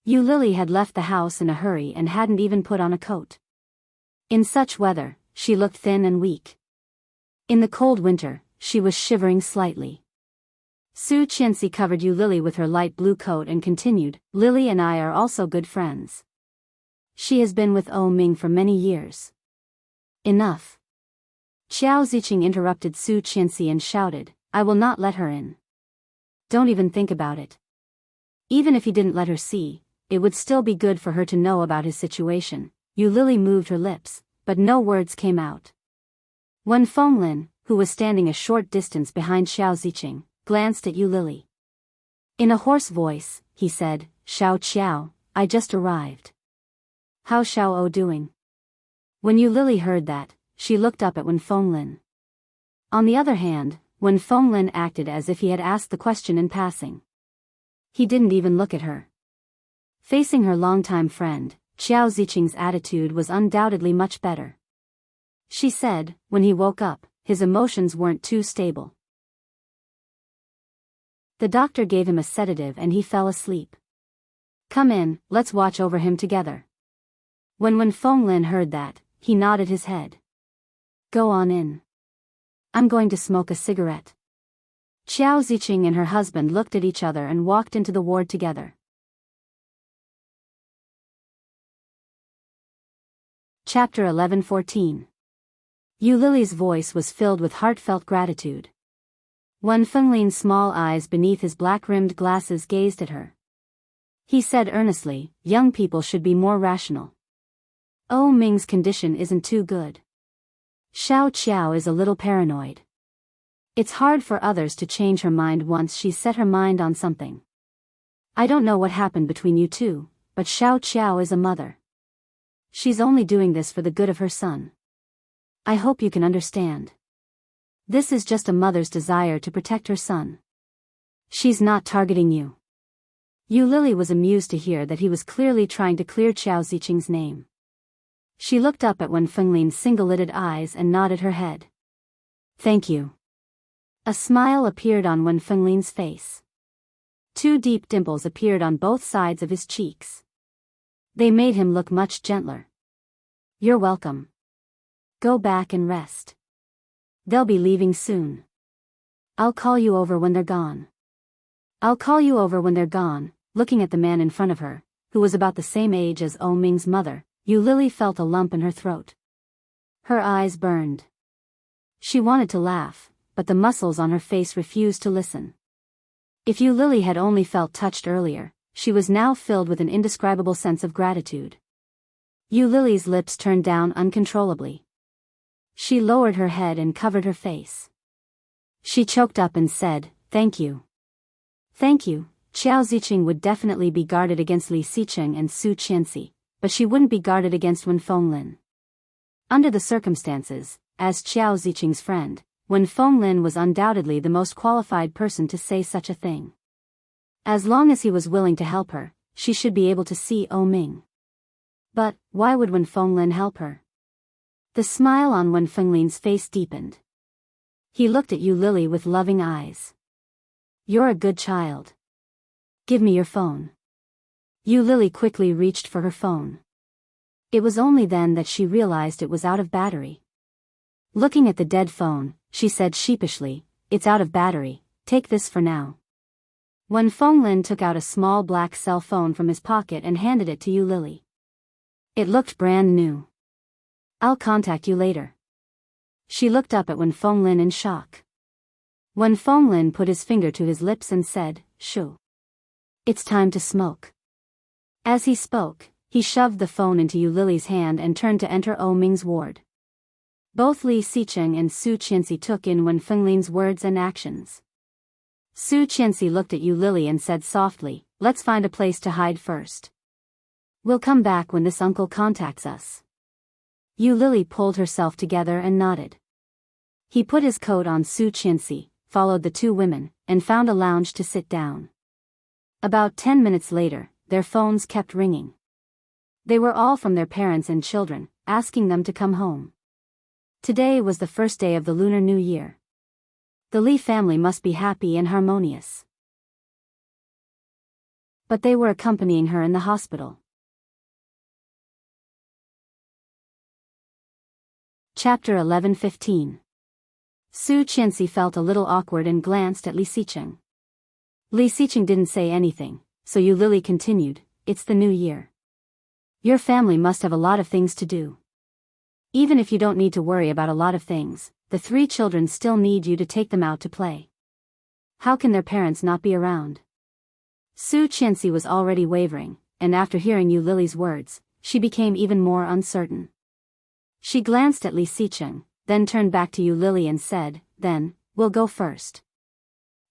Yu Lily had left the house in a hurry and hadn't even put on a coat. In such weather, she looked thin and weak. In the cold winter, she was shivering slightly. Su Qianxi covered Yu Lily with her light blue coat and continued, "Lily and I are also good friends. She has been with Ming for many years." "Enough." Qiao Ziqing interrupted Su Qianxi and shouted, "I will not let her in. Don't even think about it." Even if he didn't let her see, it would still be good for her to know about his situation. Yu Lily moved her lips, but no words came out. When Fenglin, who was standing a short distance behind Xiao Ziqing, glanced at Yu Lily. In a hoarse voice, he said, "Xiao Qiao, I just arrived. How's Xiao O doing?" When Yu Lily heard that, she looked up at Wen Fenglin. On the other hand, Wen Fenglin acted as if he had asked the question in passing. He didn't even look at her. Facing her longtime friend, Xiao Ziqing's attitude was undoubtedly much better. She said, when he woke up, his emotions weren't too stable. The doctor gave him a sedative and he fell asleep. "Come in, let's watch over him together." When Wen Fenglin heard that, he nodded his head. "Go on in. I'm going to smoke a cigarette." Qiao Ziqing and her husband looked at each other and walked into the ward together. Chapter 11:14. Yu Lily's voice was filled with heartfelt gratitude. Wen Fenglin's small eyes beneath his black-rimmed glasses gazed at her. He said earnestly, "Young people should be more rational. Ming's condition isn't too good. Xiao Qiao is a little paranoid. It's hard for others to change her mind once she's set her mind on something. I don't know what happened between you two, but Xiao Qiao is a mother. She's only doing this for the good of her son. I hope you can understand. This is just a mother's desire to protect her son. She's not targeting you." Yu Lily was amused to hear that he was clearly trying to clear Qiao Ziqing's name. She looked up at Wen Fenglin's single-lidded eyes and nodded her head. "Thank you." A smile appeared on Wen Fenglin's face. Two deep dimples appeared on both sides of his cheeks. They made him look much gentler. "You're welcome. Go back and rest. They'll be leaving soon. I'll call you over when they're gone." "I'll call you over when they're gone." Looking at the man in front of her, who was about the same age as Ming's mother, Yu Lily felt a lump in her throat. Her eyes burned. She wanted to laugh, but the muscles on her face refused to listen. If Yu Lily had only felt touched earlier, she was now filled with an indescribable sense of gratitude. Yu Lily's lips turned down uncontrollably. She lowered her head and covered her face. She choked up and said, "Thank you." "Thank you." Qiao Ziqing would definitely be guarded against Li Xicheng and Su Qianxi, but she wouldn't be guarded against Wen Fenglin. Under the circumstances, as Qiao Ziqing's friend, Wen Fenglin was undoubtedly the most qualified person to say such a thing. As long as he was willing to help her, she should be able to see Ming. But, why would Wen Fenglin help her? The smile on Wen Fenglin's face deepened. He looked at Yu Lily with loving eyes. "You're a good child. Give me your phone." Yu Lily quickly reached for her phone. It was only then that she realized it was out of battery. Looking at the dead phone, she said sheepishly, "It's out of battery, take this for now." Wen Fenglin took out a small black cell phone from his pocket and handed it to Yu Lily. It looked brand new. "I'll contact you later." She looked up at Wen Fenglin in shock. Wen Fenglin put his finger to his lips and said, "Shoo. It's time to smoke." As he spoke, he shoved the phone into Yu Lily's hand and turned to enter Ming's ward. Both Li Xicheng and Su Qianxi took in Wen Fenglin's words and actions. Su Qianxi looked at Yu Lily and said softly, "Let's find a place to hide first. We'll come back when this uncle contacts us." Yu Lily pulled herself together and nodded. He put his coat on Su Qianxi, followed the two women, and found a lounge to sit down. About 10 minutes later, their phones kept ringing. They were all from their parents and children, asking them to come home. Today was the first day of the Lunar New Year. The Lee family must be happy and harmonious. But they were accompanying her in the hospital. Chapter 11:15. Su Qianxi felt a little awkward and glanced at Li Xicheng. Li Xicheng didn't say anything, so Yu Lily continued, "It's the new year. Your family must have a lot of things to do. Even if you don't need to worry about a lot of things, the 3 children still need you to take them out to play. How can their parents not be around?" Su Qianxi was already wavering, and after hearing Yu Lily's words, she became even more uncertain. She glanced at Li Xicheng, then turned back to Yu Lily and said, "Then, we'll go first.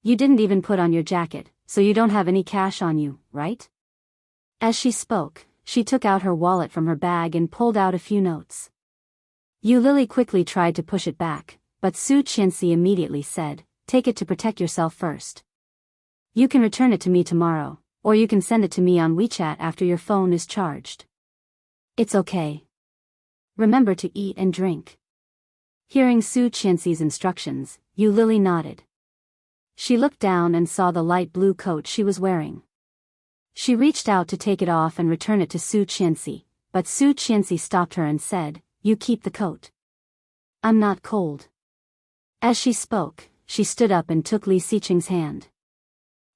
You didn't even put on your jacket, so you don't have any cash on you, right?" As she spoke, she took out her wallet from her bag and pulled out a few notes. Yu Lily quickly tried to push it back, but Su Qianxi immediately said, "Take it to protect yourself first. You can return it to me tomorrow, or you can send it to me on WeChat after your phone is charged. It's okay. Remember to eat and drink." Hearing Su Qianxi's instructions, Yu Lily nodded. She looked down and saw the light blue coat she was wearing. She reached out to take it off and return it to Su Qianxi, but Su Qianxi stopped her and said, "You keep the coat. I'm not cold." As she spoke, she stood up and took Li Xicheng's hand.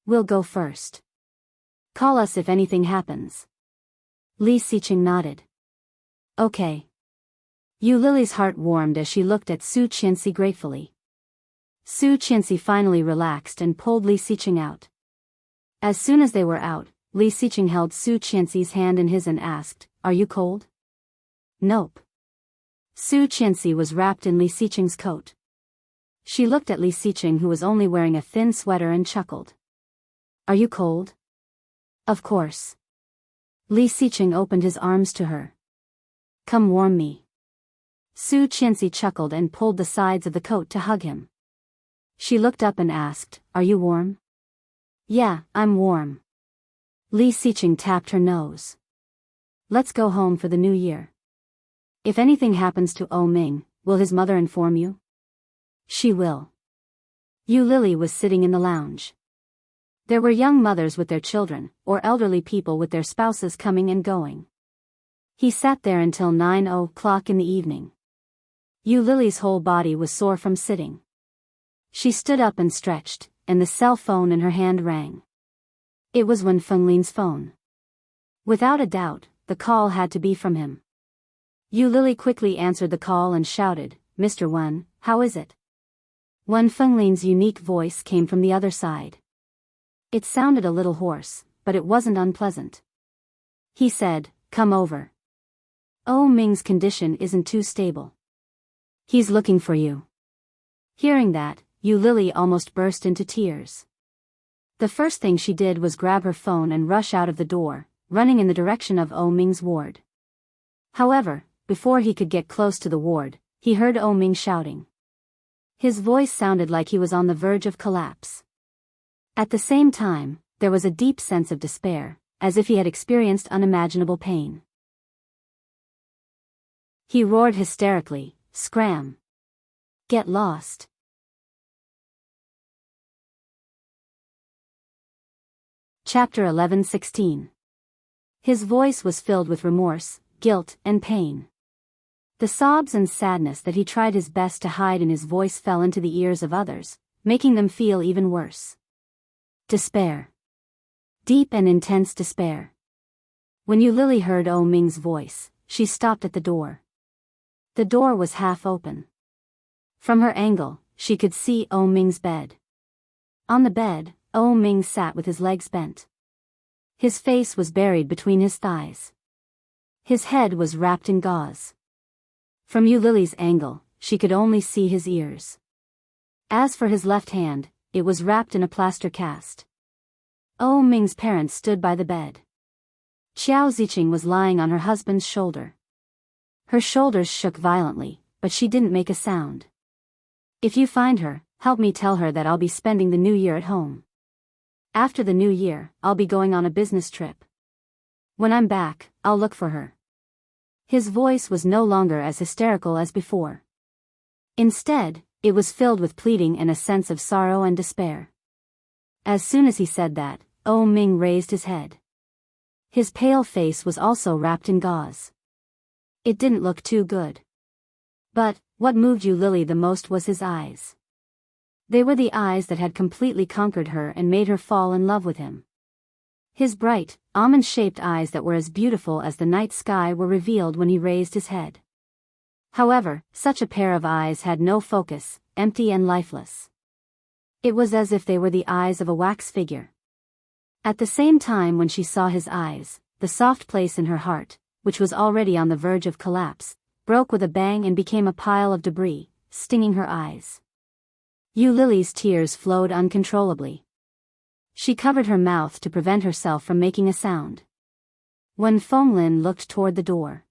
"We'll go first. Call us if anything happens." Li Xicheng nodded. "Okay." Yu Lily's heart warmed as she looked at Su Qianxi gratefully. Su Qianxi finally relaxed and pulled Li Xicheng out. As soon as they were out, Li Xicheng held Su Qianxi's hand in his and asked, "Are you cold?" "Nope." Su Qianxi was wrapped in Li Xicheng's coat. She looked at Li Xicheng, who was only wearing a thin sweater, and chuckled. "Are you cold?" "Of course." Li Xicheng opened his arms to her. "Come warm me." Su Qianxi chuckled and pulled the sides of the coat to hug him. She looked up and asked, "Are you warm?" "Yeah, I'm warm." Li Xicheng tapped her nose. "Let's go home for the new year. If anything happens to O Ming, will his mother inform you?" "She will." Yu Lily was sitting in the lounge. There were young mothers with their children, or elderly people with their spouses coming and going. He sat there until 9 o'clock in the evening. Yu Lily's whole body was sore from sitting. She stood up and stretched, and the cell phone in her hand rang. It was Wen Fenglin's phone. Without a doubt, the call had to be from him. Yu Lily quickly answered the call and shouted, "Mr. Wen, how is it?" Wen Fenglin's unique voice came from the other side. It sounded a little hoarse, but it wasn't unpleasant. He said, "Come over. O Ming's condition isn't too stable. He's looking for you." Hearing that, Yu Lily almost burst into tears. The first thing she did was grab her phone and rush out of the door, running in the direction of O Ming's ward. However, before he could get close to the ward, he heard O Ming shouting. His voice sounded like he was on the verge of collapse. At the same time, there was a deep sense of despair, as if he had experienced unimaginable pain. He roared hysterically, "Scram! Get lost!" Chapter 11:16. His voice was filled with remorse, guilt, and pain. The sobs and sadness that he tried his best to hide in his voice fell into the ears of others, making them feel even worse. Despair. Deep and intense despair. When Yu Lily heard O Ming's voice, she stopped at the door. The door was half open. From her angle, she could see O Ming's bed. On the bed, O Ming sat with his legs bent. His face was buried between his thighs. His head was wrapped in gauze. From Yu Lily's angle, she could only see his ears. As for his left hand, it was wrapped in a plaster cast. O Ming's parents stood by the bed. Qiao Ziqing was lying on her husband's shoulder. Her shoulders shook violently, but she didn't make a sound. "If you find her, help me tell her that I'll be spending the new year at home. After the new year, I'll be going on a business trip. When I'm back, I'll look for her. His voice was no longer as hysterical as before. Instead, it was filled with pleading and a sense of sorrow and despair. As soon as he said that, Oh Ming raised his head. His pale face was also wrapped in gauze. It didn't look too good. But, what moved Yu Lily the most was his eyes. They were the eyes that had completely conquered her and made her fall in love with him. His bright, almond-shaped eyes that were as beautiful as the night sky were revealed when he raised his head. However, such a pair of eyes had no focus, empty and lifeless. It was as if they were the eyes of a wax figure. At the same time when she saw his eyes, the soft place in her heart, which was already on the verge of collapse, broke with a bang and became a pile of debris, stinging her eyes. Yu Lily's tears flowed uncontrollably. She covered her mouth to prevent herself from making a sound. When Fenglin looked toward the door.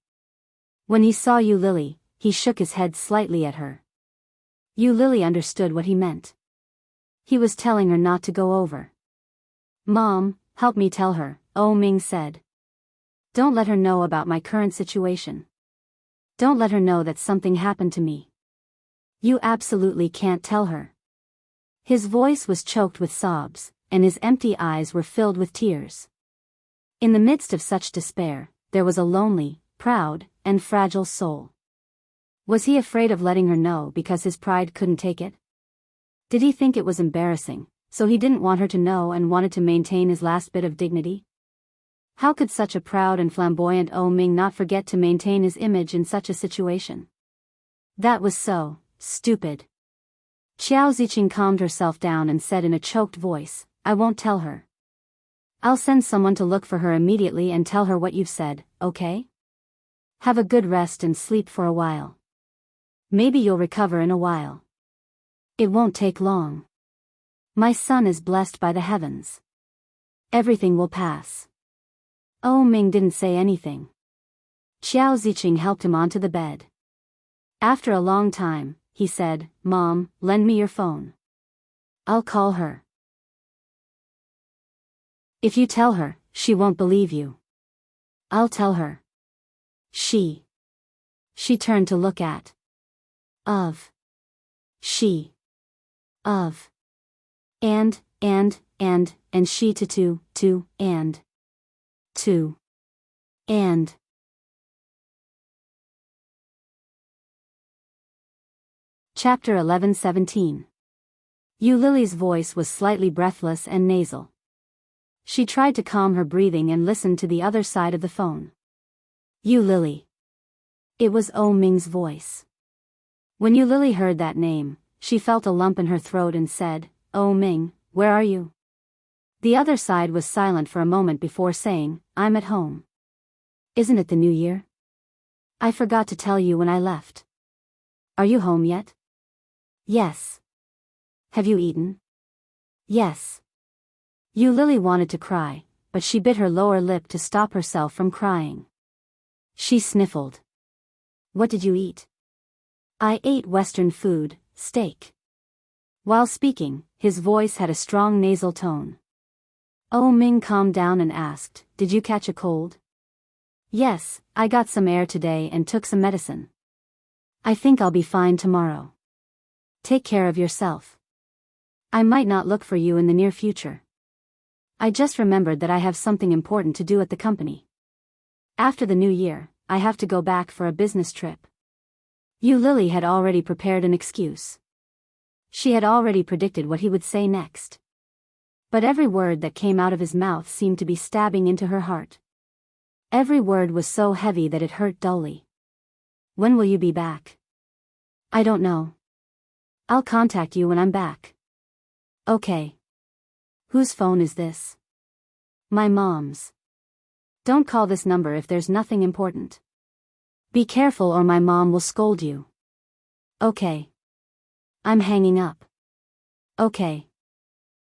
When he saw Yu Lily, he shook his head slightly at her. Yu Lily understood what he meant. He was telling her not to go over. Mom, help me tell her, Oh Ming said. Don't let her know about my current situation. Don't let her know that something happened to me. You absolutely can't tell her. His voice was choked with sobs, and his empty eyes were filled with tears. In the midst of such despair, there was a lonely, proud, and fragile soul. Was he afraid of letting her know because his pride couldn't take it? Did he think it was embarrassing, so he didn't want her to know and wanted to maintain his last bit of dignity? How could such a proud and flamboyant Oh Ming not forget to maintain his image in such a situation? That was so stupid. Qiao Ziqing calmed herself down and said in a choked voice, I won't tell her. I'll send someone to look for her immediately and tell her what you've said, okay? Have a good rest and sleep for a while. Maybe you'll recover in a while. It won't take long. My son is blessed by the heavens. Everything will pass. Oh Ming didn't say anything. Qiao Ziqing helped him onto the bed. After a long time, he said, Mom, lend me your phone. I'll call her. If you tell her, she won't believe you. I'll tell her. She turned to look at. She. And she to, and. Chapter 11:17. Yu Lily's voice was slightly breathless and nasal. She tried to calm her breathing and listened to the other side of the phone. Yu Lily. It was Oh Ming's voice. When Yu Lily heard that name, she felt a lump in her throat and said, Oh Ming, where are you? The other side was silent for a moment before saying, I'm at home. Isn't it the new year? I forgot to tell you when I left. Are you home yet? Yes. Have you eaten? Yes. Yu Lily wanted to cry, but she bit her lower lip to stop herself from crying. She sniffled. What did you eat? I ate Western food, steak. While speaking, his voice had a strong nasal tone. Oh Ming calmed down and asked, Did you catch a cold? Yes, I got some air today and took some medicine. I think I'll be fine tomorrow. Take care of yourself. I might not look for you in the near future. I just remembered that I have something important to do at the company. After the new year, I have to go back for a business trip. Yu Lily had already prepared an excuse. She had already predicted what he would say next. But every word that came out of his mouth seemed to be stabbing into her heart. Every word was so heavy that it hurt dully. When will you be back? I don't know. I'll contact you when I'm back. Okay. Whose phone is this? My mom's. Don't call this number if there's nothing important. Be careful or my mom will scold you. Okay. I'm hanging up. Okay.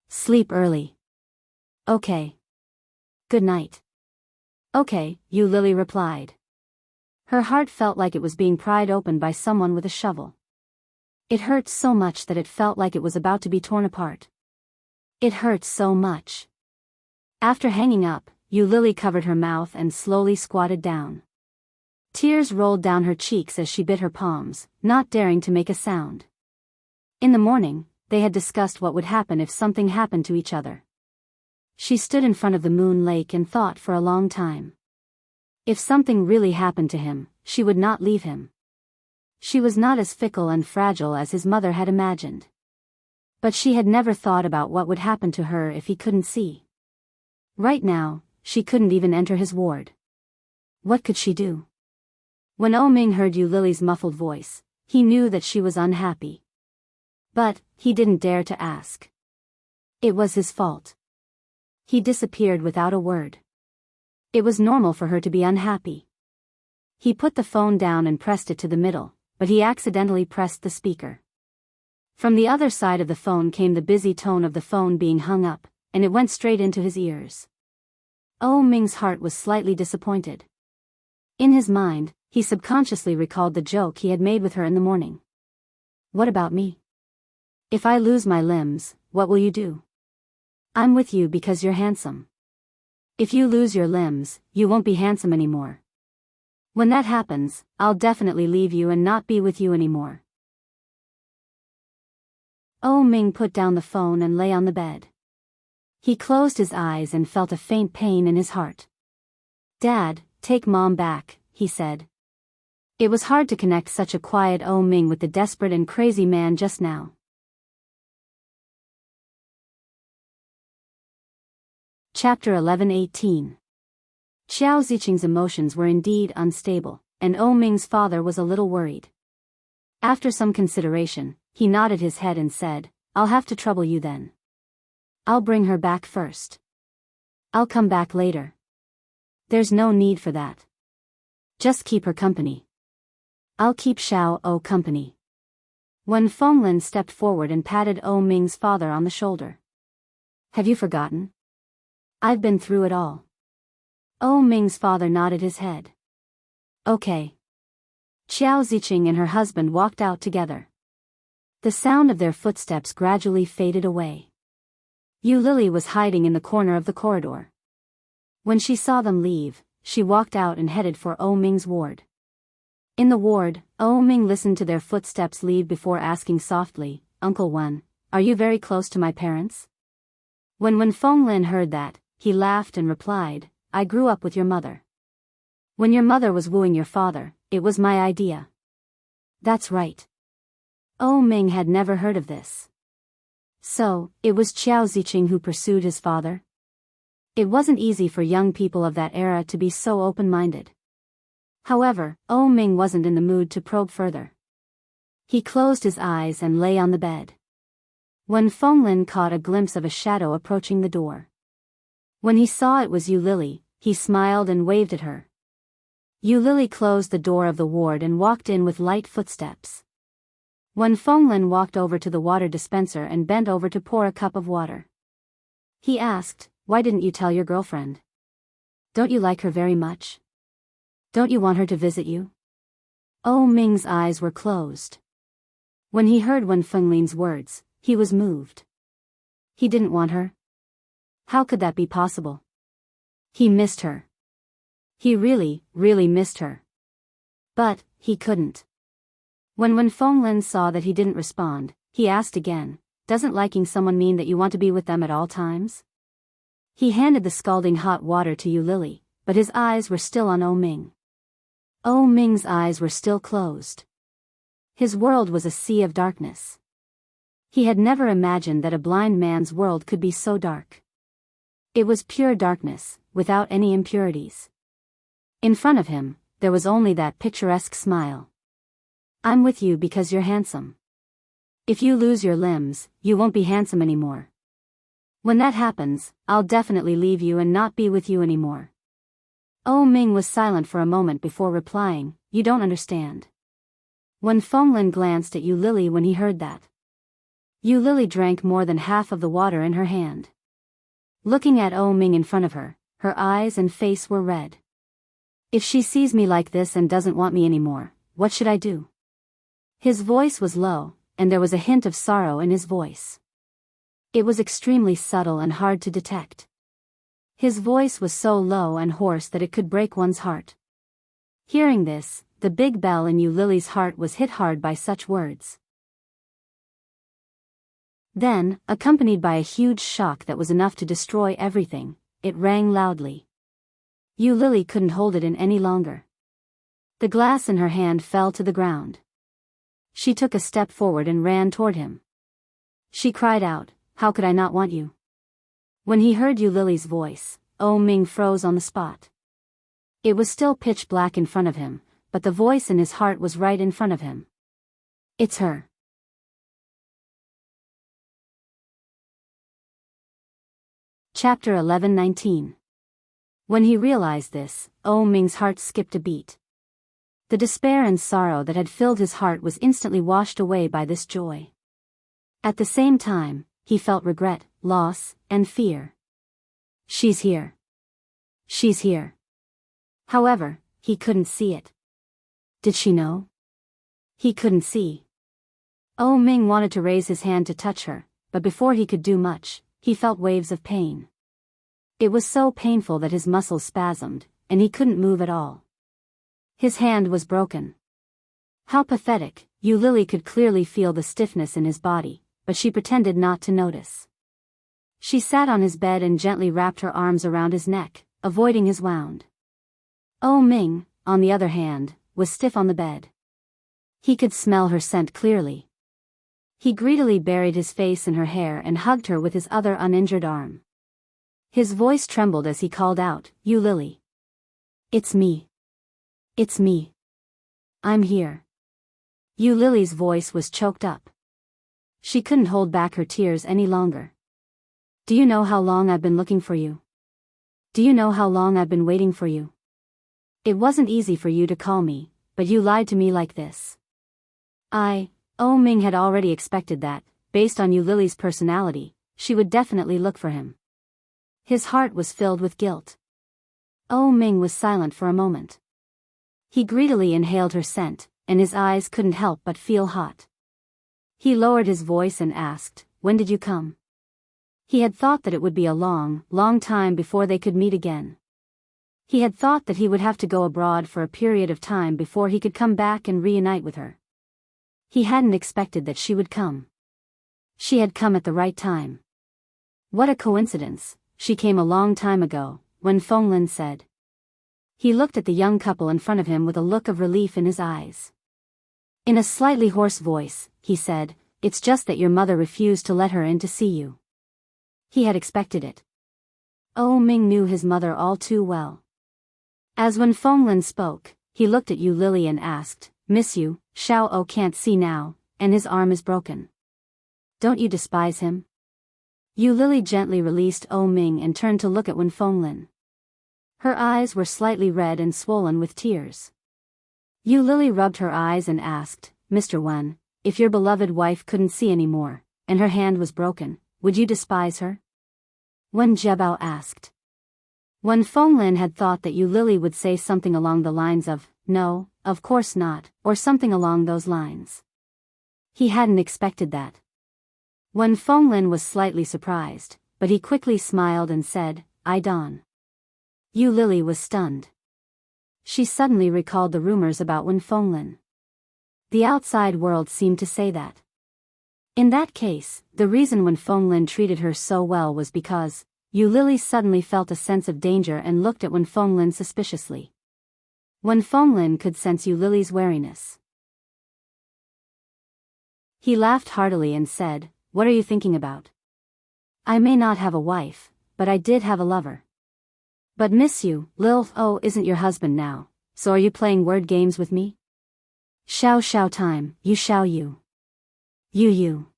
Sleep early. Okay. Good night. Okay, Yu Lily replied. Her heart felt like it was being pried open by someone with a shovel. It hurt so much that it felt like it was about to be torn apart. It hurt so much. After hanging up, Yu Lily covered her mouth and slowly squatted down. Tears rolled down her cheeks as she bit her palms, not daring to make a sound. In the morning, they had discussed what would happen if something happened to each other. She stood in front of the moon lake and thought for a long time. If something really happened to him, she would not leave him. She was not as fickle and fragile as his mother had imagined. But she had never thought about what would happen to her if he couldn't see. Right now, she couldn't even enter his ward. What could she do? When Ming heard Yu Lily's muffled voice, he knew that she was unhappy. But he didn't dare to ask. It was his fault. He disappeared without a word. It was normal for her to be unhappy. He put the phone down and pressed it to the middle, but he accidentally pressed the speaker. From the other side of the phone came the busy tone of the phone being hung up, and it went straight into his ears. Ming's heart was slightly disappointed. In his mind, he subconsciously recalled the joke he had made with her in the morning. What about me? If I lose my limbs, what will you do? I'm with you because you're handsome. If you lose your limbs, you won't be handsome anymore. When that happens, I'll definitely leave you and not be with you anymore. Ming put down the phone and lay on the bed. He closed his eyes and felt a faint pain in his heart. Dad, take Mom back, he said. It was hard to connect such a quiet Ming with the desperate and crazy man just now. Chapter 11:18. Xiao Ziqing's emotions were indeed unstable, and Ming's father was a little worried. After some consideration, he nodded his head and said, I'll have to trouble you then. I'll bring her back first. I'll come back later. There's no need for that. Just keep her company. I'll keep Xiao company. When Fenglin stepped forward and patted Ming's father on the shoulder. Have you forgotten? I've been through it all. Ming's father nodded his head. Okay. Xiao Ziqing and her husband walked out together. The sound of their footsteps gradually faded away. Yu Lily was hiding in the corner of the corridor. When she saw them leave, she walked out and headed for Ming's ward. In the ward, Ming listened to their footsteps leave before asking softly, Uncle Wen, are you very close to my parents? When Fenglin heard that, he laughed and replied, I grew up with your mother. When your mother was wooing your father, it was my idea. That's right. Ming had never heard of this. So, it was Xiao Ziqing who pursued his father? It wasn't easy for young people of that era to be so open-minded. However, Ming wasn't in the mood to probe further. He closed his eyes and lay on the bed. When Fenglin caught a glimpse of a shadow approaching the door. When he saw it was Yu Lily, he smiled and waved at her. Yu Lily closed the door of the ward and walked in with light footsteps. When Fenglin walked over to the water dispenser and bent over to pour a cup of water. He asked, why didn't you tell your girlfriend? Don't you like her very much? Don't you want her to visit you? Ming's eyes were closed. When he heard Fenglin's words, he was moved. He didn't want her? How could that be possible? He missed her. He really, really missed her. But, he couldn't. When Fenglin saw that he didn't respond, he asked again, doesn't liking someone mean that you want to be with them at all times? He handed the scalding hot water to Yu Lily, but his eyes were still on Ming. Ming's eyes were still closed. His world was a sea of darkness. He had never imagined that a blind man's world could be so dark. It was pure darkness, without any impurities. In front of him, there was only that picturesque smile. I'm with you because you're handsome. If you lose your limbs, you won't be handsome anymore. When that happens, I'll definitely leave you and not be with you anymore. Ming was silent for a moment before replying, you don't understand. When Fenglin glanced at Yu Lily when he heard that. Yu Lily drank more than half of the water in her hand. Looking at Ming in front of her, her eyes and face were red. If she sees me like this and doesn't want me anymore, what should I do? His voice was low, and there was a hint of sorrow in his voice. It was extremely subtle and hard to detect. His voice was so low and hoarse that it could break one's heart. Hearing this, the big bell in Lily's heart was hit hard by such words. Then, accompanied by a huge shock that was enough to destroy everything, it rang loudly. Lily couldn't hold it in any longer. The glass in her hand fell to the ground. She took a step forward and ran toward him. She cried out, "How could I not want you?" When he heard Lily's voice, Ming froze on the spot. It was still pitch black in front of him, but the voice in his heart was right in front of him. It's her. Chapter 11:19. When he realized this, Ming's heart skipped a beat. The despair and sorrow that had filled his heart was instantly washed away by this joy. At the same time, he felt regret, loss, and fear. She's here. She's here. However, he couldn't see it. Did she know? He couldn't see. Ming wanted to raise his hand to touch her, but before he could do much, he felt waves of pain. It was so painful that his muscles spasmed, and he couldn't move at all. His hand was broken. How pathetic. Lily could clearly feel the stiffness in his body, but she pretended not to notice. She sat on his bed and gently wrapped her arms around his neck, avoiding his wound. Ming, on the other hand, was stiff on the bed. He could smell her scent clearly. He greedily buried his face in her hair and hugged her with his other uninjured arm. His voice trembled as he called out, "Lily. It's me. It's me. I'm here." Lily's voice was choked up. She couldn't hold back her tears any longer. "Do you know how long I've been looking for you? Do you know how long I've been waiting for you? It wasn't easy for you to call me, but you lied to me like this." Ming had already expected that, based on Lily's personality, she would definitely look for him. His heart was filled with guilt. Ming was silent for a moment. He greedily inhaled her scent, and his eyes couldn't help but feel hot. He lowered his voice and asked, "When did you come?" He had thought that it would be a long, long time before they could meet again. He had thought that he would have to go abroad for a period of time before he could come back and reunite with her. He hadn't expected that she would come. She had come at the right time. What a coincidence, she came a long time ago, when Fenglin said. He looked at the young couple in front of him with a look of relief in his eyes. In a slightly hoarse voice, he said, "It's just that your mother refused to let her in to see you." He had expected it. Ming knew his mother all too well. As when Fenglin spoke, he looked at Lily and asked, "Miss Yu, Xiao can't see now, and his arm is broken. Don't you despise him?" Lily gently released Ming and turned to look at Wen Fenglin. Her eyes were slightly red and swollen with tears. Lily rubbed her eyes and asked, "Mr. Wen, if your beloved wife couldn't see anymore, and her hand was broken, would you despise her?" Wen Jiabao asked. Wen Fenglin had thought that Lily would say something along the lines of, "No, of course not," or something along those lines. He hadn't expected that. Wen Fenglin was slightly surprised, but he quickly smiled and said, "I don't." Lily was stunned. She suddenly recalled the rumors about Wen Fenglin. The outside world seemed to say that. In that case, the reason Wen Fenglin treated her so well was because Lily suddenly felt a sense of danger and looked at Wen Fenglin suspiciously. Wen Fenglin could sense Lily's wariness. He laughed heartily and said, "What are you thinking about? I may not have a wife, but I did have a lover. But Miss Yu, Lil isn't your husband now, so are you playing word games with me? Xiao time, you xiao you. You.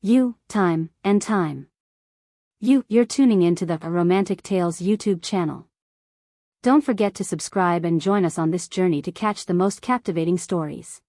You, time, and time. You're tuning into the Romantic Tales YouTube channel. Don't forget to subscribe and join us on this journey to catch the most captivating stories.